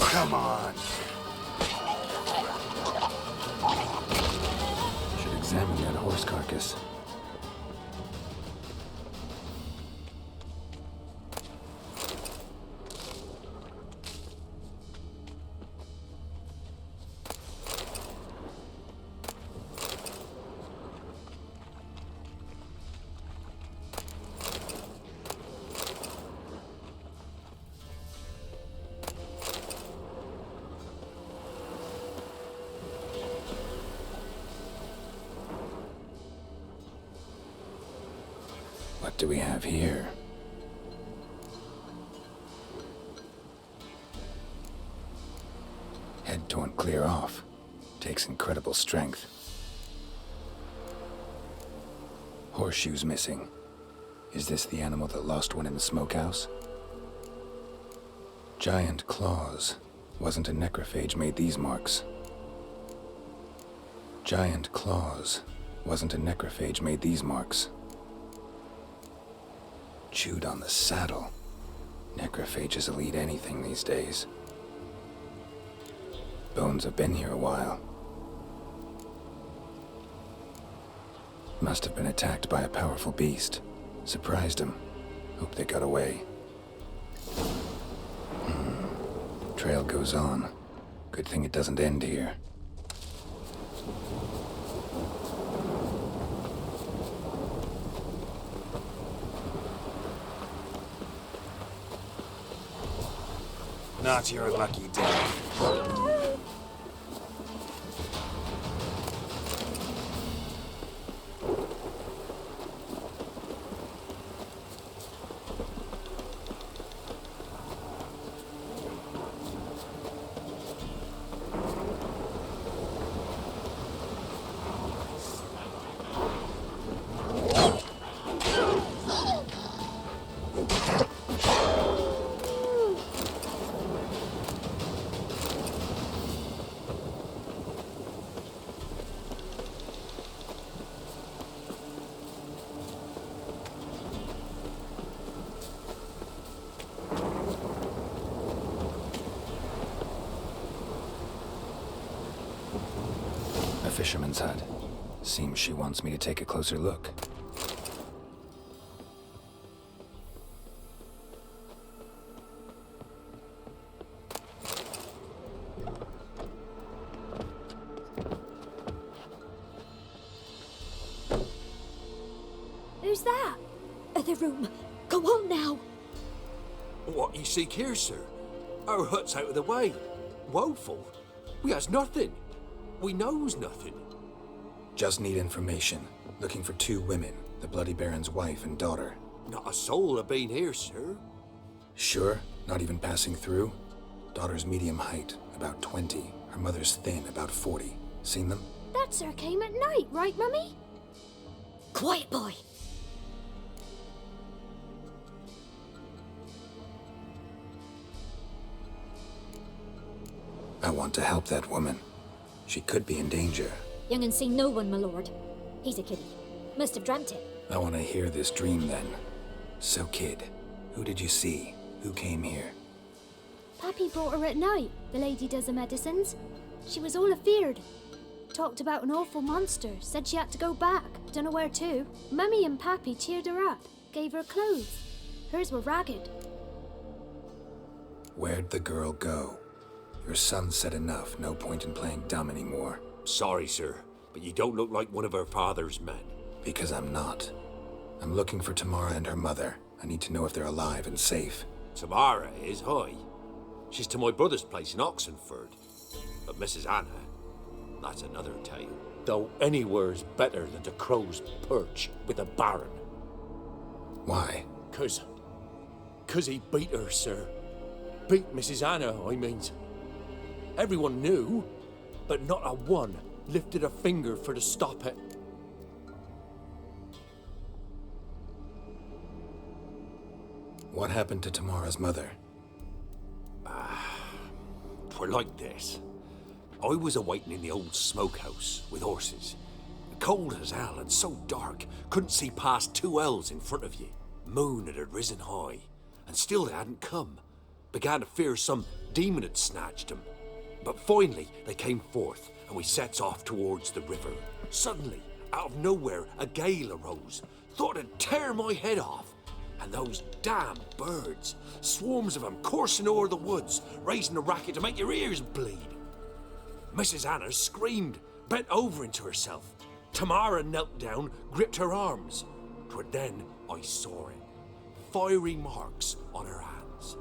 Come on. Should examine that horse carcass. What do we have here? Head torn clear off. Takes incredible strength. Horseshoes missing. Is this the animal that lost one in the smokehouse? Giant claws. Wasn't a necrophage made these marks. Giant claws. Wasn't a necrophage made these marks. Chewed on the saddle. Necrophages will eat anything these days. Bones have been here a while. Must have been attacked by a powerful beast. Surprised them. Hope they got away. Trail goes on. Good thing it doesn't end here. Not your lucky day. Fisherman's hut. Seems she wants me to take a closer look. Who's that? Other room. Go on now. What you seek here, sir? Our hut's out of the way. Woeful. We has nothing. We knows nothing. Just need information. Looking for 2 women, the Bloody Baron's wife and daughter. Not a soul have been here, sir. Sure? Not even passing through? Daughter's medium height, about 20. Her mother's thin, about 40. Seen them? That sir came at night, right, Mummy? Quiet, boy. I want to help that woman. She could be in danger. Young and seen no one, my lord. He's a kiddie. Must have dreamt it. I want to hear this dream then. So, kid, who did you see? Who came here? Pappy brought her at night, the lady does the medicines. She was all afeared. Talked about an awful monster, said she had to go back, dunno where to. Mummy and Pappy cheered her up, gave her clothes. Hers were ragged. Where'd the girl go? Your son said enough, no point in playing dumb anymore. Sorry, sir, but you don't look like one of her father's men. Because I'm not. I'm looking for Tamara and her mother. I need to know if they're alive and safe. Tamara is, hi. She's to my brother's place in Oxenford. But Mrs. Anna, that's another tale. Though anywhere's better than the Crow's Perch with a baron. Why? 'Cause he beat her, sir. Beat Mrs. Anna, I means. Everyone knew, but not a one lifted a finger for to stop it. What happened to Tamara's mother? Twere like this. I was awaiting in the old smokehouse with horses. Cold as hell and so dark, couldn't see past 2 ells in front of you. Moon had risen high, and still they hadn't come. Began to fear some demon had snatched him. But finally, they came forth, and we sets off towards the river. Suddenly, out of nowhere, a gale arose. Thought it'd tear my head off. And those damn birds, swarms of them coursing o'er the woods, raising a racket to make your ears bleed. Mrs. Anna screamed, bent over into herself. Tamara knelt down, gripped her arms. 'Twere then I saw it. Fiery marks on her hands.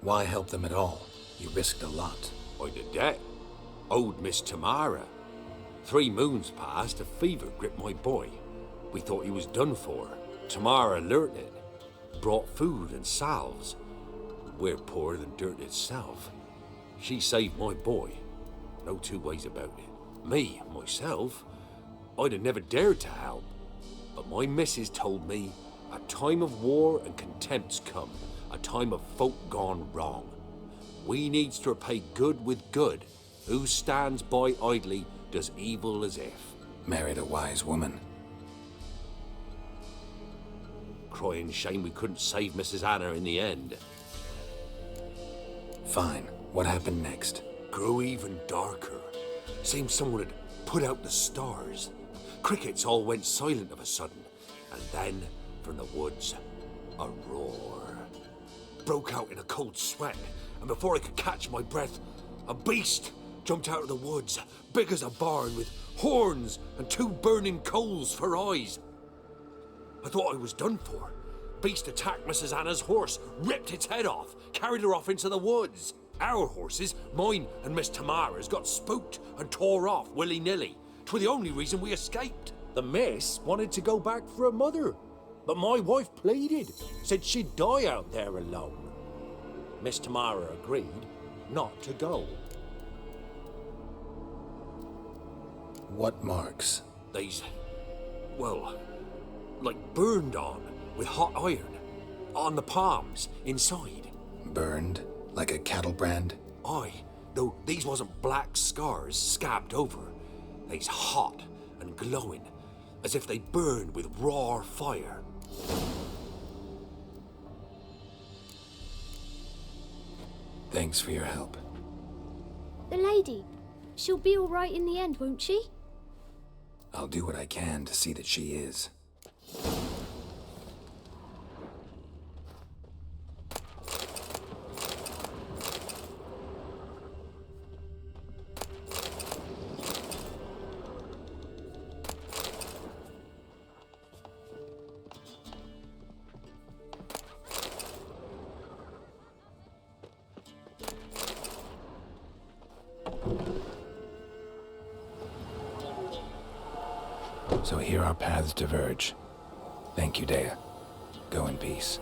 Why help them at all? You risked a lot. I did that. Owed Miss Tamara. 3 moons passed, a fever gripped my boy. We thought he was done for. Tamara learnt it. Brought food and salves. We're poorer than dirt itself. She saved my boy. No 2 ways about it. Me, myself, I'd have never dared to help. But my missus told me a time of war and contempt's come. A time of folk gone wrong. We needs to repay good with good. Who stands by idly does evil as if. Married a wise woman. Crying shame we couldn't save Mrs. Anna in the end. Fine. What happened next? Grew even darker. Seemed someone had put out the stars. Crickets all went silent of a sudden. And then, from the woods, a roar. Broke out in a cold sweat, and before I could catch my breath, a beast jumped out of the woods, big as a barn, with horns and 2 burning coals for eyes. I thought I was done for. Beast attacked Mrs. Anna's horse, ripped its head off, carried her off into the woods. Our horses, mine and Miss Tamara's, got spooked and tore off willy-nilly. 'Twere the only reason we escaped. The miss wanted to go back for her mother, but my wife pleaded, said she'd die out there alone. Miss Tamara agreed not to go. What marks? They's, well, like burned on with hot iron. On the palms, inside. Burned? Like a cattle brand? Aye, though these wasn't black scars scabbed over. They's hot and glowing, as if they burned with raw fire. Thanks for your help. The lady, she'll be all right in the end, won't she? I'll do what I can to see that she is. So here our paths diverge. Thank you, Dea. Go in peace.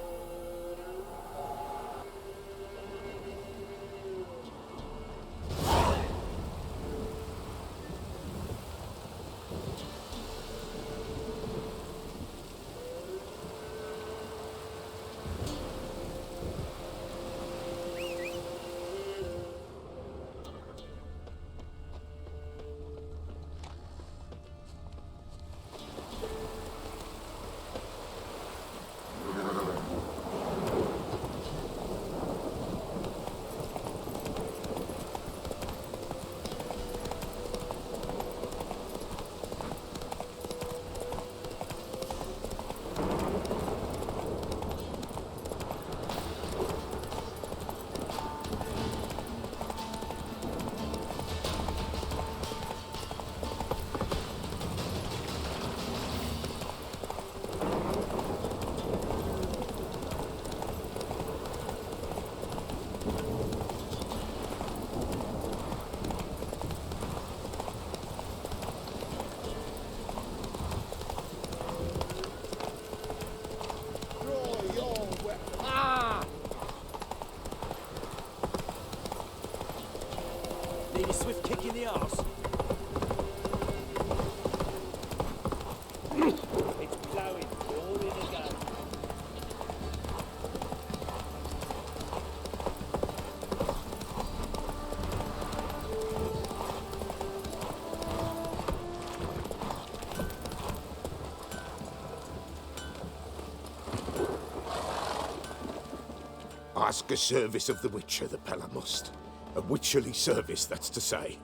ask a service of the Witcher, the Pella must. A witcherly service, that's to say.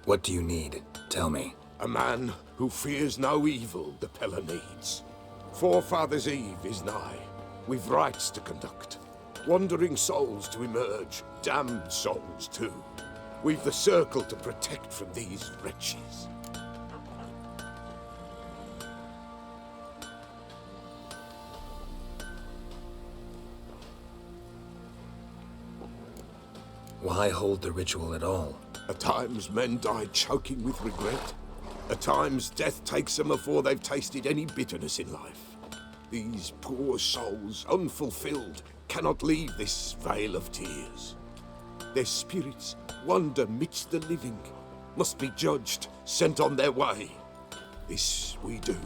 What do you need? Tell me. A man who fears no evil the Pella needs. Forefathers' Eve is nigh. We've rites to conduct. Wandering souls to emerge. Damned souls, too. We've the circle to protect from these wretches. Why hold the ritual at all? At times men die choking with regret. At times death takes them before they've tasted any bitterness in life. These poor souls, unfulfilled, cannot leave this vale of tears. Their spirits wander midst the living, must be judged, sent on their way. This we do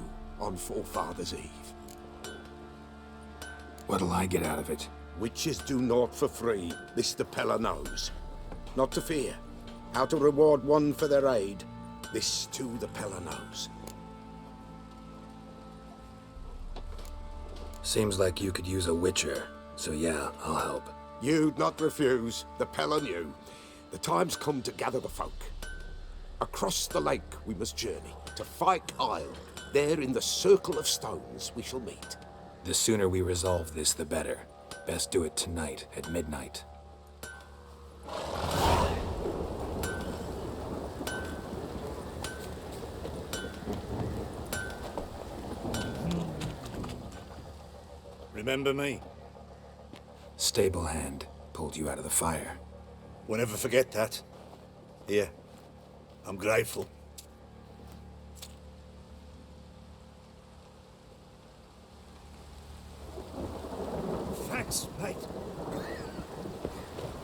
on Forefathers' Eve. What'll I get out of it? Witches do naught for free, this the Pella knows. Not to fear. How to reward one for their aid, this too the Pella knows. Seems like you could use a witcher, so yeah, I'll help. You'd not refuse, the Pella knew. The time's come to gather the folk. Across the lake we must journey, to Fyke Isle. There in the circle of stones we shall meet. The sooner we resolve this, the better. Best do it tonight at midnight. Remember me? Stable hand pulled you out of the fire. Won't ever forget that. Here, I'm grateful. Thanks, mate.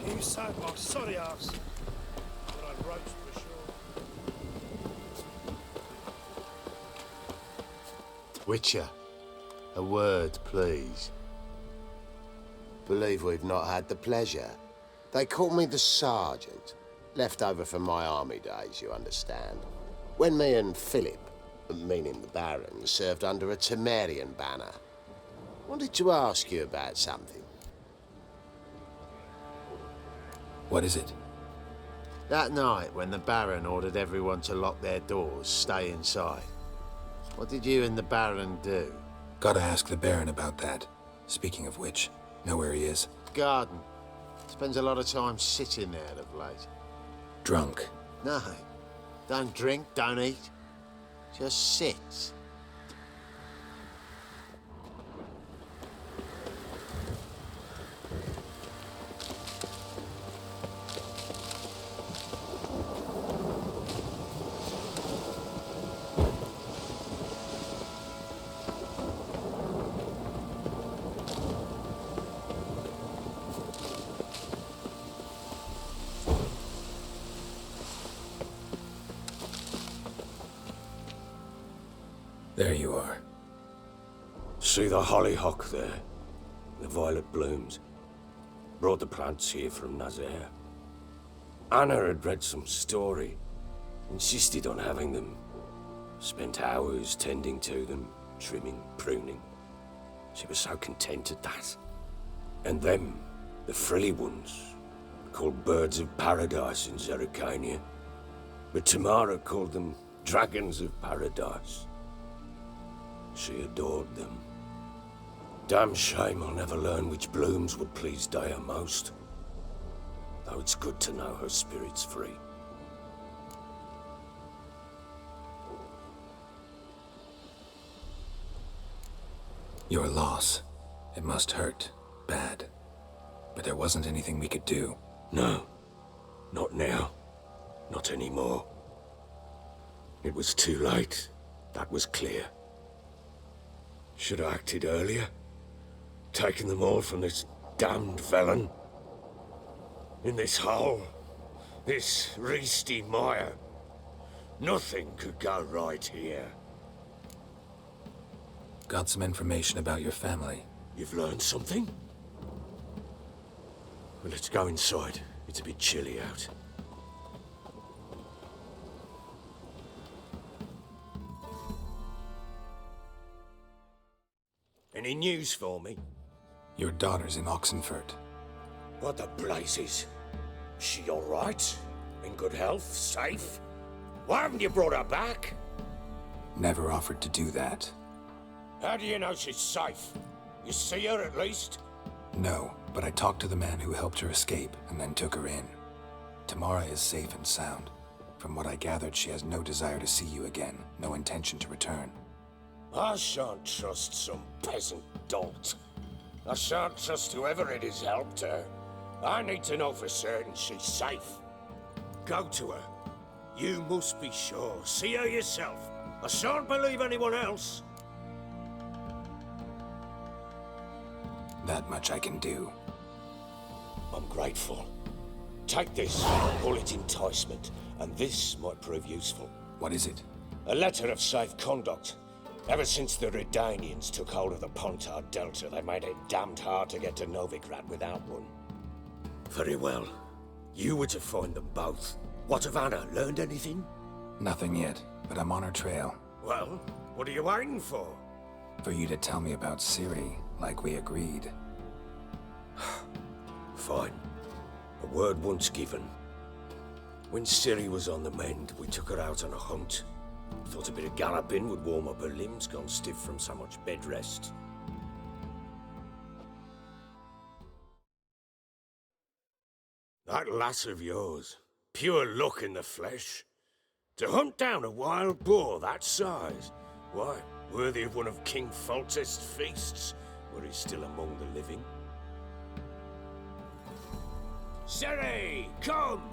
You saved my sorry ass. But I roast for sure. Witcher, a word, please. Believe we've not had the pleasure. They call me the Sergeant. Left over from my army days, you understand. When me and Philip, meaning the Baron, served under a Temerian banner. Wanted to ask you about something. What is it? That night when the Baron ordered everyone to lock their doors, stay inside. What did you and the Baron do? Gotta ask the Baron about that. Speaking of which, know where he is? Garden. Spends a lot of time sitting there of late. Drunk. No. Don't drink, don't eat. Just sits. There you are. See the hollyhock there? The violet blooms. Brought the plants here from Nazaire. Anna had read some story. Insisted on having them. Spent hours tending to them, trimming, pruning. She was so content at that. And them, the frilly ones, called birds of paradise in Zerrikania. But Tamara called them dragons of paradise. She adored them. Damn shame I'll never learn which blooms would please Dea most. Though it's good to know her spirit's free. Your loss. It must hurt. Bad. But there wasn't anything we could do. No. Not now. Not anymore. It was too late. That was clear. Should have acted earlier. Taken them all from this damned felon. In this hole. This reesty mire. Nothing could go right here. Got some information about your family. You've learned something? Well, let's go inside. It's a bit chilly out. Any news for me? Your daughter's in Oxenfurt. What the blazes? She all right? In good health? Safe? Why haven't you brought her back? Never offered to do that. How do you know she's safe? You see her at least? No, but I talked to the man who helped her escape and then took her in. Tamara is safe and sound. From what I gathered, she has no desire to see you again, no intention to return. I shan't trust some peasant dolt. I shan't trust whoever it is helped her. I need to know for certain she's safe. Go to her. You must be sure. See her yourself. I shan't believe anyone else. That much I can do. I'm grateful. Take this, call it enticement, and this might prove useful. What is it? A letter of safe conduct. Ever since the Redanians took hold of the Pontard Delta, they made it damned hard to get to Novigrad without one. Very well. You were to find them both. What of Anna? Learned anything? Nothing yet, but I'm on her trail. Well, what are you waiting for? For you to tell me about Ciri, like we agreed. Fine. A word once given. When Ciri was on the mend, we took her out on a hunt. Thought a bit of galloping would warm up her limbs, gone stiff from so much bed rest. That lass of yours, pure luck in the flesh. To hunt down a wild boar that size, why, worthy of one of King Foltest's feasts, were he still among the living. Ciri, come!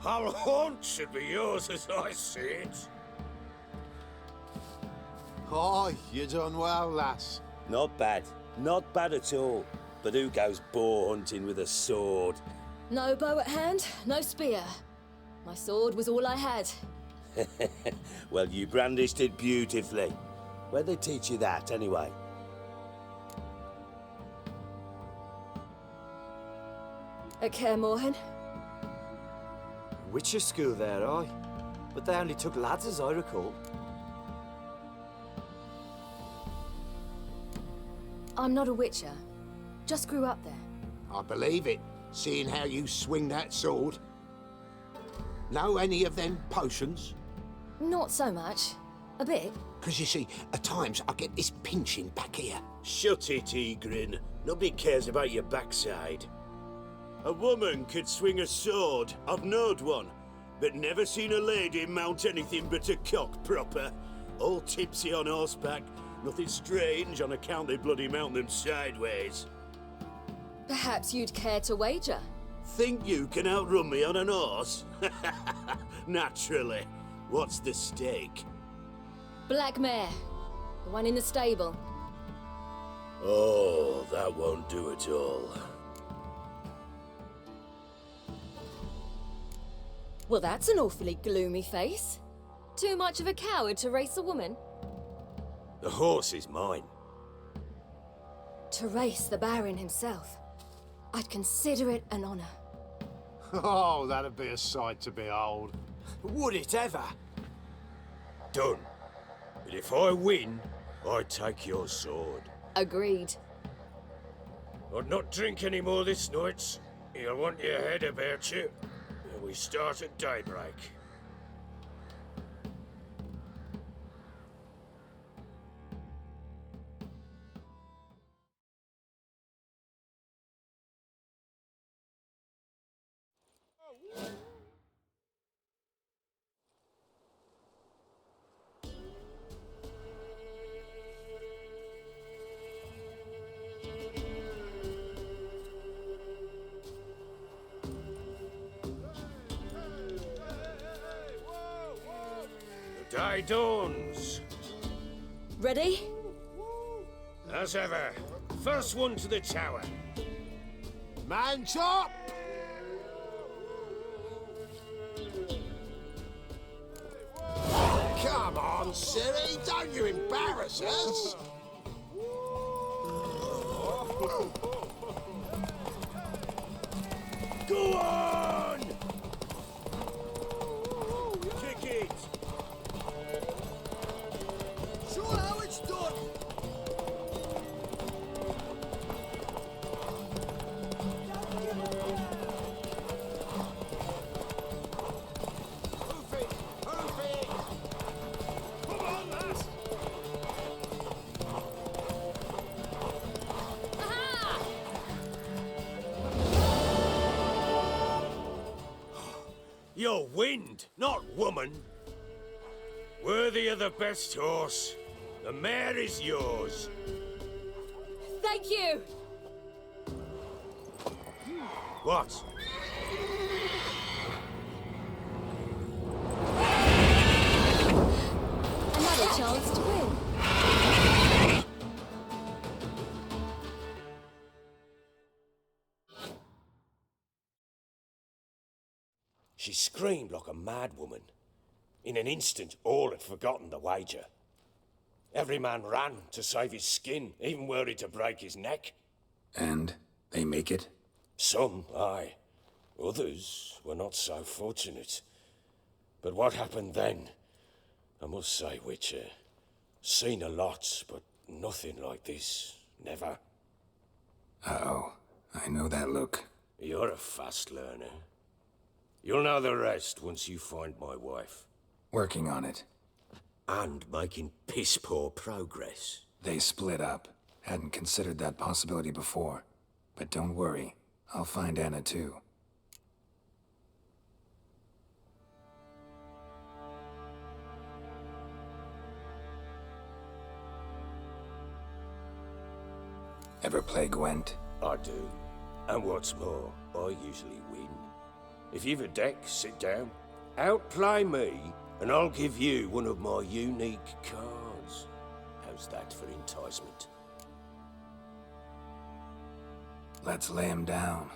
Our haunt should be yours as I see it. Oh, you done well, lass. Not bad. Not bad at all. But who goes boar hunting with a sword? No bow at hand, no spear. My sword was all I had. Well, you brandished it beautifully. Where'd they teach you that, anyway? At Kaer Morhen. Witcher school there, aye. But they only took lads, as I recall. I'm not a witcher. Just grew up there. I believe it, seeing how you swing that sword. Know any of them potions? Not so much. A bit. Because you see, at times I get this pinching back here. Shut it, Egrin. Nobody cares about your backside. A woman could swing a sword. I've knowed one. But never seen a lady mount anything but a cock proper. All tipsy on horseback. Nothing strange on account they bloody mount them sideways. Perhaps you'd care to wager? Think you can outrun me on an horse? Naturally. What's the stake? Black mare. The one in the stable. Oh, that won't do at all. Well, that's an awfully gloomy face. Too much of a coward to race a woman? The horse is mine. To race the Baron himself. I'd consider it an honor. Oh, that'd be a sight to behold. Would it ever? Done. But if I win, I take your sword. Agreed. I'd not drink any more this night. You'll want your head about you. And we start at daybreak. The day dawns. Ready? As ever. First one to the tower. Man top! Come on, Ciri, don't you embarrass us! Go on! Kick it! Show how it's done! You're wind, not woman. Worthy of the best horse. The mare is yours. Thank you! What? Another chance to win. She screamed like a mad woman. In an instant, all had forgotten the wager. Every man ran to save his skin, even worried to break his neck. And they make it? Some, aye. Others were not so fortunate. But what happened then? I must say, Witcher, seen a lot, but nothing like this. Never. Uh-oh. I know that look. You're a fast learner. You'll know the rest once you find my wife. Working on it. And making piss-poor progress. They split up. Hadn't considered that possibility before. But don't worry. I'll find Anna too. Ever play Gwent? I do. And what's more, I usually win. If you've a deck, sit down. Outplay me, and I'll give you one of my unique cards. How's that for enticement? Let's lay him down.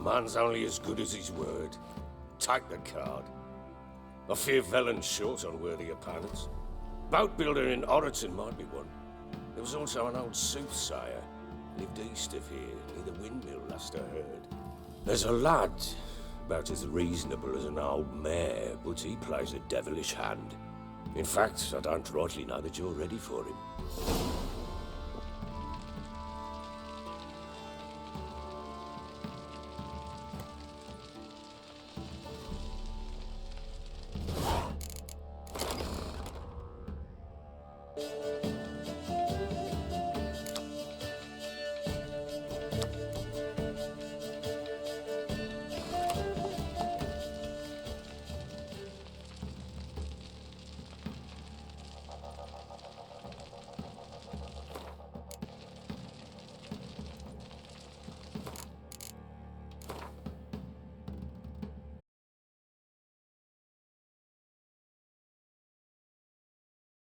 man's only as good as his word. Take the card. I fear Velen's short on worthy opponents. Boat builder in Oroton might be one. There was also an old soothsayer. Lived east of here, near the windmill, last I heard. There's a lad, about as reasonable as an old mare, but he plays a devilish hand. In fact, I don't rightly know that you're ready for him.